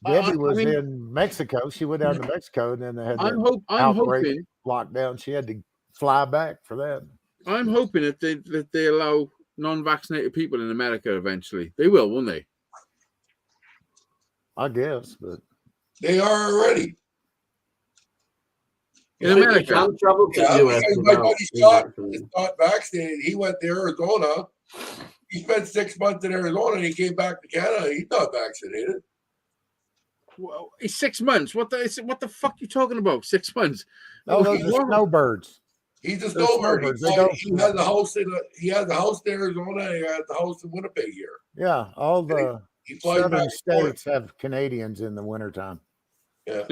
Debbie was in Mexico. She went down to Mexico, and then they had I'm hoping lockdown. She had to fly back for that. I'm hoping that they allow non-vaccinated people in America eventually. They will, won't they? I guess, but they are already. In America, you can travel to the US. My buddy is not vaccinated. He went to Arizona. He spent 6 months in Arizona and he came back to Canada. He's not vaccinated. Well, it's 6 months. What the fuck you talking about? 6 months? Oh, those are snowbirds. He's a They're snowbird. snowbirds. He has a house in Arizona. And he has the house in Winnipeg here. Yeah, all the He flies back southern and forth. states have Canadians in the wintertime. Yeah,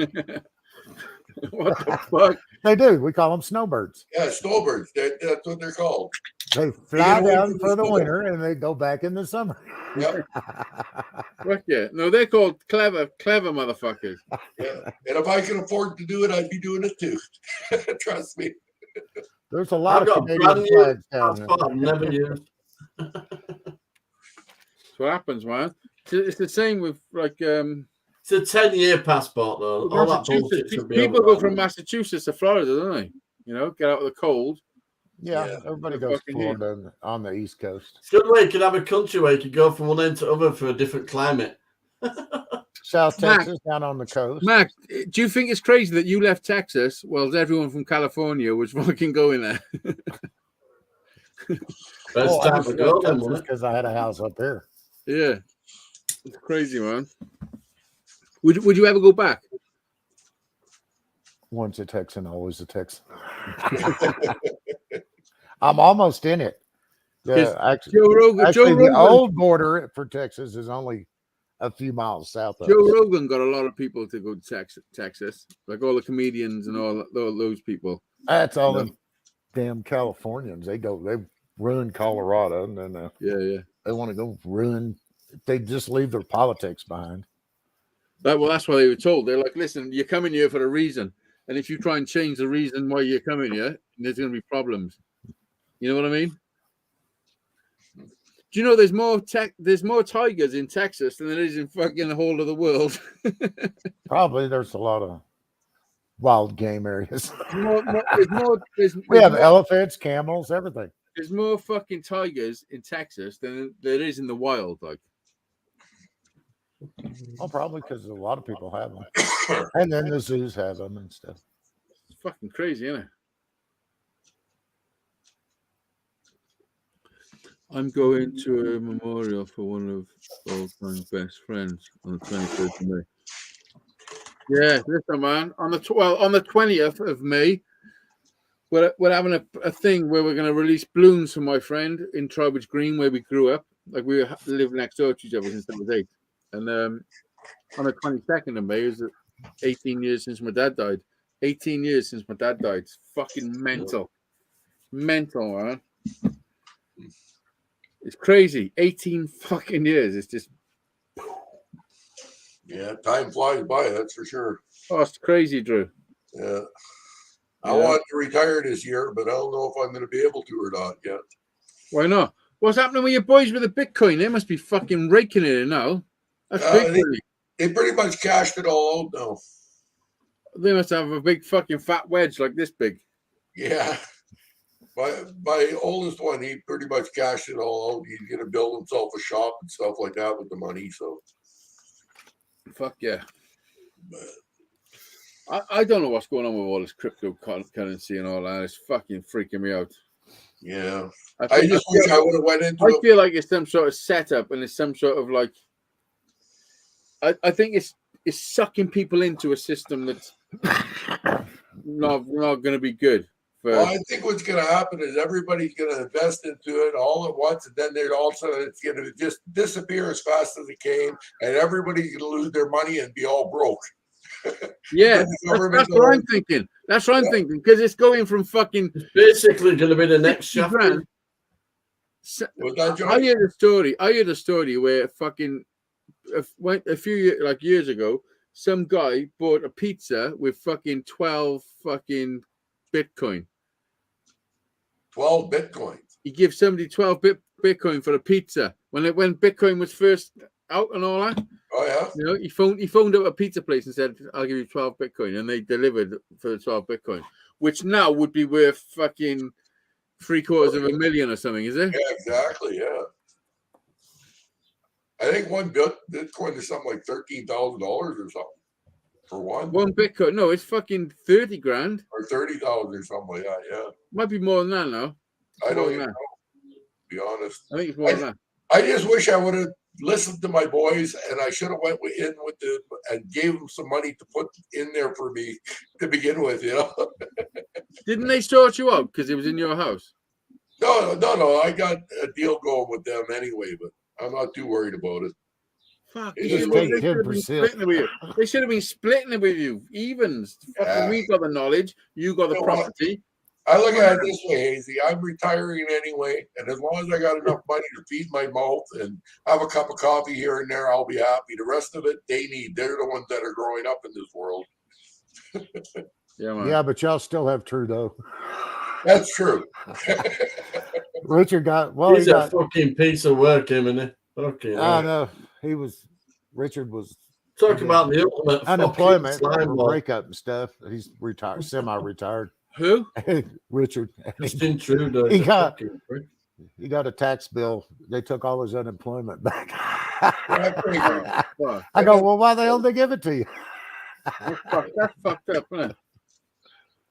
What the fuck? They do. We call them snowbirds. yeah, snowbirds. That's what they're called. They fly away down from the for the snow. winter and they go back in the summer. Yep. Fuck yeah. No, they're called clever motherfuckers. Yeah. And if I can afford to do it, I'd be doing it too. Trust me. There's a lot I've of got Canadian brand new flags down passport I've there. never used. That's what happens, man. It's the same with like It's a 10-year passport, though. All that bullshit Massachusetts. should be People over go by from now. Massachusetts to Florida, don't they? You know, get out of the cold. Yeah, Yeah. everybody They're goes to fucking here. Florida on the East Coast. It's a good way you can have a country where you can go from one end to other for a different climate. South Mac. Texas down on the coast. Mac, do you think it's crazy that you left Texas while everyone from California was fucking going there? But it's time to go then, wasn't it? because I had a house up there. Yeah, it's crazy, man. Would you ever go back? Once a Texan, always a Texan. I'm almost in it. Actually, Joe Rogan, the old border for Texas is only a few miles south of Joe us. Rogan got a lot of people to go to Texas, like all the comedians and all those people. That's all them damn Californians. They ruin Colorado, and then Yeah. they want to go ruin. They just leave their politics behind. That's why they were told. They're like, listen, you're coming here for a reason, and if you try and change the reason why you're coming here, there's going to be problems. You know what I mean? Do you know there's more tigers in Texas than there is in fucking the whole of the world? Probably there's a lot of wild game areas. We have elephants, camels, everything. There's more fucking tigers in Texas than there is in the wild. Like, Oh, probably because a lot of people have them, and then the zoos have them and stuff. it's fucking crazy, isn't it? I'm going to a memorial for one of all-time best friends on the 23rd of May. Yeah, listen, man. On the 20th of May, we're having a thing where we're going to release balloons for my friend in Trowbridge Green, where we grew up. Like we lived next door to each other since I was 8. And on the 22nd of May, it was 18 years since my dad died. 18 years since my dad died. It's fucking mental. Mental, man. It's crazy. 18 fucking years. It's just... Yeah, time flies by, that's for sure. Oh, it's crazy, Drew. Yeah. I want to retire this year, but I don't know if I'm going to be able to or not yet. Why not? What's happening with your boys with the Bitcoin? They must be fucking raking it in now. That's big money. They pretty much cashed it all out now. They must have a big fucking fat wedge like this big. Yeah. My oldest one, he pretty much cashed it all out. He's going to build himself a shop and stuff like that with the money. So, fuck yeah. I don't know what's going on with all this cryptocurrency and all that. It's fucking freaking me out. Yeah. I just wish I would have went into it. I feel like it's some sort of setup and it's some sort of like... I think it's sucking people into a system that's not going to be good. Well, I think what's going to happen is everybody's going to invest into it all at once, and then they're also it's going to just disappear as fast as it came, and everybody's going to lose their money and be all broke. Yeah, that's what I'm thinking. That's what I'm thinking, because it's going from fucking... It's basically going to be the next Sheffield. I heard a story where fucking a few years ago, some guy bought a pizza with fucking 12 fucking Bitcoin. 12 Bitcoins. He gives somebody 12 Bitcoin for a pizza when Bitcoin was first out and all that. Oh yeah. You know, he phoned up a pizza place and said, "I'll give you 12 Bitcoin," and they delivered for the 12 Bitcoin, which now would be worth fucking $750,000 or something, is it? Yeah, exactly. Yeah. I think one Bitcoin is something like $13,000 or something for one. One Bitcoin? No, it's fucking 30 grand or 30,000 or something like that. Yeah. Might be more than that now. I don't even know. To be honest, I think it's more than that. I just wish I would have listened to my boys, and I should have went in with them and gave them some money to put in there for me to begin with. Didn't they sort you out because it was in your house? No. I got a deal going with them anyway, but I'm not too worried about it. Fuck, It's they just should take have been splitting it with you. They should have been splitting it with you. Evens. Fucking, we got the knowledge. You got the property. I look at it this way, Hazy. I'm retiring anyway, and as long as I got enough money to feed my mouth and have a cup of coffee here and there, I'll be happy. The rest of it, they need. They're the ones that are growing up in this world. Yeah, man. Yeah, but y'all still have Trudeau. That's true. Richard got He's a fucking piece of work, him, isn't he? Okay. I know. Richard was talking about the ultimate unemployment fucking breakup and stuff. He's retired, semi-retired. Who? Richard. Justin Trudeau. He got a tax bill. They took all his unemployment back. I go, well, why the hell did they give it to you? That's fucked up, isn't it?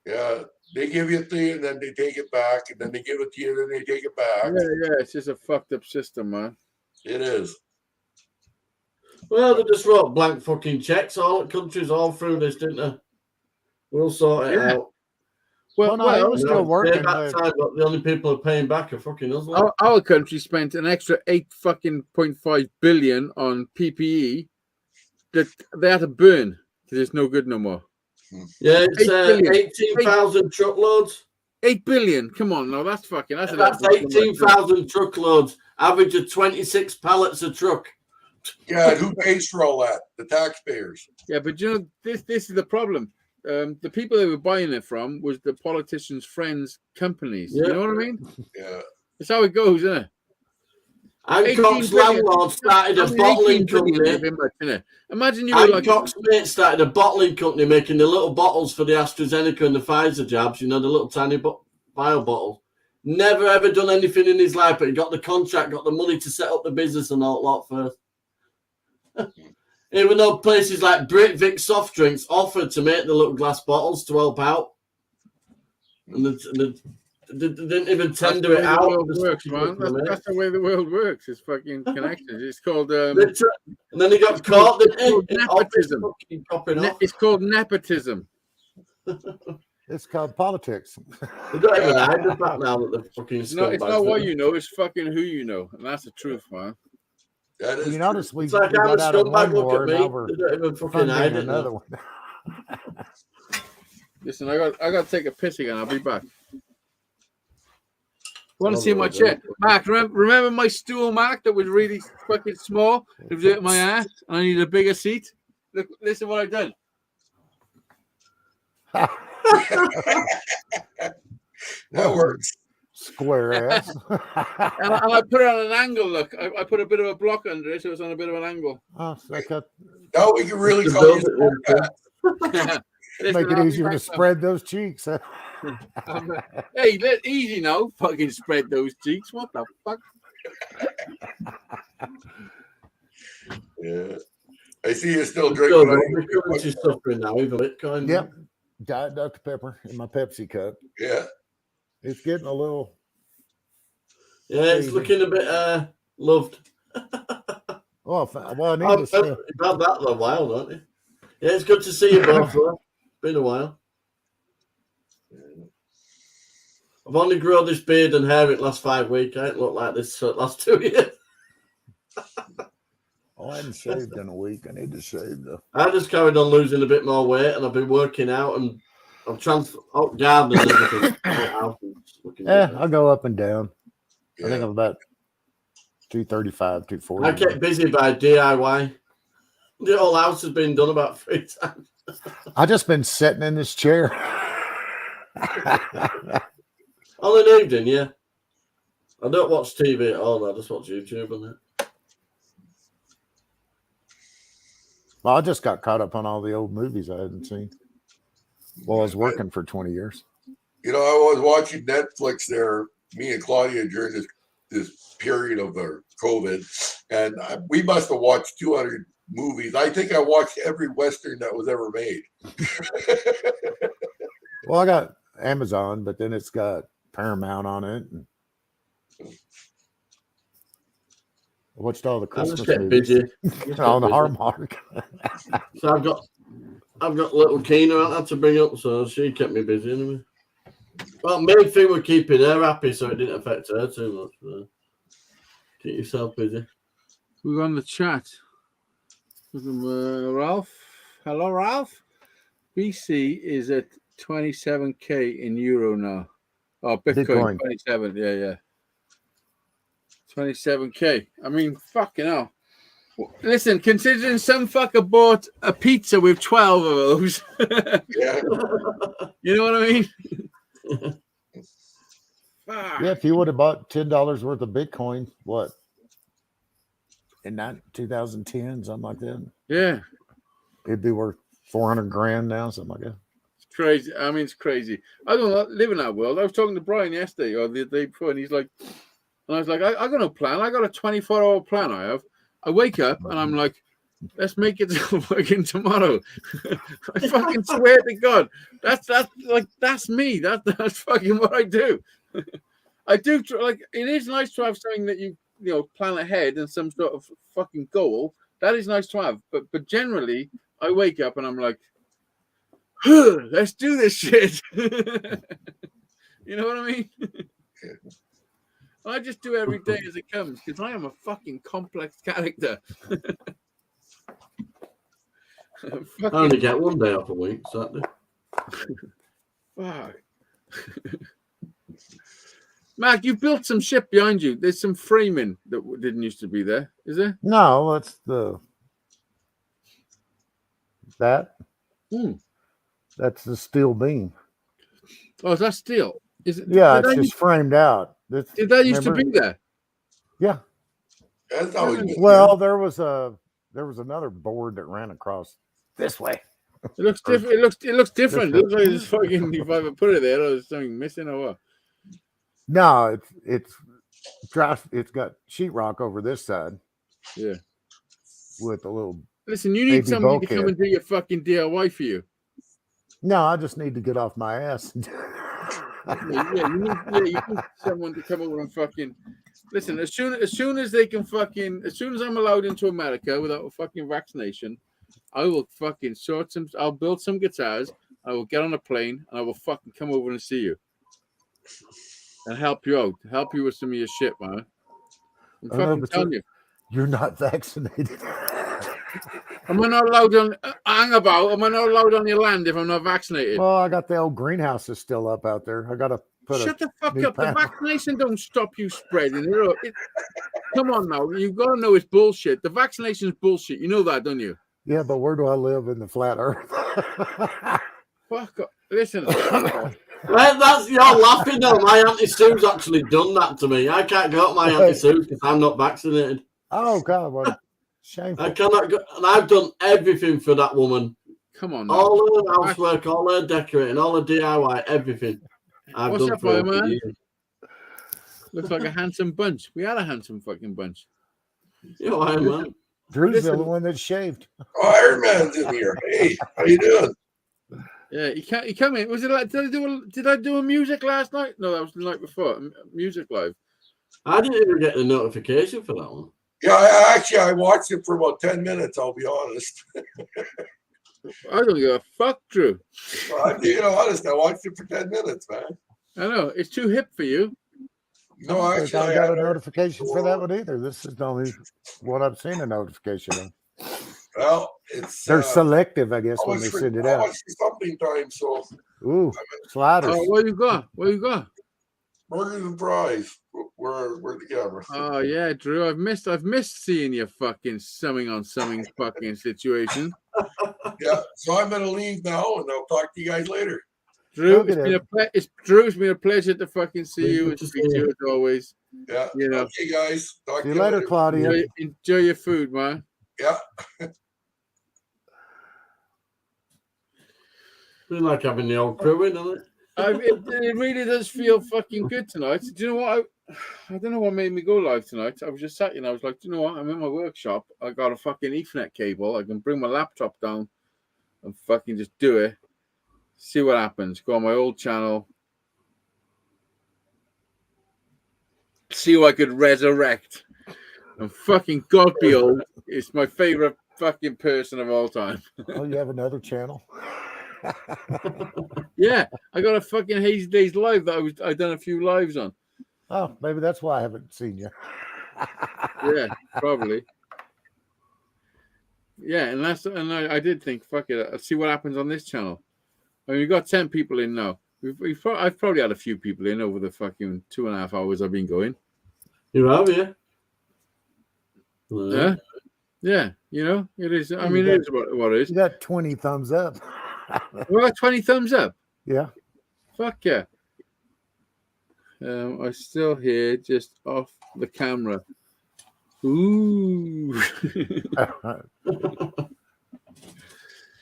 Yeah, they give you a thing and then they take it back, and then they give it to you and then they take it back. Yeah, it's just a fucked up system, man. It is. Well, they just wrote blank fucking checks all at countries all through this, didn't they? We'll sort it out. Well, no, it was still working. But the only people who are paying back are fucking us. Our country spent an extra $8.5 billion on PPE that they had to burn because it's no good no more. Yeah, it's 18,000 truckloads. 8 billion. Come on, now that's 18,000 truckloads. Average of 26 pallets a truck. Yeah, and who pays for all that? The taxpayers. Yeah, but you know, this is the problem. The people they were buying it from was the politicians' friends' companies. Yeah. You know what I mean? Yeah. That's how it goes, isn't it? Hancock's landlord started a bottling company. Imagine you were Hancock's mate started a bottling company making the little bottles for the AstraZeneca and the Pfizer jabs, you know, the little tiny vial bottles. Never ever done anything in his life, but he got the contract, got the money to set up the business and all that first. Even though places like Britvic soft drinks offered to make the little glass bottles to help out, and they didn't even tender it out. Works, man. That's the way the world works. It's fucking connected. It's called. And then he got caught. Nepotism. It's called nepotism. It's called politics. They don't even hide the fact now that they're fucking. It's not what you know. It's fucking who you know, and that's the truth, man. That is. You notice we like got out of one war, at me. now we're They don't even fucking hide another one. Listen, I got to take a piss again. I'll be back. Want to see my chair, Mark? Remember my stool, Mark? That was really fucking small. It was at my ass, and I need a bigger seat. Look, listen what I've done. That works. Square ass. and I put it on an angle. Look, I put a bit of a block under it, so it's on a bit of an angle. Oh, so I cut. Now we can really call you. Make it easier to spread those cheeks. Huh? Hey, easy now. Fucking spread those cheeks. What the fuck? Yeah. I see you're still drinking. You're suffering now, even Bitcoin. Yep. Diet Dr. Pepper in my Pepsi cup. Yeah. It's getting a little. Yeah, it's looking a bit loved. Well, I need to say. You've had that for a while, don't you? Yeah, it's good to see you both. Been a while. I've only grown this beard and hair in the last 5 weeks. I ain't looked like this for the last 2 years. I hadn't shaved in a week. I need to shave though. I just carried on losing a bit more weight, and I've been working out and I'm gardening and everything. Yeah, I go up and down. Yeah. I think I'm about 235, 240. I get busy by DIY. The whole house has been done about 3 times. I just been sitting in this chair. On an evening, yeah. I don't watch TV at all. I just watch YouTube and that. Well, I just got caught up on all the old movies I hadn't seen. Well, I was working for 20 years. You know, I was watching Netflix there, me and Claudia, during this period of COVID, and we must have watched 200 movies. I think I watched every Western that was ever made. Well, I got Amazon, but then it's got Paramount on it. watched all the I just Christmas get movies busy. on the Hallmark. So I've got little Keena out there to bring up, so she kept me busy anyway. Well, main thing we're keeping her happy, so it didn't affect her too much. So keep yourself busy. We're on the chat. Ralph. Hello, Ralph. BC is at 27k in euro now. Oh, Bitcoin. 27. Yeah. 27k. I mean, fucking hell. Listen, considering some fucker bought a pizza with 12 of those. Yeah. You know what I mean? Yeah, if you would have bought $10 worth of Bitcoin, what? In 2010, something like that. Yeah. It'd be worth 400 grand now, something like that. It's crazy. I mean, it's crazy. I don't live in that world. I was talking to Brian yesterday or the day before, and he's like, and I was like, I got no plan. I got a 24-hour plan I have. I wake up and I'm like, let's make it working tomorrow. I fucking swear to God. That's me. That's fucking what I do. I do like it is nice to have something that you plan ahead and some sort of fucking goal. That is nice to have. But generally I wake up and I'm like, let's do this shit. You know what I mean? I just do every day as it comes because I am a fucking complex character. I only get one day off a week, Saturday. Fuck. Mark, you built some shit behind you. There's some framing that didn't used to be there. Is there? No, that's that's the steel beam. Oh, is that steel? Is it? Yeah, it's just framed out. Did that used to be there? Yeah. That's always been Well, there was another board that ran across this way. It looks different. It looks different. It looks like it's fucking. If I ever put it there, there's something missing or what? No, it's got sheetrock over this side. Yeah. With a little. Listen, you need somebody to come and do your fucking DIY for you. No, I just need to get off my ass. You need someone to come over and fucking listen. As soon as they can fucking, as soon as I'm allowed into America without a fucking vaccination, I will fucking I'll build some guitars. I will get on a plane and I will fucking come over and see you and help you out, help you with some of your shit, man. I'm fucking telling you. You're not vaccinated. Am I not allowed on hang about? Am I not allowed on your land if I'm not vaccinated? Well, I got the old greenhouses still up out there. I got to put Shut the fuck up. The vaccination don't stop you spreading it. Come on now. You've got to know it's bullshit. The vaccination is bullshit. You know that, don't you? Yeah, but where do I live in the flat earth? Fuck up. Listen. Well, that's you're laughing though. My Auntie Sue's actually done that to me. I can't go to my Auntie Sue because I'm not vaccinated. Oh God, what shameful. I cannot go, and I've done everything for that woman. Come on, now. All her housework, all her decorating, all her DIY, everything. I've done for her, man? Looks like a handsome bunch. We had a handsome fucking bunch. You know, I am, man. Drew's the one that shaved. Oh, Iron Man's in here. Hey, how you doing? Yeah, he came in. Was it like did I do a music last night? No, that was the night before. Music live. I didn't even get the notification for that one. Yeah, I watched it for about 10 minutes, I'll be honest. I don't give a fuck, Drew. Well, I'm being honest, I watched it for 10 minutes, man. I know. It's too hip for you. No, actually, I got a notification for that one either. This is the only one I've seen a notification of. Well, they're selective, I guess, when they send it out. It's something time, so. Ooh, sliders. Oh, what you got? What you got? Burgers and fries. Where the camera? Oh yeah, Drew. I've missed seeing you fucking summing fucking situation. Yeah, so I'm gonna leave now, and I'll talk to you guys later. Drew, it's been a pleasure to fucking see you and speak to you as always. Yeah. You know. Okay, guys. Talk See you later, Claudia. Enjoy your food, man. Yeah. It's like having the old crew in, doesn't it? It really does feel fucking good tonight. Do you know what? I don't know what made me go live tonight. I was just sat and I was like, do you know what? I'm in my workshop. I got a fucking Ethernet cable. I can bring my laptop down and fucking just do it. See what happens. Go on my old channel. See who I could resurrect. And fucking God be old is my favorite fucking person of all time. Oh, you have another channel? Yeah, I got a fucking Hazeydaze live that I done a few lives on. Oh, maybe that's why I haven't seen you. Yeah, probably. Yeah, and I did think, fuck it, I'll see what happens on this channel. I mean, we've got 10 people in now. I've probably had a few people in over the fucking 2.5 hours I've been going. You have, yeah? No. Yeah, yeah. You know, it is. I mean, it is what it is. You got 20 thumbs up. Well, 20 thumbs up. Yeah. Fuck yeah. I'm still here, just off the camera. Ooh.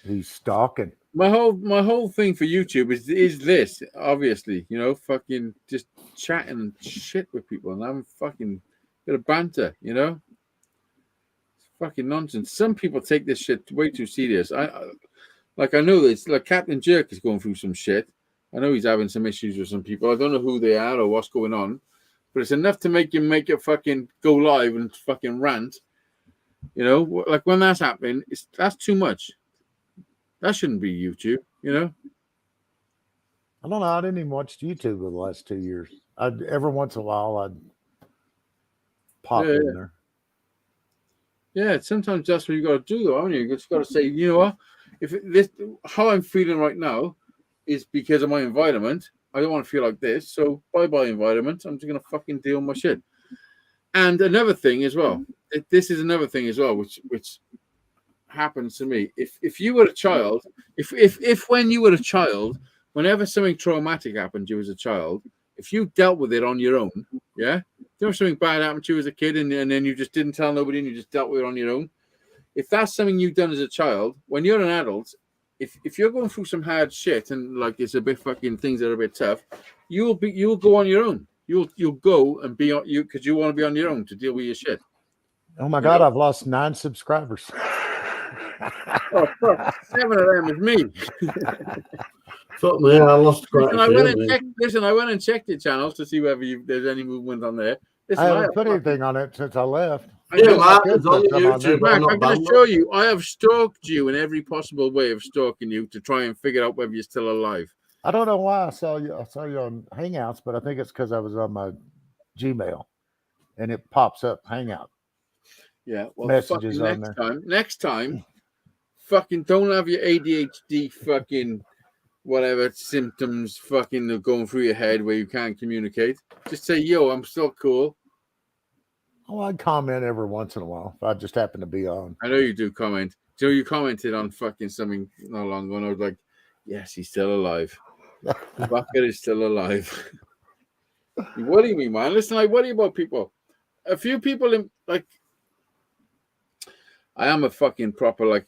He's stalking. My whole thing for YouTube is this, obviously, you know, fucking just chatting and shit with people and having fucking bit of banter, you know. It's fucking nonsense. Some people take this shit way too serious. I know this, like Captain Jerk is going through some shit. I know he's having some issues with some people. I don't know who they are or what's going on, but it's enough to make it fucking go live and fucking rant. You know, like when that's happening, that's too much. That shouldn't be YouTube, you know? I don't know. I didn't even watch YouTube for the last 2 years. Every once in a while, I'd pop in there. Yeah, sometimes that's what you got to do, though, haven't you? You just got to say, you know what? How I'm feeling right now is because of my environment. I don't want to feel like this, so bye-bye environment. I'm just going to fucking deal with my shit. And another thing as well, this is another thing as well, which happens to me. If you were a child, if when you were a child, whenever something traumatic happened to you as a child, if you dealt with it on your own, yeah, there was something bad happened to you as a kid, and then you just didn't tell nobody, and you just dealt with it on your own. If that's something you've done as a child, when you're an adult, if you're going through some hard shit and like it's a bit fucking things that are a bit tough, you'll go on your own. You'll go and be on you because you want to be on your own to deal with your shit. Oh my God, I've lost 9 subscribers. Oh fuck! 7 of them is me. Fuck me, I lost quite Listen, a few. I went and checked your channels to see whether there's any movement on there. Listen, I haven't put anything on it since I left. Yeah, Mark, it's on YouTube. Mark, I'm going to show you. I have stalked you in every possible way of stalking you to try and figure out whether you're still alive. I don't know why I saw you. I saw you on Hangouts, but I think it's because I was on my Gmail, and it pops up Hangout. Yeah, well, messages on there. Next time, fucking don't have your ADHD fucking whatever symptoms fucking going through your head where you can't communicate. Just say, yo, I'm still cool. Oh, I'd comment every once in a while if I just happen to be on. I know you do comment. So you commented on fucking something not long ago, and I was like, yes, he's still alive. Bucket is still alive. You worry me, man. Listen, I worry about people. A few people I am a fucking proper like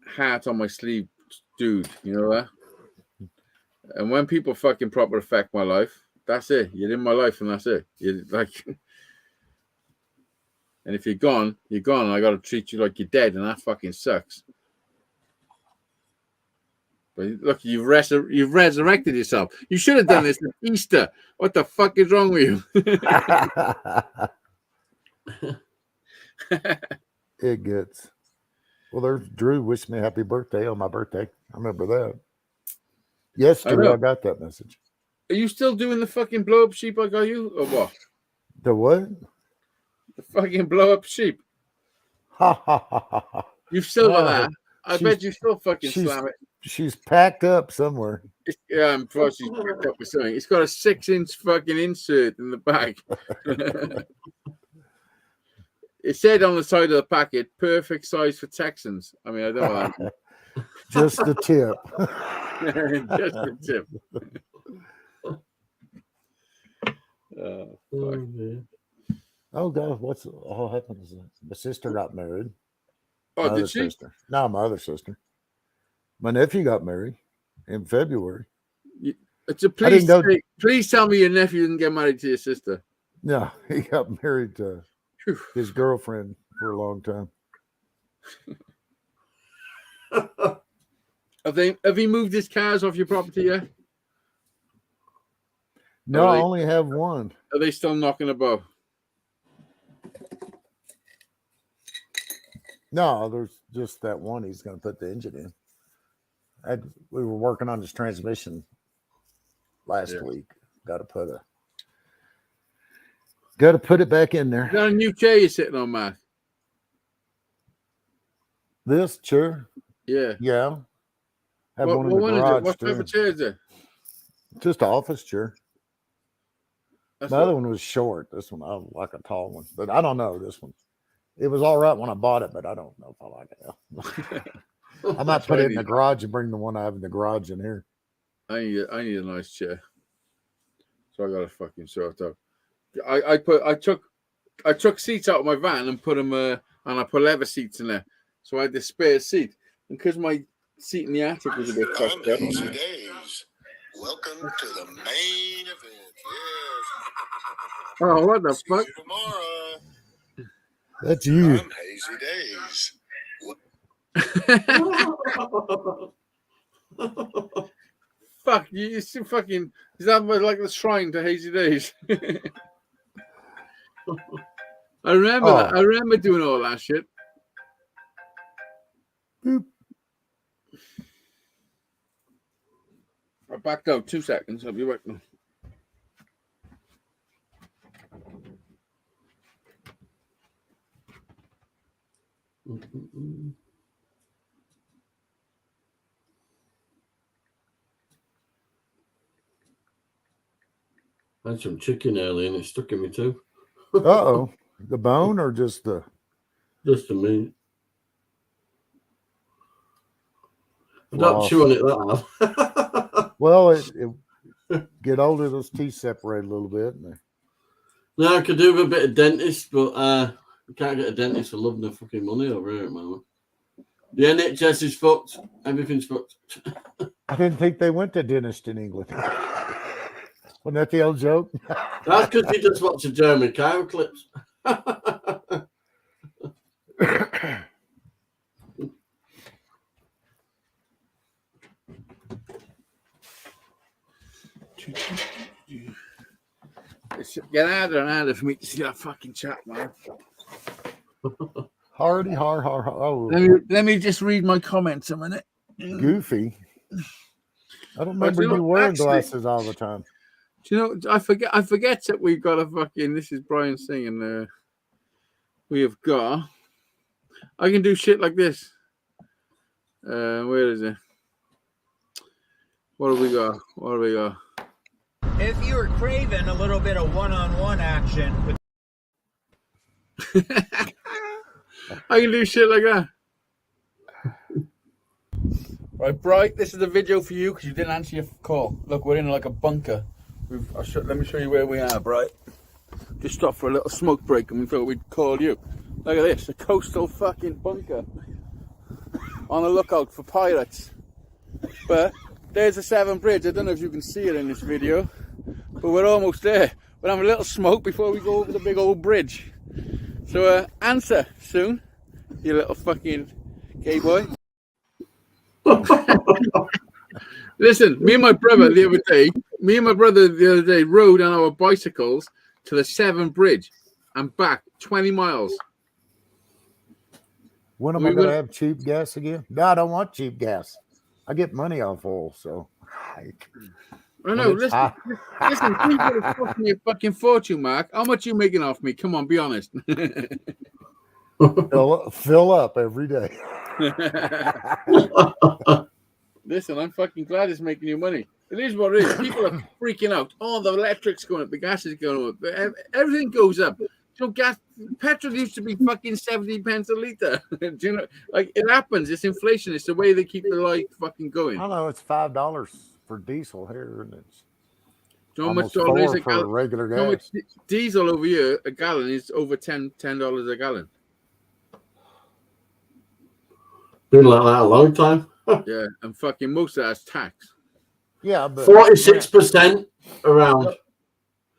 hat on my sleeve dude, you know that? And when people fucking proper affect my life, that's it. You're in my life and that's it. You're like, and if you're gone, and I got to treat you like you're dead, and that fucking sucks. But look, you've resurrected yourself. You should have done this at Easter. What the fuck is wrong with you? It gets. Well, there's Drew wished me happy birthday on my birthday. I remember that. Yes, Drew, I got that message. Are you still doing the fucking blow up sheep I got you, or what? The what? The fucking blow up sheep. Ha ha ha ha ha. You've still got that. I bet you still fucking slam it. She's packed up somewhere. I'm sure she's packed up with something. It's got a 6-inch fucking insert in the back. It said on the side of the packet, perfect size for Texans. I mean, I don't know. Just the tip. Just the tip. Oh God, what's all happened? My sister got married. Oh, my did she? Sister. No, my other sister. My nephew got married in February. Please tell me your nephew didn't get married to your sister. No, he got married to his girlfriend for a long time. Have he moved his cars off your property yet? No, I only have one. Are they still knocking about? No, there's just that one he's going to put the engine in. We were working on his transmission last week. Got to put it back in there. Is that a new chair you're sitting on, Mark? This chair? Yeah. Yeah. Have What one in the one is it? garage. What type of chair is it? Just an office chair. That's The other one was short. This one, I like a tall one. But I don't know this one. It was all right when I bought it, but I don't know if I like it now. I might put it in the garage and bring the one I have in the garage in here. I need a nice chair. So I got to fucking sort out. I took seats out of my van and put them and I put leather seats in there. So I had this spare seat. And because my seat in the attic was a bit fucked up. Hazeydaze. Welcome to the main event. Yes. Oh, what the See fuck? you tomorrow. That's you. I'm Hazeydaze. Fuck, you see fucking... Is that like the shrine to Hazeydaze? I remember that. I remember doing all that shit. Boop. I backed out 2 seconds. I'll be right now. I had some chicken early and it stuck in me too. Uh-oh. The bone or just the... Just a meat. I don't chew on it that hard. Well, it get older, those teeth separate a little bit. No, I could do with a bit of dentist, but you can't get a dentist for loving the fucking money over here at the moment. The NHS is fucked. Everything's fucked. I didn't think they went to dentist in England. Wasn't that the old joke? That's because you just watch the Jeremy Kyle clips. It's get harder and harder for me to see that fucking chat, man. Hardy, har. Oh, Let me just read my comments a minute. Goofy. I don't remember you wearing glasses all the time. Do you know? I forget that we've got a fucking. This is Brian singing. We have got. I can do shit like this. Where is it? What have we got? What have we got? If you were craving a little bit of one-on-one action with I can do shit like that. Right, Bright, this is a video for you because you didn't answer your call. Look, we're in like a bunker. Let me show you where we are, Bright. Just stopped for a little smoke break and we thought we'd call you. Look at this, a coastal fucking bunker. On the lookout for pirates. But there's the Severn Bridge. I don't know if you can see it in this video, but we're almost there. We'll have a little smoke before we go over the big old bridge. So answer soon, you little fucking gay boy. Listen, me and my brother the other day rode on our bicycles to the Severn Bridge and back 20 miles. When am I going to have cheap gas again? No, I don't want cheap gas. I get money off oil, so. I know. Listen, people are fucking your fucking fortune, Mark. How much are you making off me? Come on, be honest. Fill up every day. Listen, I'm fucking glad it's making you money. It is what it is. People are freaking out. Oh, the electric's going up, the gas is going up, everything goes up. You know, petrol used to be fucking 70 pence a litre. Do you know? Like, it happens. It's inflation. It's the way they keep the light fucking going. I know it's $5 for diesel here, and it's do you know how much $4 is a for gallon? regular gas. How much diesel over here? A gallon is over $10 a gallon. Been like that a long time. Yeah, and fucking most of that's tax. Yeah, but 46% around.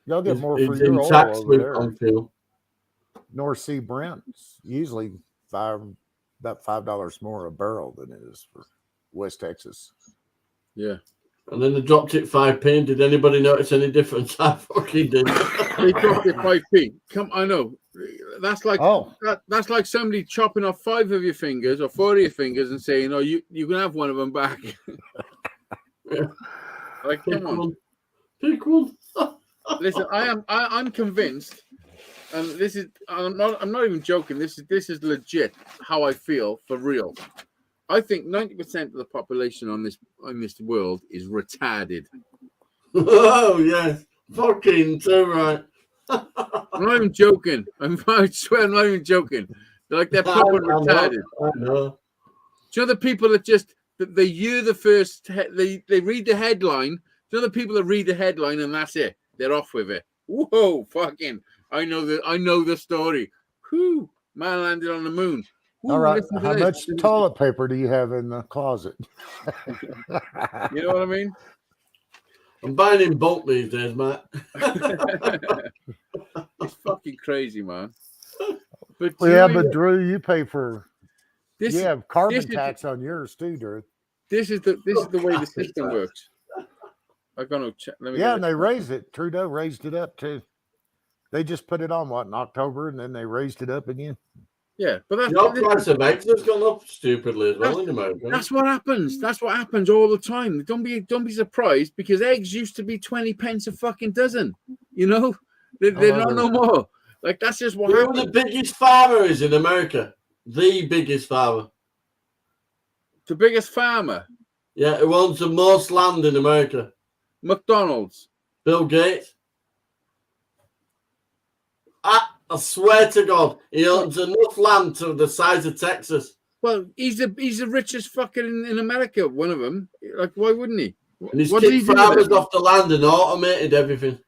Y'all get more for It's your in oil tax over with there. on fuel. North Sea Brent's usually about $5 more a barrel than it is for West Texas. Yeah. And then they dropped it 5p. Did anybody notice any difference? I fucking did. They dropped it 5p. I know. That's like that's like somebody chopping off 5 of your fingers or 4 of your fingers and saying, "Oh, you can have one of them back." Yeah. Like, come on. Pick one. Listen, I'm convinced, and I'm not even joking. This is legit how I feel for real. I think 90% of the population on this world is retarded. Oh yes, fucking too right. I'm not even joking. I swear I'm not even joking. They're proper retarded. I know. Do you know the people that they hear the first they read the headline? Do you know the people that read the headline and that's it? They're off with it. Whoa, fucking! I know the story. Whew, man landed on the moon. Ooh, all right, how much toilet paper do you have in the closet? You know what I mean? I'm buying in bulk these days, Matt. It's fucking crazy, man. But but Drew, you pay for this. You have carbon tax on yours too, Drew. This is the way the system works. I'm gonna check. And they raised it. Trudeau raised it up too. They just put it on in October, and then they raised it up again. Yeah, but that's the price of eggs has gone up stupidly as well in America. That's what happens. That's what happens all the time. Don't be surprised because eggs used to be 20 pence a fucking dozen. You know, they're not no more. Like that's just what happens. Who the biggest farmer is in America? The biggest farmer. The biggest farmer. Yeah, who owns the most land in America? McDonald's. Bill Gates. I swear to God, he owns enough land to the size of Texas. Well, he's the richest fucker in America. One of them. Like, why wouldn't he? And he's kicked farmers off the land and automated everything.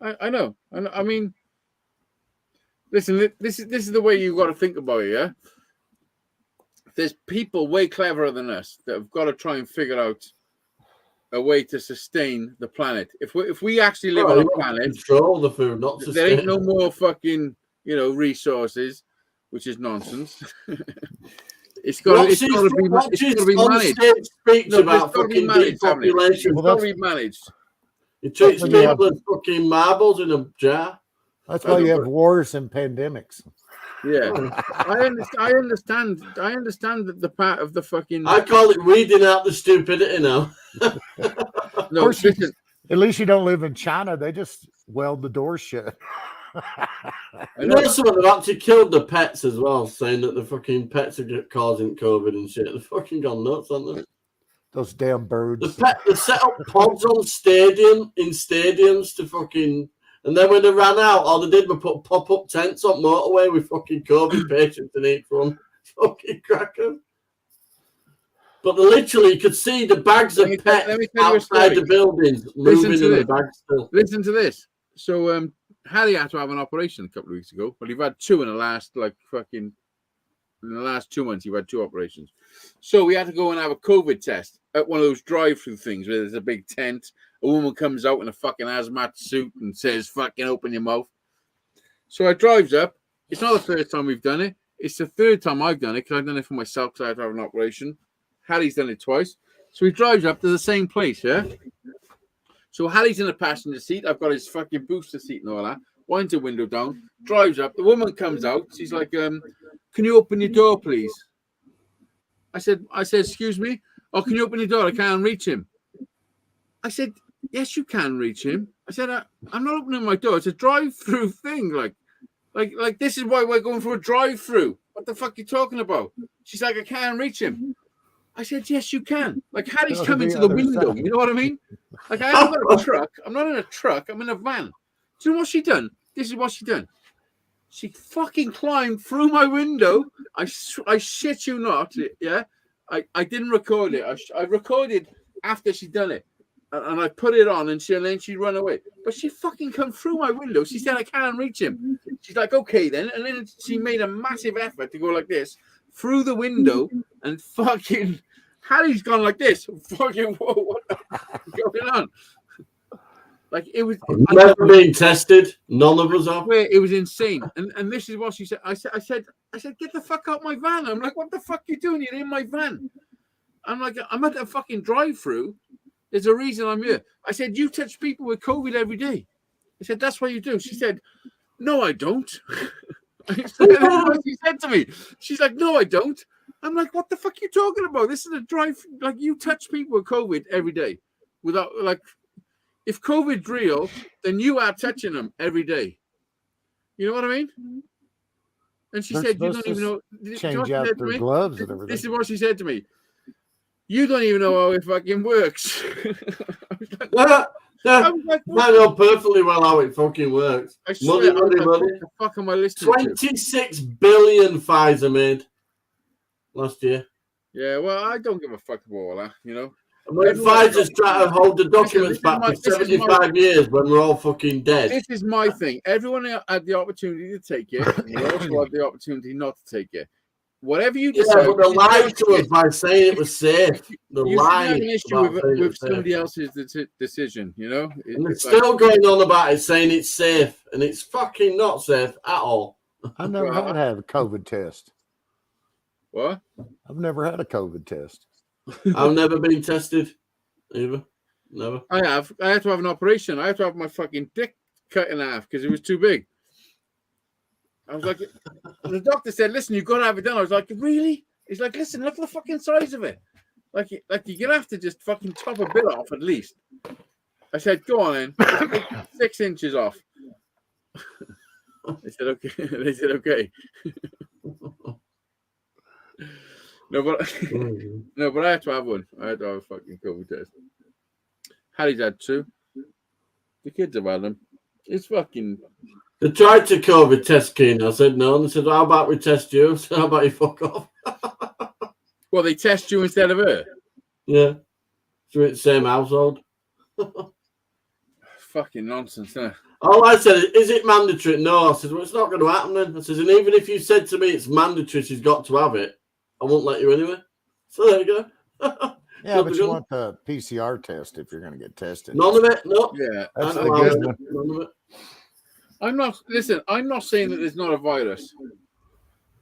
I know. I mean, listen. This is the way you've got to think about it. Yeah. There's people way cleverer than us that have got to try and figure out a way to sustain the planet. If we actually live on a planet, control the food, not sustain. There ain't no more fucking resources, which is nonsense. It's got to be managed. Speaks about fucking depopulation. It's got to be managed. It treats people as fucking marbles in a jar. That's why you have wars and pandemics. Yeah, I understand that the part of the fucking. I call it weeding out the stupidity now. No, at least you don't live in China. They just weld the doors shut. You know, someone have actually killed the pets as well, saying that the fucking pets are causing COVID and shit. They're fucking gone nuts, aren't they? Those damn birds. They set up pods on stadiums to fucking. And then when they ran out, all they did was put pop-up tents on motorway with fucking COVID patients in each one. Fucking crackers. But literally, you could see the bags of pets outside the buildings moving in the bags still. Listen to this. So, Harry had to have an operation a couple of weeks ago, but he've had 2 in the last, in the last 2 months, he had 2 operations. So we had to go and have a COVID test at one of those drive-through things where there's a big tent. A woman comes out in a fucking hazmat suit and says, fucking open your mouth. So I drives up. It's not the first time we've done it. It's the 3rd time I've done it because I've done it for myself because I had to have an operation. Harry's done it twice. So he drives up to the same place, yeah? So Harry's in the passenger seat. I've got his fucking booster seat and all that. Winds the window down. Drives up. The woman comes out. She's like, can you open your door, please? I said, excuse me? Oh, can you open your door? I can't reach him. I said, yes, you can reach him. I said, I'm not opening my door. It's a drive-through thing. Like this is why we're going for a drive-through. What the fuck are you talking about? She's like, I can't reach him. I said, yes, you can. Like, Harry's coming to the window. You know what I mean? Like, I haven't got a truck. I'm not in a truck. I'm in a van. Do you know what she done? This is what she done. She fucking climbed through my window. I shit you not. Yeah. I didn't record it. I recorded after she'd done it. And I put it on and then she'd run away. But she fucking come through my window. She said, I can't reach him. She's like, okay then. And then she made a massive effort to go like this through the window and fucking Harry's gone like this. Fucking whoa, what the fuck is going on? Like it was never been tested. None of us have. It was insane. And this is what she said. I said, get the fuck out my van. I'm like, what the fuck are you doing? You're in my van. I'm like, I'm at a fucking drive-through. There's a reason I'm here. I said, you touch people with COVID every day. I said, that's what you do. She said, no, I don't. That's what she said to me. She's like, no, I don't. I'm like, what the fuck are you talking about? This is a drive. Like, you touch people with COVID every day. Without, like, if COVID's real, then you are touching them every day. You know what I mean? And she said, you don't even know. Change out their gloves and everything. This is what she said to me. You don't even know how it fucking works. I know perfectly well how it fucking works. I swear, money. What the fuck am I listening 26 billion Pfizer made last year. Yeah, well, I don't give a fuck about all that, you know. When Pfizer's trying to hold the documents back for 75 years when we're all fucking dead. This is my thing. Everyone had the opportunity to take it. You also had the opportunity not to take it. Whatever you decide. Yeah, but they lied to us by saying it was safe. The you lie have an issue with somebody else's decision, you know. And it's still going on about it, saying it's safe, and it's fucking not safe at all. I've never had a COVID test. What? I've never had a COVID test. I've never been tested either. Never. I have. I had to have an operation. I had to have my fucking dick cut in half because it was too big. I was like, the doctor said, listen, you've got to have it done. I was like, really? He's like, listen, look at the fucking size of it. Like you're going to have to just fucking top a bit off at least. I said, go on then. 6 inches off. They said, okay. They said, okay. No, but I had to have one. I had to have a fucking COVID test. Harry's had 2. The kids have had them. It's fucking... They tried to COVID test Keen. I said no. And they said, how about we test you? So how about you fuck off? Well, they test you instead of her? Yeah. So it's the same household. Fucking nonsense, huh? All I said is it mandatory? No. I said, well, it's not going to happen then. I said, and even if you said to me it's mandatory, she's got to have it, I won't let you anyway. So there you go. Yeah, but you want the PCR test if you're going to get tested. None of it. No. Yeah. That's the good one. None of it. I'm not saying that there's not a virus.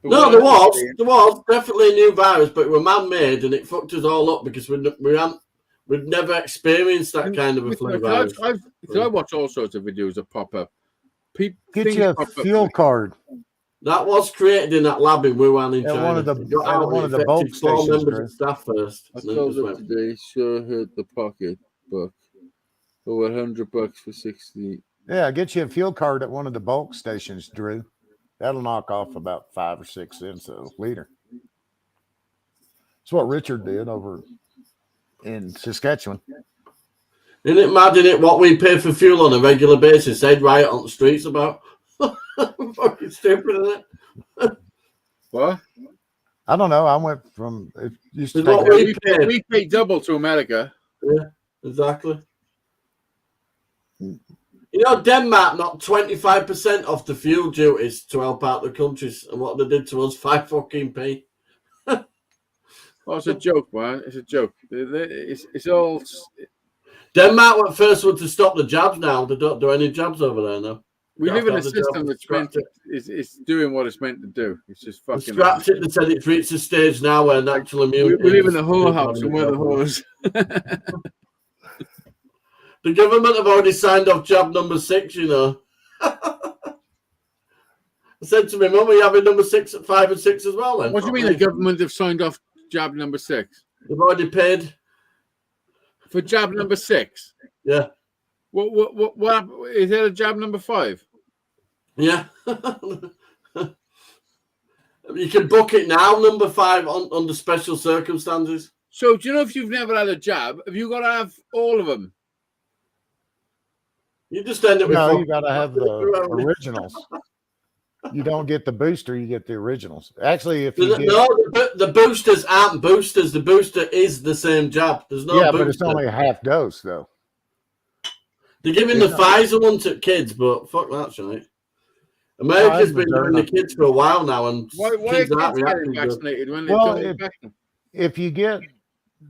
No, there was definitely a new virus, but it was man-made and it fucked us all up because we'd never experienced that kind of a flu virus. I watch all sorts of videos that pop up. Get you a fuel card. That was created in that lab in Wuhan in China. One of the bulk stations. Members of staff first. I told her today, sure hurt the pocketbook. Over $100 for 60. Yeah, get you a fuel card at one of the bulk stations, Drew. That'll knock off about 5 or 6 cents a liter. That's what Richard did over in Saskatchewan. Isn't it mad, isn't it, what we pay for fuel on a regular basis? They'd riot on the streets about. Fucking stupid, isn't it? What? I don't know. I went from it used to take we pay double to America. Yeah, exactly. You know, Denmark knocked 25% off the fuel duties to help out the countries, and what they did to us, 5 fucking p. Oh, it's a joke, man. It's a joke. It's all. Denmark were first one to stop the jabs now. They don't do any jabs over there now. We live in a system that's meant to, is doing what it's meant to do. It's just fucking. Scrapped it and said it's reached a stage now where natural immunity. We live in the whore house and we're the whores. The government have already signed off jab number 6, you know. I said to me, Mum, are you having number 6 at 5 and 6 as well then? What do you mean the government have signed off jab number 6? They've already paid. For jab number 6? Yeah. What is there a jab number 5? Yeah. You can book it now, number 5, under special circumstances. So do you know if you've never had a jab, have you got to have all of them? You just end up with... No, you got to have the originals. You don't get the booster, you get the originals. Actually, if you the boosters aren't boosters. The booster is the same jab. There's no booster. But it's only a half dose, though. They're giving the Pfizer one to kids, but fuck that, shit. America's been doing the kids for a while now, and why kids are kids getting vaccinated when they don't if you get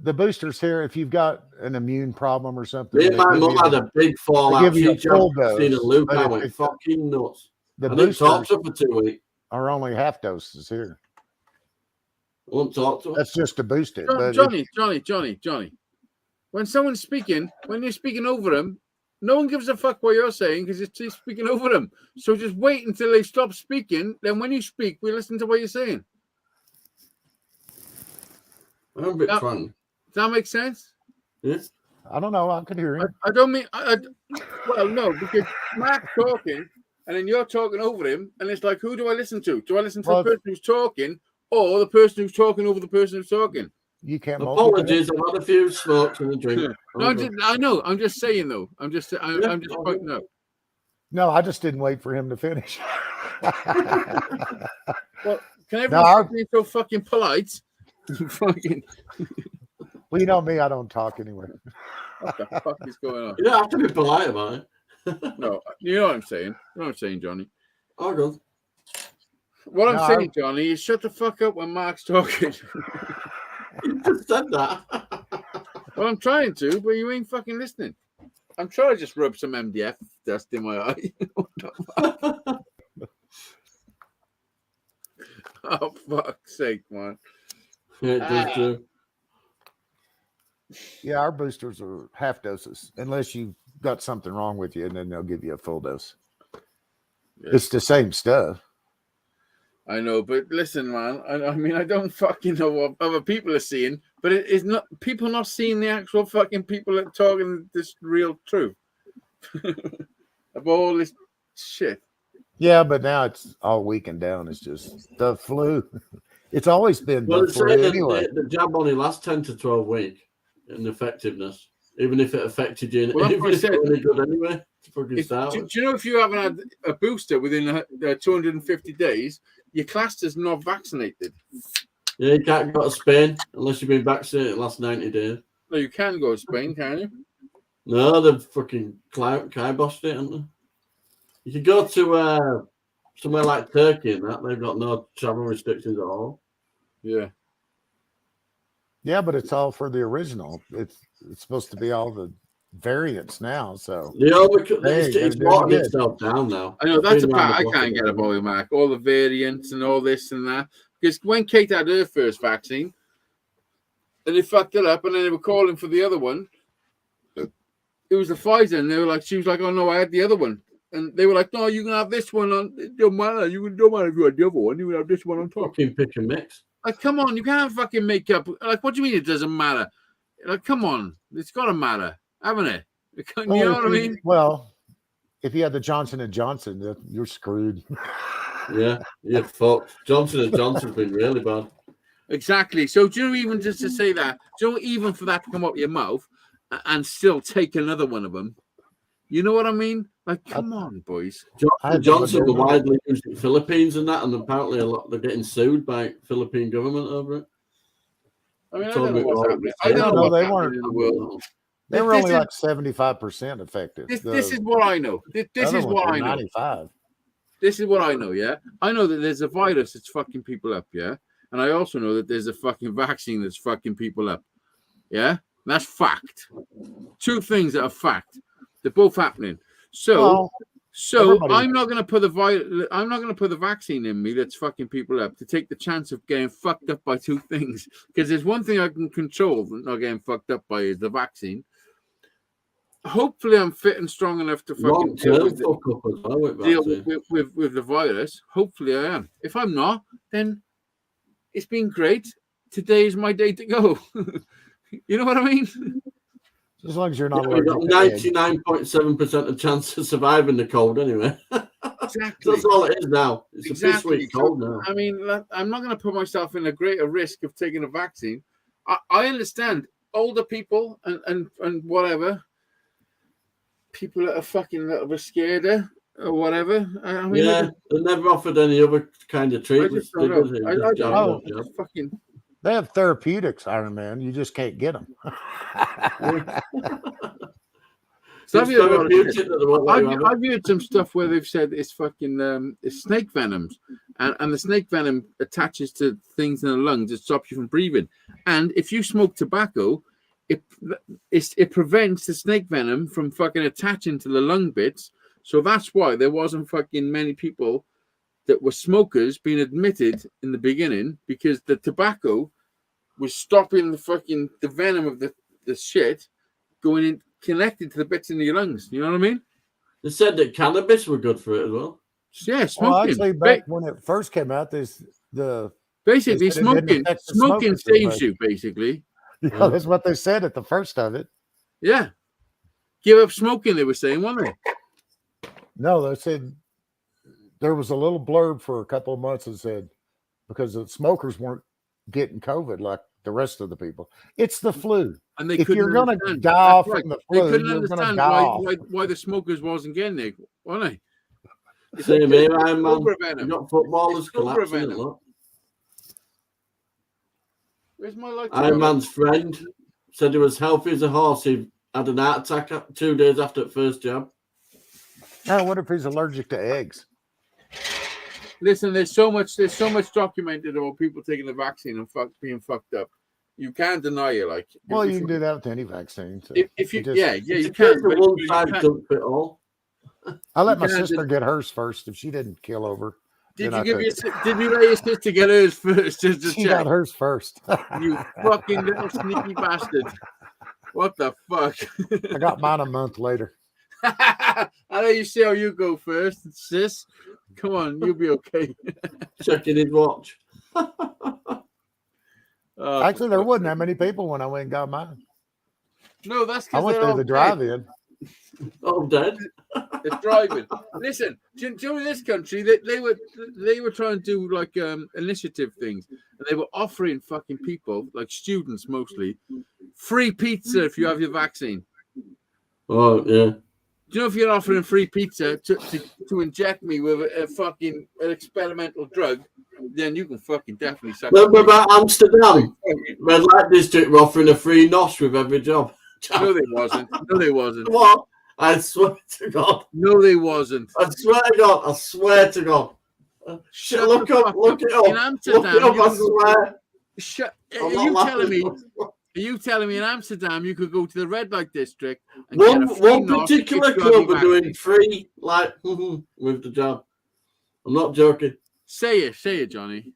the boosters here, if you've got an immune problem or something, me and my mum had a big fallout. Give you a full dose. Seen a loop, I went fucking nuts. The I didn't talk to her for 2 weeks. Are only half doses here. I won't talk to her. That's just to boost it. Johnny. when someone's speaking, when you're speaking over them, no one gives a fuck what you're saying because you're speaking over them. So just wait until they stop speaking. Then when you speak, we listen to what you're saying. I'm a bit fun. Does that make sense? Yeah. I don't know. I could hear him. I don't mean. Well, no, because Mark's talking, and then you're talking over him, and it's like, who do I listen to? Do I listen to the person who's talking, or the person who's talking over the person who's talking? You can't. Apologies, I've had a few smokes and a drink. No, I know. I'm just saying though. I'm just pointing out. No, I just didn't wait for him to finish. Well, can everyone be so fucking polite? Fucking. Well, you know me, I don't talk anyway. What the fuck is going on? You don't have to be polite about it. No, you know what I'm saying. You know what I'm saying, Johnny. Oh, good. What I'm saying, Johnny, is shut the fuck up when Mark's talking. You just said that. Well, I'm trying to, but you ain't fucking listening. I'm trying to just rub some MDF dust in my eye. Oh, fuck's sake, man. Yeah, it does too. Yeah, our boosters are half doses, unless you've got something wrong with you, and then they'll give you a full dose. Yes. It's the same stuff. I know, but listen, man. I mean, I don't fucking know what other people are seeing, but it is not people not seeing the actual fucking people that are talking this real truth about all this shit. Yeah, but now it's all weakened down. It's just the flu. It's always been the flu anyway. The jab only lasts 10 to 12 weeks in effectiveness, even if it affected you. Well, even if it's only good anyway. Do you know if you haven't had a booster within 250 days, you're classed as not vaccinated? Yeah, you can't go to Spain unless you've been vaccinated in the last 90 days. No, you can go to Spain, can you? No, they've fucking kiboshed it, haven't they? You could go to somewhere like Turkey and that. They've got no travel restrictions at all. Yeah. Yeah, but it's all for the original. It's supposed to be all the variants now. So it's watering itself down now. I know that's a part I can't get about it, Mark. All the variants and all this and that. Because when Kate had her first vaccine, and they fucked it up, and then they were calling for the other one. It was the Pfizer, and she was like, "Oh no, I had the other one." And they were like, "No, you can have this one on. It don't matter. Don't matter if you had the other one. You can have this one on top." Fucking pick and mix. Like, come on, you can't fucking make up. Like, what do you mean it doesn't matter? Like, come on, it's got to matter, haven't it? You know what I mean? Well, if you had the Johnson & Johnson, you're screwed. Yeah, you're fucked. Johnson & Johnson's been really bad. Exactly. So, do you know, even just to say that, do you know, even for that to come out your mouth and still take another one of them, you know what I mean? Like, come on, boys. Johnson were widely used in the Philippines and that, and apparently they're getting sued by Philippine government over it. I mean, I don't know what's happening. I don't know they weren't in the world. They were only like 75% effective. This is what I know. This is what I know. 95. This is what I know, yeah? I know that there's a virus that's fucking people up, yeah? And I also know that there's a fucking vaccine that's fucking people up, yeah? That's fact. Two things that are fact. They're both happening. So I'm not going to put the vaccine in me that's fucking people up to take the chance of getting fucked up by two things. Because there's one thing I can control that not getting fucked up by is the vaccine. Hopefully, I'm fit and strong enough to fucking deal with the virus. Hopefully, I am. If I'm not, then it's been great. Today is my day to go. You know what I mean? As long as you're not allergic. 99.7% of chance of surviving the cold anyway. Exactly. That's all it is now. It's a piss week cold now. I mean, I'm not going to put myself in a greater risk of taking a vaccine. I understand older people and whatever, people that are fucking a little bit scared or whatever. I mean, yeah, they never offered any other kind of treatment. They have therapeutics, Iron Man. You just can't get them. So I've heard some stuff where they've said it's fucking it's snake venoms, and the snake venom attaches to things in the lungs that stops you from breathing. And if you smoke tobacco, it prevents the snake venom from fucking attaching to the lung bits. So that's why there wasn't fucking many people that were smokers being admitted in the beginning, because the tobacco was stopping the venom of the shit going in, connected to the bits in your lungs. You know what I mean? They said that cannabis were good for it as well. Yeah, smoking. Well, actually, back when it first came out, Basically, they said it didn't smoking affect the saves smokers you. Basically, yeah, that's what they said at the first of it. yeah. Give up smoking. They were saying, weren't they? No, they said there was a little blurb for a couple of months that said because the smokers weren't getting COVID like the rest of the people. It's the flu. And they If couldn't you're going to understand. die That's off right. from the They flu, couldn't you're going to understand die off. why the smokers wasn't getting it, weren't they? It's Same like here, Iron Man. cobra You venom. got footballers It's cobra collapsing a venom. lot. Where's my light? Iron Man's friend said he was healthy as a horse. He had an heart attack 2 days after the first jab. I wonder if he's allergic to eggs. Listen, there's so much documented about people taking the vaccine and being fucked up. You can't deny it. Like, Well, you can do that with any vaccine. So if you, just- you can. The one side don't fit all. I let my can't sister get hers first. If she didn't kill over, Did then you I give took your did you let your sister get hers first? Just to she check? got hers first. You fucking little sneaky bastard! What the fuck? I got mine a month later. I know you see how you go first, sis. Come on, you'll be okay. Checking his watch. Actually, there wasn't that many people when I went and got mine. No, that's I because went they're through all the dead. drive-in. Oh, dead. They're driving. Listen, do you know in this country they were trying to do like initiative things, and they were offering fucking people, like students mostly, free pizza if you have your vaccine. Oh, yeah. Do you know if you're offering free pizza to inject me with an experimental drug, then you can fucking definitely suck. Remember about Amsterdam? Red Light District were offering a free nosh with every job. No, they wasn't. No, they wasn't. What? I swear to God. No, they wasn't. I swear to God. I swear to God. Shut Look the up. fuck Look it up. up. In Amsterdam, Look it up. you I can go- swear. Shut. I'm Are not you laughing. telling me? Are you telling me in Amsterdam you could go to the red light district and One get a free one nosh particular if you have club your are doing vaccine? free, like, with the job. I'm not joking. Say it, Johnny.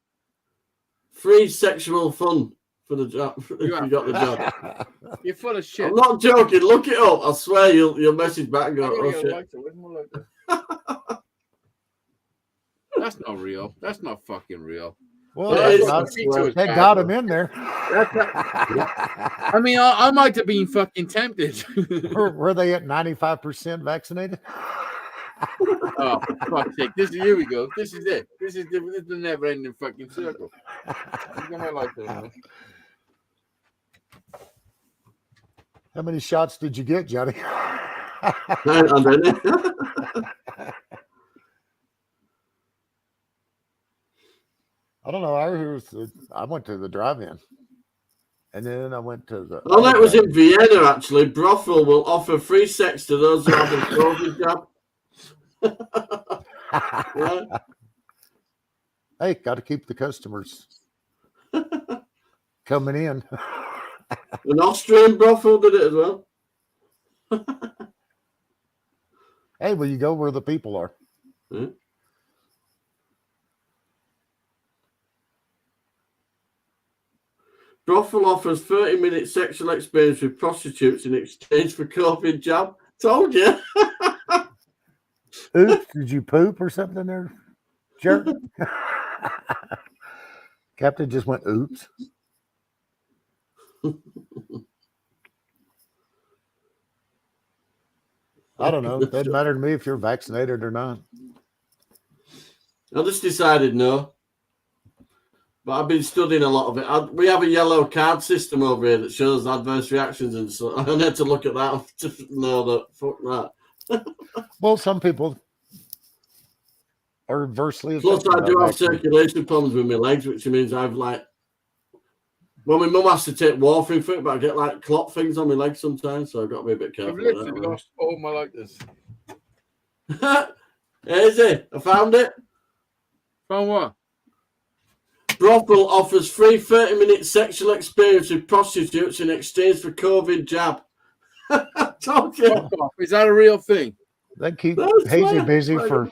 Free sexual fun for the job. If You you got the job. You're full of shit. I'm not joking. Look it up. I swear you'll message back and I go, gotta oh get a shit. lighter. Where's my lighter? That's not real. That's not fucking real. Well, It they is, got, I swear. they got him in there. I mean, I might have been fucking tempted. Were they at 95% vaccinated? Oh, for fuck's sake. Here we go. This is it. This is the never-ending fucking circle. Look at my lighter. Man. How many shots did you get, Johnny? Hang on, Danny. I don't know. I went to the drive-in, and then I went to the. Oh, that was in Vienna, actually. Brothel will offer free sex to those who have a COVID jab. Right? Hey, got to keep the customers coming in. An Austrian brothel did it as well. Hey, well, you go where the people are. Hmm? Brothel offers 30-minute sexual experience with prostitutes in exchange for COVID jab. Told you. Oops, did you poop or something there, jerk? Captain just went, oops. I don't know. It doesn't matter to me if you're vaccinated or not. I just decided no. But I've been studying a lot of it. We have a yellow card system over here that shows adverse reactions, and so I had to look at that to know that. Fuck that. Well, some people are adversely Plus, affected. I do by have vaccine. circulation problems with my legs, which means I've like. Well, my mum has to take warfarin for it, but I get like clot things on my legs sometimes, so I've got to be a bit I've careful. literally With that, lost all my lighters. Easy, I found it. Found what? Brothel offers free 30-minute sexual experience with prostitutes in exchange for COVID jab. Talking. Fuck off. Is that a real thing? They keep That's Hazy right. busy for.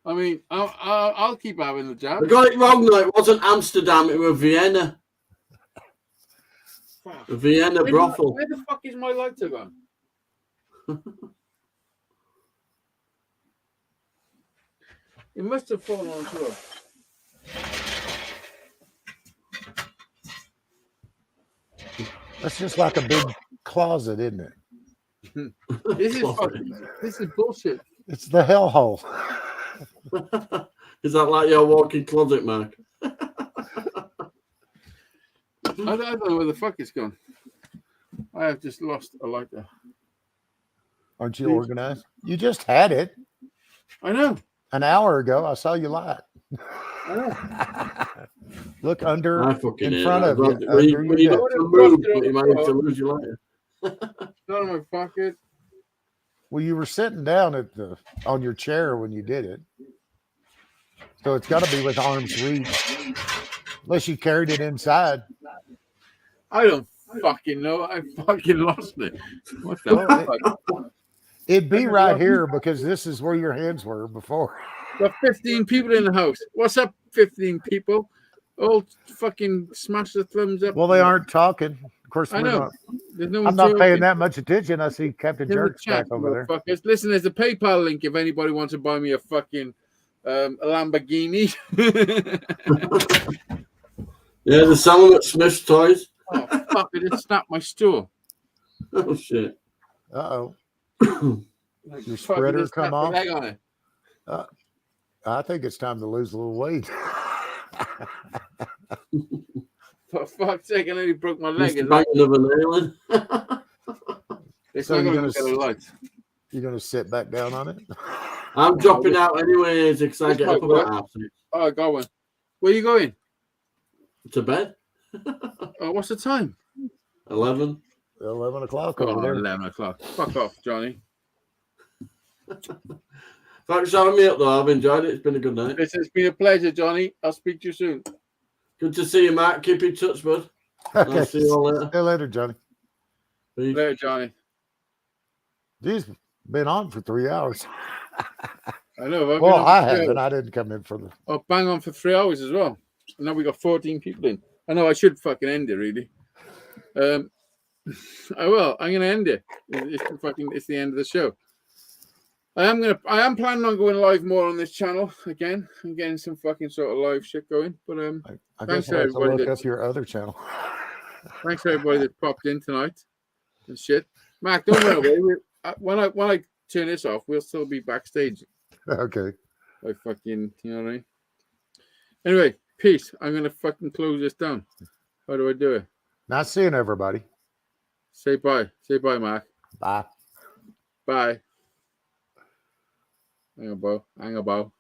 I mean, I'll keep having the jab. I got it wrong though. It wasn't Amsterdam. It was Vienna. Fuck. A Vienna brothel. Where the fuck is my lighter gone? It must have fallen on the floor. That's just like a big closet, isn't it? This is bullshit. It's the hellhole. Is that like your walking closet, Mark? I don't know where the fuck it's gone. I have just lost a lighter. Aren't you organized? You just had it I know. an hour ago. I saw you light. I know. Look under, I fucking in front of you. When you Under your don't desk. move, you might have to lose your lighter. Not in my pocket. Well, you were sitting down on your chair when you did it, so it's got to be with arm's reach, unless you carried it inside. I don't fucking know. I fucking lost it. What the fuck? It'd be right here because this is where your hands were before. Got 15 people in the house. What's up, 15 people? All fucking smash the thumbs up. Well, they aren't talking. Of course, I we're know. not. There's no I'm not paying that much attention. I see Captain in the Jerk's chat, back over there. motherfuckers. Listen, there's a PayPal link if anybody wants to buy me a fucking a Lamborghini. Yeah, there's someone at Smith's Toys. Oh, fuck, I just snapped my stool. Oh, shit. Uh-oh. Like, Your fucking spreader just come snapped the off? leg on it. I think it's time to lose a little weight. For fuck's sake, I nearly broke my leg. Mr. Banging of a nail. It's So not you're going gonna to get a light. You're going to sit back down on it? I'm dropping out anyways because I get up about half six. Oh, go on. Where you going? To bed. Oh, what's the time? 11. 11 o'clock Oh, over there. 11 o'clock. Fuck off, Johnny. Thanks for having me up, though. I've enjoyed it. It's been a good night. It's been a pleasure, Johnny. I'll speak to you soon. Good to see you, Mark. Keep in touch, bud. Okay. I'll see you all later. See you later, Johnny. Peace. Later, Johnny. He's been on for 3 hours. I know. Well, I haven't. I didn't come in for the. I'll bang on for 3 hours as well. And now we got 14 people in. I know I should fucking end it, really. I will. I'm gonna end it. It's the end of the show. I am planning on going live more on this channel again. I'm getting some fucking sort of live shit going. But I thanks guess I have to everybody look up your other channel. thanks for everybody that popped in tonight and shit. Mark, don't worry. When I turn this off, we'll still be backstage. Okay. Like fucking, you know what I mean? Anyway, peace. I'm gonna fucking close this down. How do I do it? Nice seeing everybody. Say bye. Say bye, Mark. Bye. Bye. Hang on, Bo.